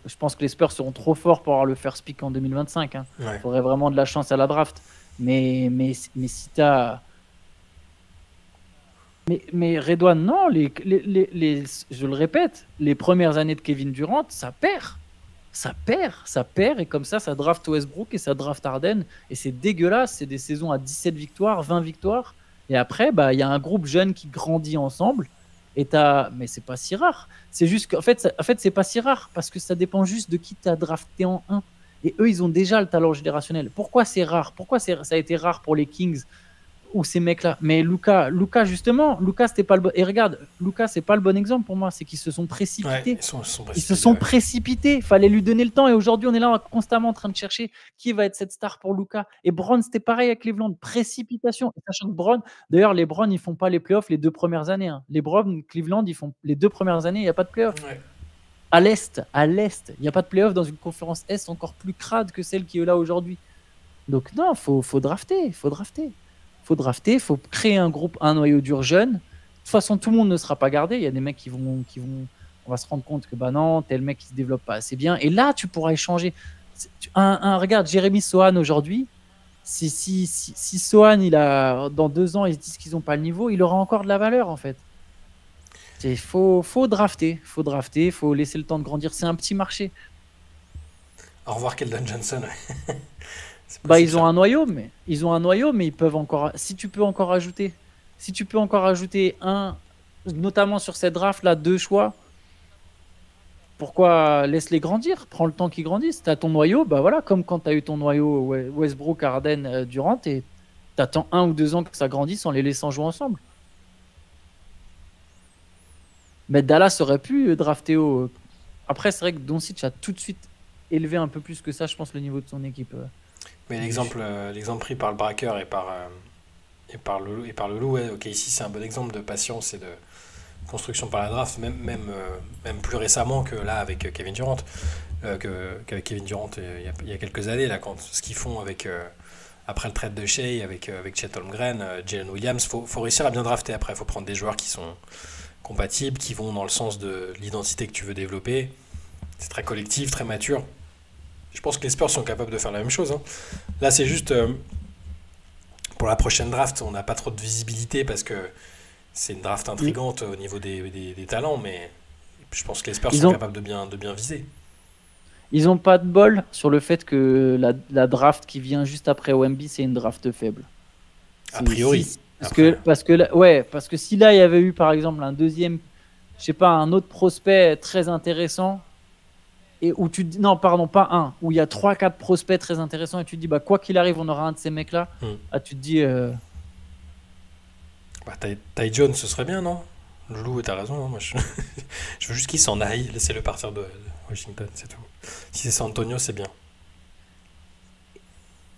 je pense que les Spurs seront trop forts pour avoir le first pick en 2025. Il ouais. faudrait vraiment de la chance à la draft. Mais si t'as. Mais Redouane, non, je le répète, les premières années de Kevin Durant, ça perd. Ça perd, et comme ça draft Westbrook et ça draft Harden, et c'est dégueulasse, c'est des saisons à 17 victoires, 20 victoires, et après, bah, y a un groupe jeune qui grandit ensemble, mais c'est pas si rare. C'est juste qu'en fait, c'est pas si rare, parce que ça dépend juste de qui t'as drafté en 1. Et eux, ils ont déjà le talent générationnel. Pourquoi c'est rare? Pourquoi ça a été rare pour les Kings ou ces mecs-là? Mais Luka, justement, Luka, c'était pas le bon. Et regarde, Luka, c'est pas le bon exemple pour moi. C'est qu'ils se sont précipités. Ouais, Ils se sont précipités. Fallait lui donner le temps. Et aujourd'hui, on est là constamment en train de chercher qui va être cette star pour Luka. Et Brown, c'était pareil avec Cleveland. Précipitation. Et sachant que Brown, d'ailleurs, les Browns, ils font pas les playoffs les 2 premières années. Hein. Les Browns, Cleveland, ils font les 2 premières années. Il n'y a pas de playoffs. Ouais. À l'Est, il n'y a pas de playoffs dans une conférence Est encore plus crade que celle qui est là aujourd'hui. Donc non, faut drafter. Faut créer un groupe, un noyau dur jeune. De toute façon, tout le monde ne sera pas gardé. Il y a des mecs qui vont, on va se rendre compte que bah non, tel mec qui se développe pas assez bien. Et là, tu pourras échanger. Regarde, Jérémy Sohan aujourd'hui. Si Sohan, dans 2 ans, ils se disent qu'ils n'ont pas le niveau, il aura encore de la valeur en fait. Il faut drafter, faut laisser le temps de grandir. C'est un petit marché. Au revoir Keldon Johnson. Bah, ils ont un noyau, mais ils peuvent encore. Si tu peux encore ajouter un, notamment sur cette draft là, 2 choix. Pourquoi laisse-les grandir? Prends le temps qu'ils grandissent. T'as ton noyau, bah voilà, comme quand t'as eu ton noyau Westbrook, Harden, Durant, et t'attends 1 ou 2 ans que ça grandisse en les laissant jouer ensemble. Mais Dallas aurait pu drafter haut. Après, c'est vrai que Doncic a tout de suite élevé un peu plus que ça, je pense, le niveau de son équipe. Mais l'exemple pris par le braqueur et par le loup, ouais, ok, ici c'est un bon exemple de patience et de construction par la draft, même plus récemment que là avec Kevin Durant, qu'avec Kevin Durant il y a quelques années, là, ce qu'ils font après le trade de Shea, avec Chet Holmgren, Jalen Williams, faut réussir à bien drafter après, faut prendre des joueurs qui sont compatibles, qui vont dans le sens de l'identité que tu veux développer. C'est très collectif, très mature. Je pense que les Spurs sont capables de faire la même chose. Hein. Là, c'est juste pour la prochaine draft, on n'a pas trop de visibilité parce que c'est une draft intrigante au niveau des talents, mais je pense que les Spurs sont capables de bien viser. Ils ont pas de bol sur le fait que la draft qui vient juste après Wemby, c'est une draft faible. A priori. Parce que si là, il y avait eu, par exemple, un deuxième, je sais pas, un autre prospect très intéressant, et où tu te dis, non, pardon, pas un, où il y a 3-4 prospects très intéressants, et tu te dis, bah, quoi qu'il arrive, on aura un de ces mecs-là, tu te dis... Bah, Ty Jones, ce serait bien, non? Loulou, t'as raison, hein, moi je veux juste qu'il s'en aille, laissez-le partir de Washington, c'est tout. Si c'est San Antonio, c'est bien.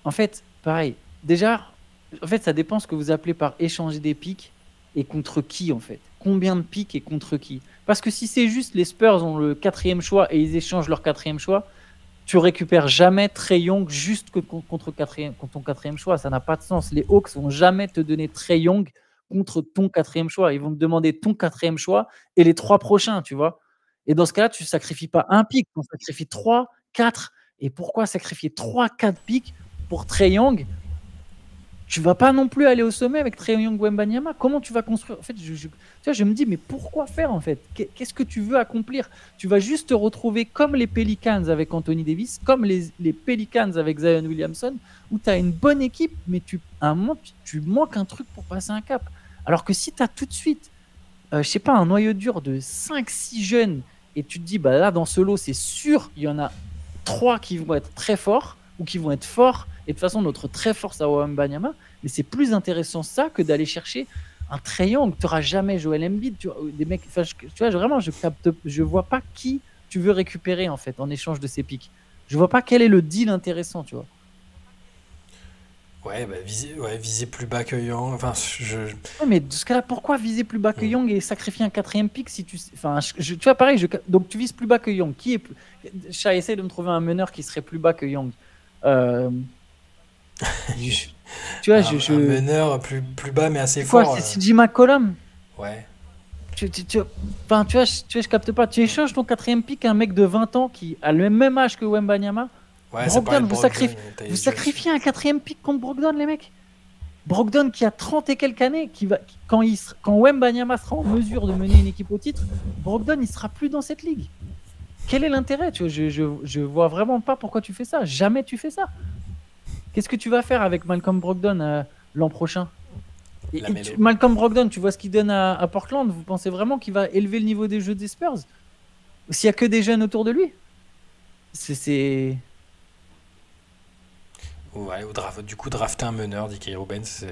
En fait, pareil, déjà, en fait, ça dépend ce que vous appelez par échanger des pics et contre qui, en fait. Combien de pics et contre qui? Parce que si c'est juste les Spurs ont le 4e choix et ils échangent leur 4e choix, tu récupères jamais Trae Young juste contre ton 4e choix. Ça n'a pas de sens. Les Hawks vont jamais te donner Trae Young contre ton 4e choix. Ils vont te demander ton 4e choix et les 3 prochains, tu vois. Et dans ce cas-là, tu ne sacrifies pas un pic, tu en sacrifies 3, 4. Et pourquoi sacrifier 3, 4 pics pour Trae Young? Tu vas pas non plus aller au sommet avec Trae Young ou Wembanyama. Comment tu vas construire? En fait, tu vois, je me dis, mais pourquoi faire en fait? Qu'est-ce que tu veux accomplir? Tu vas juste te retrouver comme les Pelicans avec Anthony Davis, comme les Pelicans avec Zion Williamson, où tu as une bonne équipe, mais à un moment, tu manques un truc pour passer un cap. Alors que si tu as tout de suite, je sais pas, un noyau dur de 5-6 jeunes, et tu te dis, bah là, dans ce lot, c'est sûr, il y en a 3 qui vont être très forts, ou qui vont être forts, et de toute façon, notre très fort, c'est Wembanyama, mais c'est plus intéressant ça que d'aller chercher un Trae Young. Tu n'auras jamais Joel Embiid, des mecs, tu vois, vraiment, je vois pas qui tu veux récupérer en fait en échange de ces pics. Je vois pas quel est le deal intéressant, tu vois. Ouais, bah, viser plus bas que Young. Enfin, Ouais, mais dans ce cas-là, pourquoi viser plus bas que Young et sacrifier un 4e pic si tu. Enfin, tu vois, pareil, donc tu vises plus bas que Young. Qui est plus... Chat, essaie de me trouver un meneur qui serait plus bas que Young. Tu vois, un meneur plus bas mais assez quoi, fort. c'est CJ McCollum. Ouais. Enfin, tu vois, je capte pas. Tu échanges ton 4e pick à un mec de 20 ans qui a le même âge que Wembanyama. Ouais, Brogdon, vous sacrifiez un 4e pick contre Brogdon, les mecs. Brogdon qui a 30 et quelques années, quand Wembanyama sera en mesure de mener une équipe au titre, Brogdon il sera plus dans cette ligue. Quel est l'intérêt? Tu vois, je vois vraiment pas pourquoi tu fais ça. Jamais tu fais ça. Qu'est-ce que tu vas faire avec Malcolm Brogdon l'an prochain? Malcolm Brogdon, tu vois ce qu'il donne à Portland. Vous pensez vraiment qu'il va élever le niveau des jeux des Spurs? S'il n'y a que des jeunes autour de lui? Ouais, du coup, drafter un meneur, D.K. Rubens,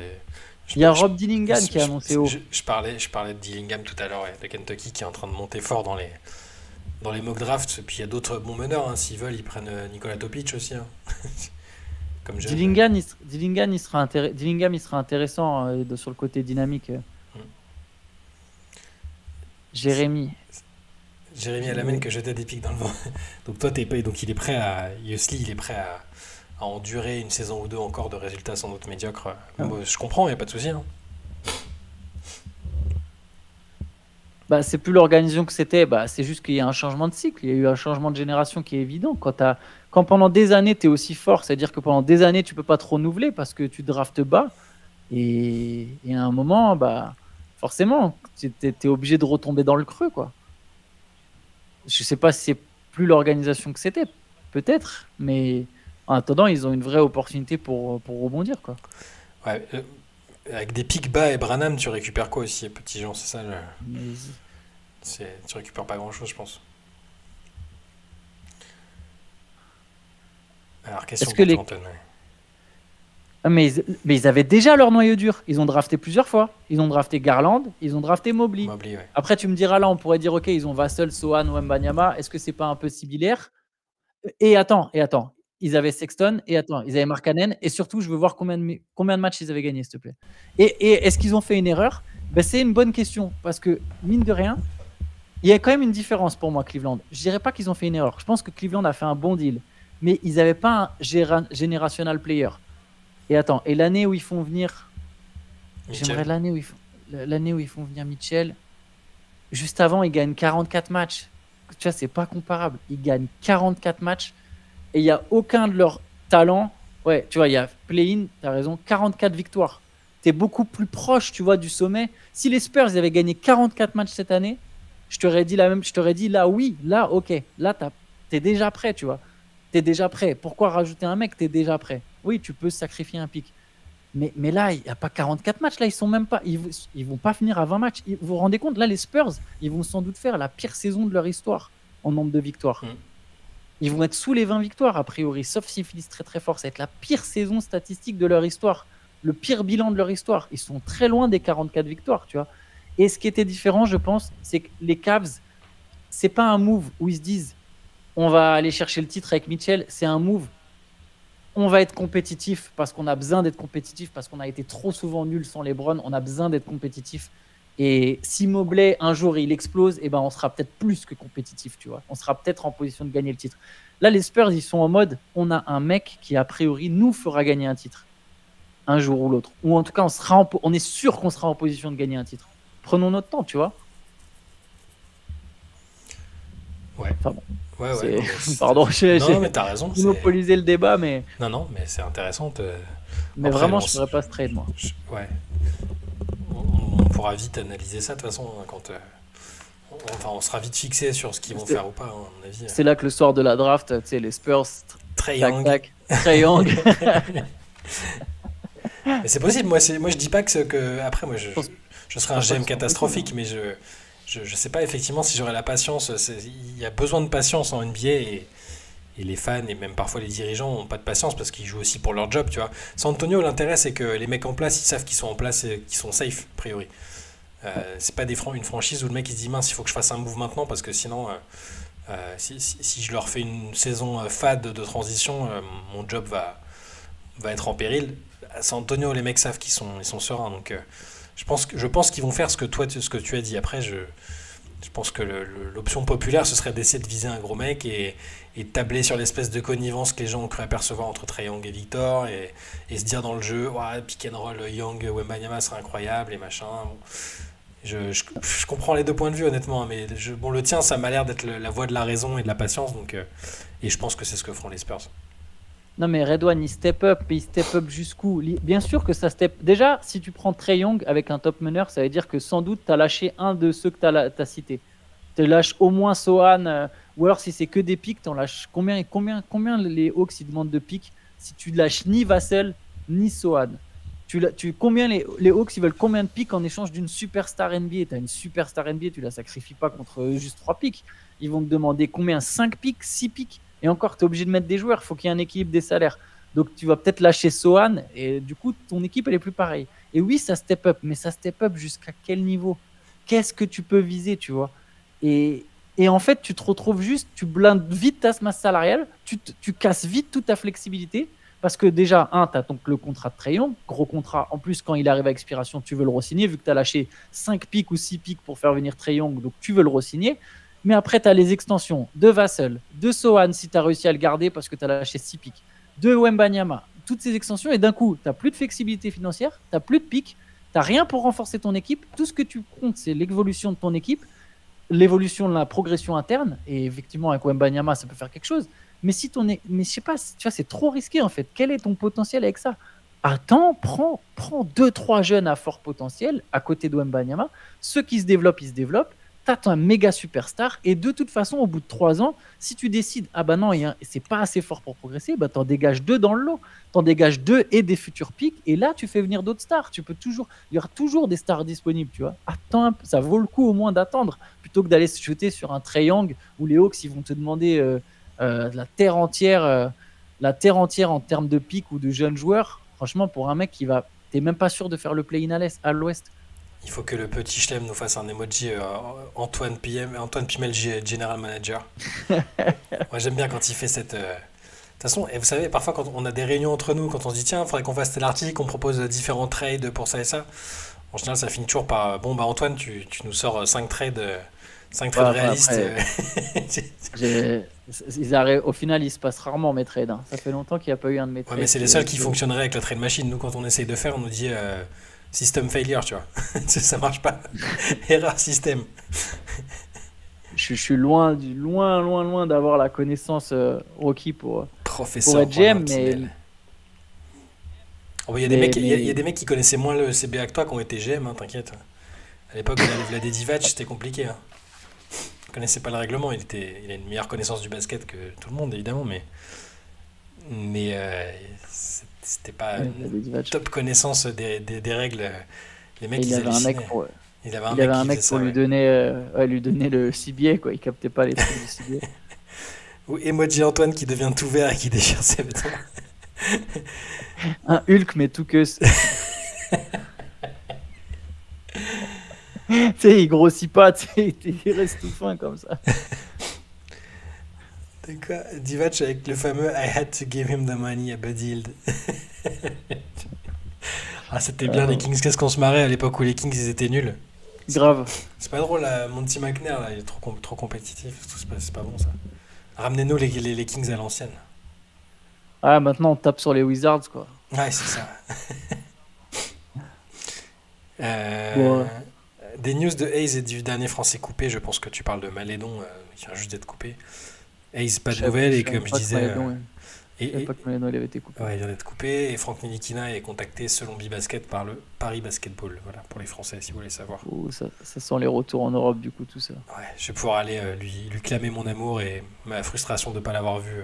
il y a Rob Dillingham qui a annoncé haut. Je parlais de Dillingham tout à l'heure, de Kentucky, qui est en train de monter fort dans les mock drafts. Et puis il y a d'autres bons meneurs, hein. S'ils veulent, ils prennent Nikola Topic aussi. Hein. Comme Dillingham, il sera intéressant sur le côté dynamique. Jérémy Alamène que jetait des pics dans le vent. Donc toi, donc il est prêt Yousli, il est prêt à endurer une saison ou deux encore de résultats sans doute médiocres. Moi, je comprends, il n'y a pas de souci. Hein. Bah, c'est plus l'organisation que c'était. Bah, c'est juste qu'il y a un changement de cycle. Il y a eu un changement de génération qui est évident. Quand pendant des années, tu es aussi fort, c'est-à-dire que pendant des années, tu peux pas te renouveler parce que tu draftes bas. Et à un moment, bah, forcément, tu es obligé de retomber dans le creux, quoi. Je sais pas si c'est plus l'organisation que c'était, peut-être, mais en attendant, ils ont une vraie opportunité pour rebondir, quoi. Ouais, avec des pics bas et Branham, tu récupères quoi aussi, petit Jean? C'est ça tu récupères pas grand-chose, je pense. Alors, question pour toi, Antoine. Mais ils avaient déjà leur noyau dur. Ils ont drafté plusieurs fois. Ils ont drafté Garland, ils ont drafté Mobley. Ouais. Après, tu me diras là, on pourrait dire, ok, ils ont Vassell, Sohan, Wembanyama. Est-ce que c'est pas un peu similaire? Et attends. Ils avaient Sexton, ils avaient Markkanen. Et surtout, je veux voir combien de matchs ils avaient gagné, s'il te plaît. Et est-ce qu'ils ont fait une erreur? Ben, c'est une bonne question. Parce que, mine de rien, il y a quand même une différence pour moi, Cleveland. Je dirais pas qu'ils ont fait une erreur. Je pense que Cleveland a fait un bon deal. Mais ils n'avaient pas un generational player. Et l'année où ils font venir... Mitchell. J'aimerais l'année où ils font venir Mitchell. Juste avant, ils gagnent 44 matchs. Tu vois, c'est pas comparable. Ils gagnent 44 matchs et il n'y a aucun de leurs talents. Ouais, tu vois, il y a play-in, tu as raison, 44 victoires. Tu es beaucoup plus proche, tu vois, du sommet. Si les Spurs ils avaient gagné 44 matchs cette année, je t'aurais dit là, oui, là, ok. Là, tu es déjà prêt, tu vois. Tu es déjà prêt. Pourquoi rajouter un mec? Tu es déjà prêt. Oui, tu peux sacrifier un pic. Mais là, il n'y a pas 44 matchs. Là, ils sont même pas. Ils vont pas finir à 20 matchs. Vous vous rendez compte? Là, les Spurs, ils vont sans doute faire la pire saison de leur histoire en nombre de victoires. Ils vont être sous les 20 victoires, a priori, sauf s'ils finissent très très fort. Ça va être la pire saison statistique de leur histoire. Le pire bilan de leur histoire. Ils sont très loin des 44 victoires, tu vois. Et ce qui était différent, je pense, c'est que les Cavs, c'est pas un move où ils se disent on va aller chercher le titre avec Mitchell. C'est un move. On va être compétitif parce qu'on a besoin d'être compétitif, parce qu'on a été trop souvent nul sans LeBron. On a besoin d'être compétitif. Et si Mobley, un jour, il explose, eh ben, on sera peut-être plus que compétitif, tu vois. On sera peut-être en position de gagner le titre. Là, les Spurs, ils sont en mode, on a un mec qui, a priori, nous fera gagner un titre. Un jour ou l'autre. Ou en tout cas, on est sûr qu'on sera en position de gagner un titre. Prenons notre temps, tu vois. Ouais. Enfin bon. Ouais. Pardon, j'ai mais t'as raison. monopolisé le débat, mais. Non, mais c'est intéressant. Mais après, vraiment, je ferais pas ce trade, moi. Ouais. On pourra vite analyser ça, de toute façon, quand. On sera vite fixé sur ce qu'ils vont faire ou pas, à mon avis. C'est là que le soir de la draft, tu sais, les Spurs. Trae Young. Trae Young. Mais c'est possible. Moi, je dis pas que après, moi, je serais un GM catastrophique, mais je sais pas effectivement si j'aurais la patience. Il y a besoin de patience en NBA et les fans et même parfois les dirigeants n'ont pas de patience parce qu'ils jouent aussi pour leur job, tu vois. San Antonio, l'intérêt c'est que les mecs en place, ils savent qu'ils sont en place et qu'ils sont safe, a priori. C'est pas une franchise où le mec il se dit mince, il faut que je fasse un move maintenant parce que sinon, si je leur fais une saison fade de transition, mon job va être en péril. À San Antonio, les mecs savent qu'ils sont sereins, donc je pense qu'ils vont faire ce que tu as dit. Après, je pense que l'option populaire, ce serait d'essayer de viser un gros mec et de tabler sur l'espèce de connivence que les gens ont cru apercevoir entre Trae Young et Victor et se dire dans le jeu, ouais, pick and roll Young, Wembanyama serait incroyable et machin. Bon. Je comprends les deux points de vue honnêtement, mais le tien, ça m'a l'air d'être la voie de la raison et de la patience, donc, et je pense que c'est ce que feront les Spurs. Non mais Redouane, il step up jusqu'où? Bien sûr que ça step. Déjà, si tu prends Trae Young avec un top meneur, ça veut dire que sans doute tu as lâché un de ceux que tu as cités. Tu lâches au moins Sohan, ou alors si c'est que des pics, tu en lâches combien les Hawks ils demandent de pics si tu lâches ni Vassell ni Sohan? Combien les Hawks ils veulent combien de pics en échange d'une superstar NBA? Tu as une superstar NBA, tu la sacrifies pas contre juste 3 pics. Ils vont te demander combien? 5 pics, 6 pics? Et encore, tu es obligé de mettre des joueurs, il faut qu'il y ait un équilibre des salaires. Donc tu vas peut-être lâcher Sohan et du coup, ton équipe, elle est plus pareille. Et oui, ça step up, mais ça step up jusqu'à quel niveau? Qu'est-ce que tu peux viser, tu vois? Et en fait, tu te retrouves juste, tu blindes vite ta masse salariale, tu casses vite toute ta flexibilité. Parce que déjà, tu as donc le contrat de Trae Young, gros contrat. En plus, quand il arrive à expiration, tu veux le re-signer, vu que tu as lâché 5 pics ou 6 pics pour faire venir Trae Young, donc tu veux le re-signer. Mais après, tu as les extensions de Vassell, de Sohan, si tu as réussi à le garder parce que tu as lâché 6 pics, de Wembanyama, toutes ces extensions. Et d'un coup, tu n'as plus de flexibilité financière, tu n'as plus de pics, tu n'as rien pour renforcer ton équipe. Tout ce que tu comptes, c'est l'évolution de ton équipe, l'évolution de la progression interne. Et effectivement, avec Wembanyama, ça peut faire quelque chose. Mais mais je sais pas, tu vois, c'est trop risqué en fait. Quel est ton potentiel avec ça? Attends, prends 2-3 jeunes à fort potentiel à côté de Wembanyama. Ceux qui se développent, ils se développent. T'as un méga superstar et de toute façon, au bout de 3 ans, si tu décides, ah bah non, c'est pas assez fort pour progresser, bah t'en dégages 2 dans le lot. T'en dégages 2 et des futurs pics et là, tu fais venir d'autres stars. Il y aura toujours des stars disponibles, tu vois. Attends un peu, ça vaut le coup au moins d'attendre plutôt que d'aller se jeter sur un Trae Young où les Hawks, ils vont te demander la terre entière en termes de pics ou de jeunes joueurs. Franchement, pour un mec t'es même pas sûr de faire le play-in à l'ouest. Il faut que le petit Chlem nous fasse un emoji Antoine Pimel, General Manager. Moi, j'aime bien quand il fait cette... De toute façon, et vous savez, parfois, quand on a des réunions entre nous, quand on se dit, tiens, il faudrait qu'on fasse tel article, qu'on propose différents trades pour ça et ça, en général, ça finit toujours par, bon, bah Antoine, tu nous sors 5 trades réalistes. Au final, il se passe rarement mes trades. Ça fait longtemps qu'il n'y a pas eu un de mes trades. Ouais, mais c'est les seuls qui fonctionneraient avec la trade machine. Nous, quand on essaye de faire, on nous dit... System failure, tu vois. Ça marche pas. Erreur système. Je suis loin d'avoir la connaissance Rocky pour être GM, mais... Il y a des mecs qui connaissaient moins le CBA que toi qui ont été GM, hein, t'inquiète. À l'époque, on avait Vlade Divac, c'était compliqué. Hein. connaissait pas le règlement. Il a une meilleure connaissance du basket que tout le monde, évidemment, mais c'était pas Ouais, une il avait Divac. top connaissance des règles. Les Et mecs, ils hallucinaient. Il avait un il avait mec un qui faisait mec pour ça, ouais. lui donner le CBA, quoi. Il captait pas les trucs du CBA. Ou Emoji Antoine qui devient tout vert et qui déchire ses vêtements. Un Hulk, mais tout que. Tu sais, il grossit pas, tu sais, il reste tout fin comme ça. De quoi? Divac avec le fameux I had to give him the money à Buddy Hield. Ah, c'était bien les Euh, Kings. Qu'est-ce qu'on se marrait à l'époque où les Kings ils étaient nuls. C'est grave. c'est pas drôle, là. Monty McNair, là, il est trop compétitif. C'est pas bon ça. Ramenez-nous les Kings à l'ancienne. Ah, maintenant on tape sur les Wizards, quoi. Ouais, c'est ça. Bon, Euh, des news de Hayes et du dernier français coupé. Je pense que tu parles de Malédon qui vient juste d'être coupé. Hayes, pas de nouvelles. je Et savais comme je pas que disais, Maledon, je savais et, pas que Maledon, il avait été coupé. ouais, il vient d'être coupé. Et Franck Nilikina est contacté selon Bibasket par le Paris Basketball. Voilà, pour les Français, si vous voulez savoir. Oh, ça sent les retours en Europe, du coup, tout ça. Ouais, je vais pouvoir aller lui clamer mon amour et ma frustration de ne pas l'avoir vu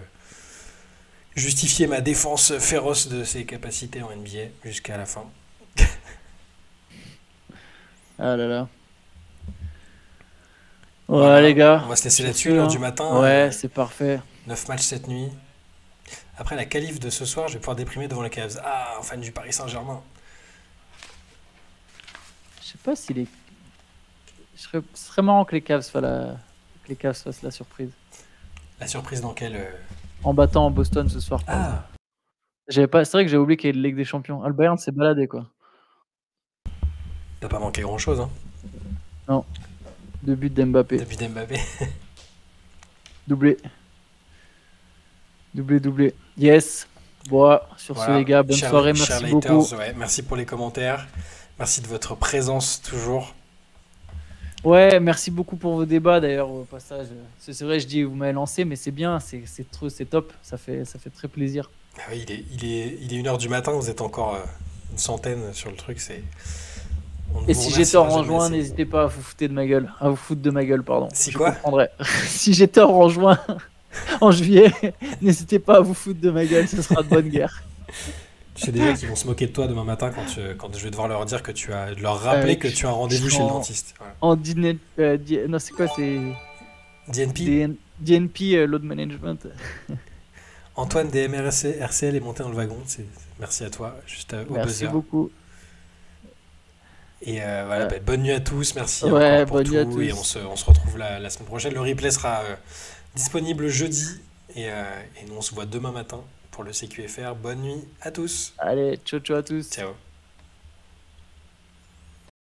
justifier ma défense féroce de ses capacités en NBA jusqu'à la fin. Ah là là. Ouais, Voilà, les gars. on va se laisser Sur là-dessus, ce, 1h du hein. matin, Ouais, c'est parfait. 9 matchs cette nuit. Après la qualif de ce soir, je vais pouvoir déprimer devant les Cavs. Ah, un fan du Paris Saint-Germain. Je sais pas si les. Ce serait marrant que les Cavs fassent la surprise. La surprise dans quelle... En battant Boston ce soir, par exemple. Ah, C'est vrai que j'ai oublié qu'il y a une Ligue des Champions. Ah, le Bayern s'est baladé, quoi. t'as pas manqué grand-chose, hein, Non, 2 buts d'Mbappé. depuis Mbappé. Doublé. Doublé. Yes. Bon, sur ce, Voilà, les gars, bonne soirée. Merci Charlators, beaucoup. ouais, merci pour les commentaires. Merci de votre présence toujours. Ouais, merci beaucoup pour vos débats, d'ailleurs, au passage. C'est vrai, je dis, vous m'avez lancé, mais c'est bien, c'est top. Ça fait très plaisir. Ah oui, il est 1h du matin, vous êtes encore une centaine sur le truc, on ne Et vous si j'étais remerciera en jamais juin, assez. n'hésitez pas à vous foutre de ma gueule. À vous foutre de ma gueule, pardon. Si Je quoi? comprendrais. Si j'étais en juin, en juillet, n'hésitez pas à vous foutre de ma gueule, ce sera de bonne guerre. Tu sais déjà qu'ils vont se moquer de toi demain matin quand je vais devoir leur dire de leur rappeler que tu as un rendez-vous je chez le serai dentiste. Voilà. En dîner, non, c'est quoi? C'est DNP, DNP, Load Management. Antoine des MRC, RCL est monté dans le wagon. Merci à toi, juste au Merci buzzer. beaucoup. Et voilà, Euh, bonne nuit à tous, merci ouais, encore pour bonne nuit à tout. Et tous. on se retrouve la semaine prochaine. Le replay sera disponible jeudi. Et nous, on se voit demain matin pour le CQFR. Bonne nuit à tous. Allez, ciao à tous. Ciao.